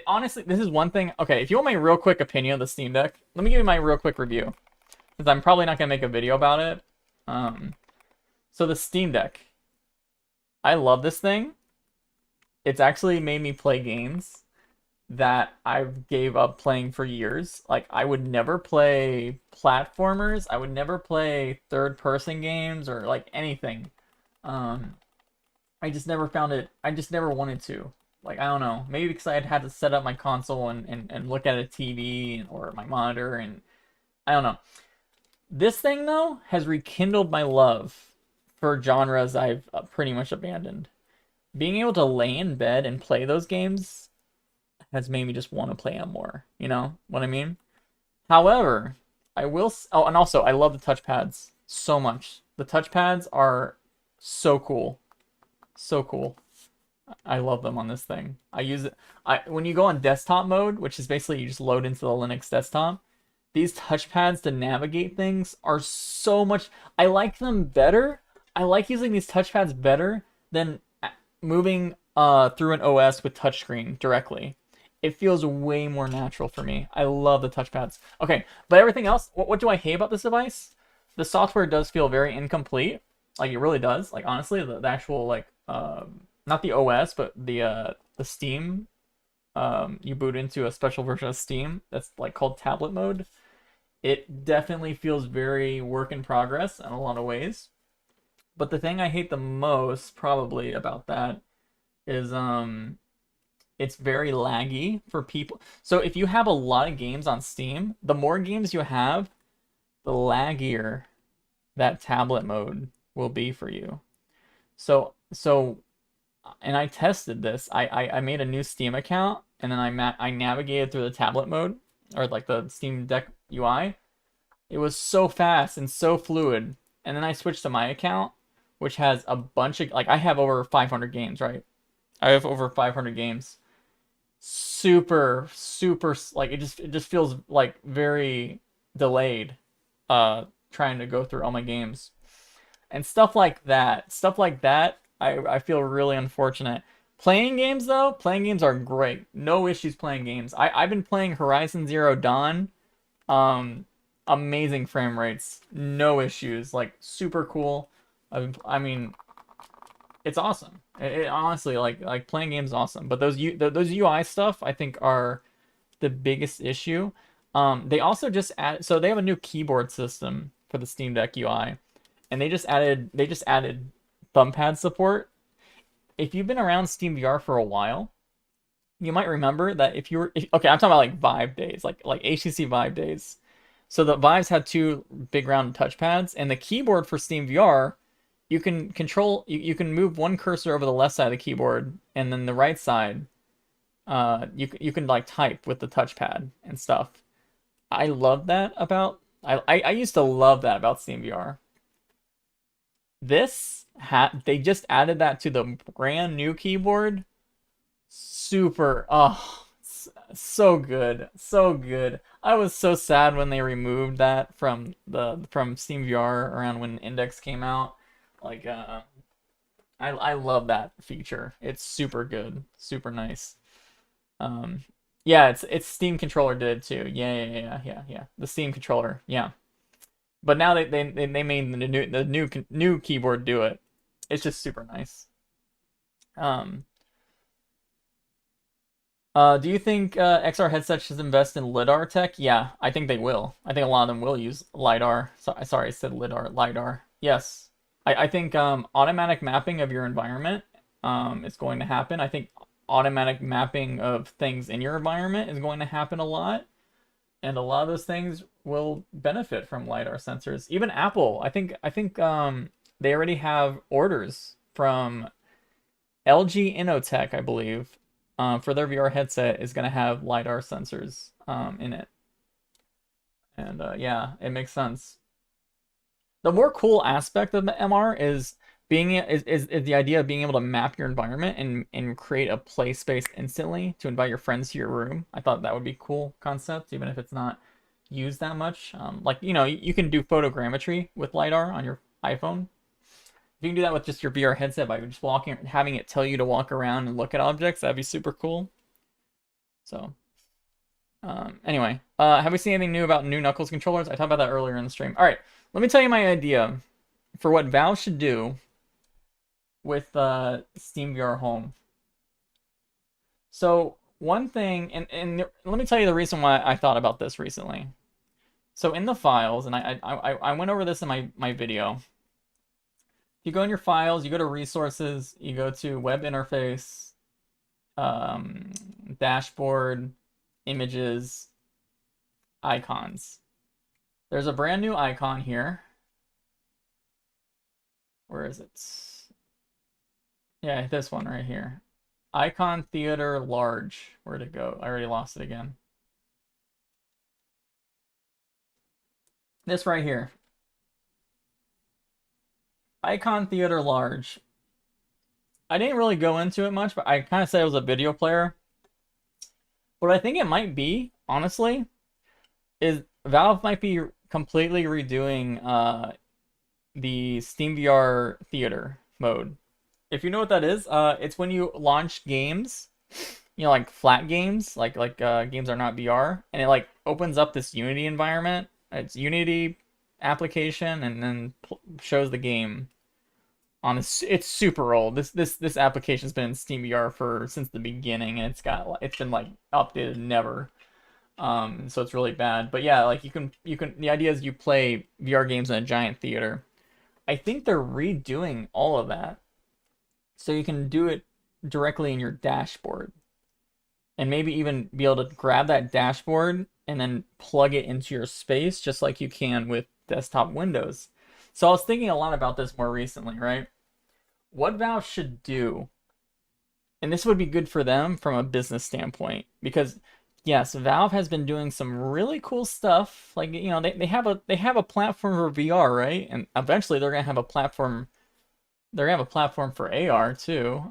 honestly, this is one thing. Okay, if you want my real quick opinion of the Steam Deck, let me give you my real quick review, because I'm probably not gonna make a video about it. Um, so the Steam Deck, I love this thing. It's actually made me play games that I've gave up playing for years. Like, I would never play platformers. I would never play third-person games or like anything. Um, I just never found it. I just never wanted to. Like, I don't know. Maybe because I had to set up my console and look at a TV or my monitor, and I don't know. This thing, though, has rekindled my love for genres I've pretty much abandoned. Being able to lay in bed and play those games has made me just want to play them more. You know what I mean? However, I will. Oh, and also, I love the touchpads so much. The touchpads are so cool. So cool. I love them on this thing. I use it. When you go on desktop mode, which is basically you just load into the Linux desktop, these touchpads to navigate things are so much. I like them better. I like using these touchpads better than moving through an OS with touchscreen directly. It feels way more natural for me. I love the touchpads. Okay, but everything else, what do I hate about this device? The software does feel very incomplete. Like, it really does. Like, honestly, the actual, like, not the OS, but the Steam. You boot into a special version of Steam that's like called tablet mode. It definitely feels very work in progress in a lot of ways. But the thing I hate the most probably about that is it's very laggy for people. So if you have a lot of games on Steam, the more games you have, the laggier that tablet mode will be for you. So and I tested this. I made a new Steam account, and then I navigated through the tablet mode, or like the Steam Deck UI. It was so fast and so fluid. And then I switched to my account, which has a bunch of, like, I have over 500 games, right? I have over 500 games. Super, super, like, it just feels like very delayed trying to go through all my games. And stuff like that. Stuff like that, I feel really unfortunate. Playing games, though, playing games are great. No issues playing games. I've been playing Horizon Zero Dawn. Amazing frame rates. No issues. Like, super cool. I mean, it's awesome. It honestly, like playing games is awesome. But those UI stuff, I think, are the biggest issue. They also just add, so they have a new keyboard system for the Steam Deck UI, and they just added thumb pad support. If you've been around Steam VR for a while, you might remember that okay, I'm talking about like Vive days, like HTC Vive days. So the Vives had two big round touchpads, and the keyboard for Steam VR, you can control, you can move one cursor over the left side of the keyboard, and then the right side, you can like type with the touchpad and stuff. I love that about I used to love that about Steam VR. They just added that to the brand new keyboard. Super, oh, so good, so good. I was so sad when they removed that from Steam VR around when Index came out. Like, I love that feature. It's super good, super nice. Yeah, it's Steam controller did it too. Yeah. The Steam controller, yeah. But now they made the new keyboard do it. It's just super nice. Do you think XR headsets should invest in LiDAR tech? Yeah, I think they will. I think a lot of them will use LiDAR. Sorry, I said LiDAR. Yes. I think automatic mapping of your environment is going to happen. I think automatic mapping of things in your environment is going to happen a lot. And a lot of those things will benefit from LiDAR sensors. Even Apple, I think they already have orders from LG Innotek, I believe, for their VR headset is going to have LiDAR sensors in it. And yeah, it makes sense. The more cool aspect of the MR is the idea of being able to map your environment and create a play space instantly to invite your friends to your room. I thought that would be a cool concept, even if it's not used that much. Like, you can do photogrammetry with LiDAR on your iPhone. If you can do that with just your VR headset by just having it tell you to walk around and look at objects, that'd be super cool. So, anyway, have we seen anything new about new Knuckles controllers? I talked about that earlier in the stream. All right, let me tell you my idea for what Valve should do with Steam VR Home. So one thing, and let me tell you the reason why I thought about this recently. So in the files, and I went over this in my video. You go in your files, you go to resources, you go to web interface, dashboard, images, icons. There's a brand new icon here. Where is it? Yeah, this one right here. Icon Theater Large. Where'd it go? I already lost it again. This right here. Icon Theater Large. I didn't really go into it much, but I kind of said it was a video player. What I think it might be, honestly, is Valve might be completely redoing the Steam VR Theater mode. If you know what that is, it's when you launch games, like flat games, like games are not VR, and it like opens up this Unity environment. It's Unity application, and then shows the game on this. It's super old. This application's been in Steam VR since the beginning, and it's been like updated never. So it's really bad. But yeah, like you can the idea is you play VR games in a giant theater. I think they're redoing all of that, so you can do it directly in your dashboard, and maybe even be able to grab that dashboard and then plug it into your space, just like you can with desktop Windows. So I was thinking a lot about this more recently, right? What Valve should do, and this would be good for them from a business standpoint, because yes, Valve has been doing some really cool stuff. Like, they have a platform for VR, right? And eventually they're gonna have a platform. They're gonna have a platform for AR too.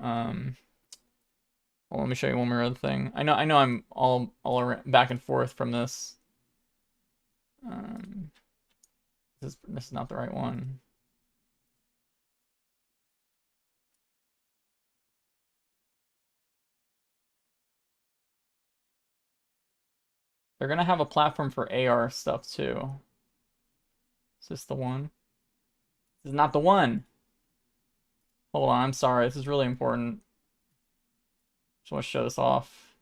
Well, let me show you one more other thing. I know I'm all around, back and forth from this. This is not the right one. They're gonna have a platform for AR stuff too. Is this the one? This is not the one. Hold on, I'm sorry. This is really important. Just want to show this off.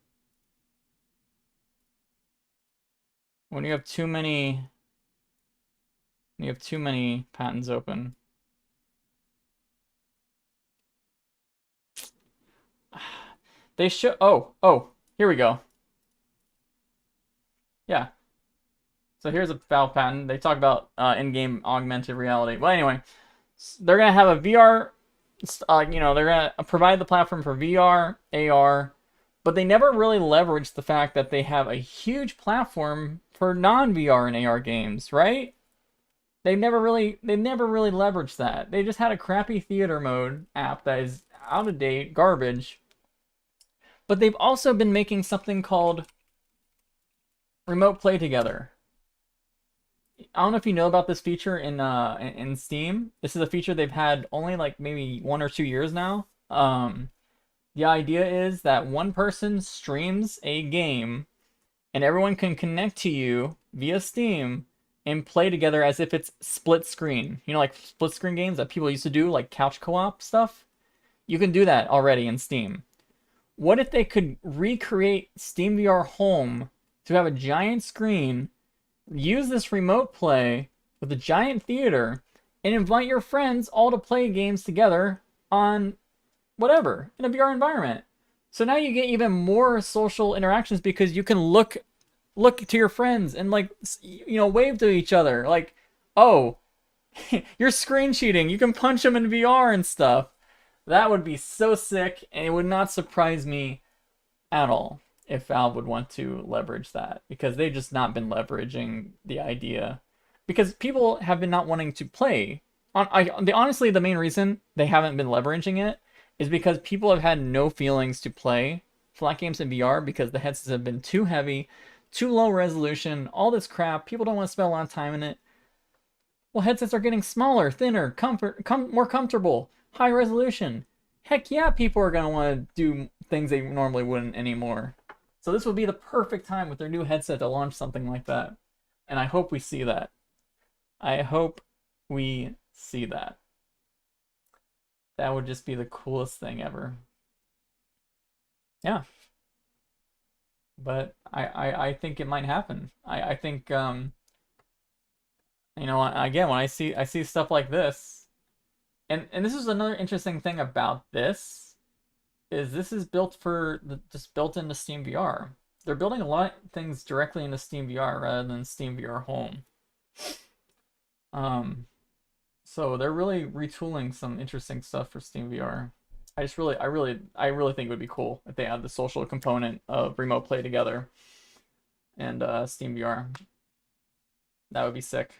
When you have too many patents open. They show. Oh. Here we go. Yeah. So here's a Valve patent. They talk about in-game augmented reality. Well, anyway, they're gonna have a VR. You know, they're gonna provide the platform for VR, AR, but they never really leveraged the fact that they have a huge platform for non-VR and AR games, right? They never really leveraged that. They just had a crappy theater mode app that is out of date, garbage. But they've also been making something called Remote Play Together. I don't know if you know about this feature in Steam. This is a feature they've had only like maybe 1 or 2 years now. The idea is that one person streams a game, and everyone can connect to you via Steam and play together as if it's split screen. You know, like split screen games that people used to do, like couch co-op stuff? You can do that already in Steam. What if they could recreate Steam VR Home to have a giant screen, use this remote play with a giant theater, and invite your friends all to play games together on whatever, in a VR environment? So now you get even more social interactions because you can look to your friends and, like, you know, wave to each other. Like, oh, you're screen cheating. You can punch them in VR and stuff. That would be so sick, and it would not surprise me at all if Valve would want to leverage that, because they've just not been leveraging the idea. Because people have been not wanting to play. Honestly, the main reason they haven't been leveraging it is because people have had no feelings to play flat games in VR because the headsets have been too heavy, too low resolution, all this crap. People don't want to spend a lot of time in it. Well, headsets are getting smaller, thinner, more comfortable, high resolution. Heck yeah, people are going to want to do things they normally wouldn't anymore. So this would be the perfect time with their new headset to launch something like that. And I hope we see that. I hope we see that. That would just be the coolest thing ever. Yeah. But I think it might happen. I think you know, again, when I see stuff like this, and this is another interesting thing about this, is this is just built into Steam VR. They're building a lot of things directly into Steam VR rather than Steam VR Home. So they're really retooling some interesting stuff for Steam VR. I really think it would be cool if they had the social component of remote play together and Steam VR. That would be sick.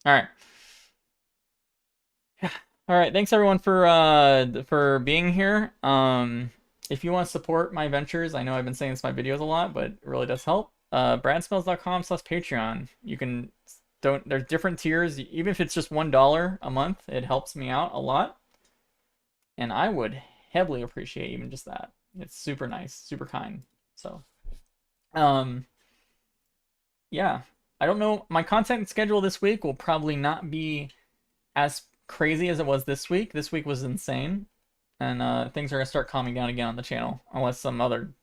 All right. Yeah. All right. Thanks everyone for being here. If you want to support my ventures, I know I've been saying this in my videos a lot, but it really does help. bradsmells.com/Patreon. You can there's different tiers. Even if it's just $1 a month, it helps me out a lot. And I would heavily appreciate even just that. It's super nice, super kind. So, yeah. I don't know. My content schedule this week will probably not be as crazy as it was this week. This week was insane. And things are going to start calming down again on the channel. Unless some other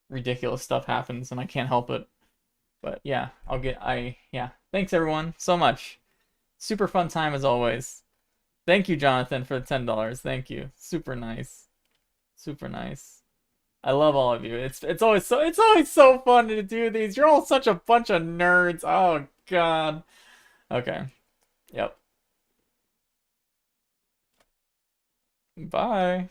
ridiculous stuff happens and I can't help it. But yeah, yeah. Thanks everyone so much. Super fun time as always. Thank you, Jonathan, for the $10. Thank you. Super nice. Super nice. I love all of you. It's always so fun to do these. You're all such a bunch of nerds. Oh god. Okay. Yep. Bye.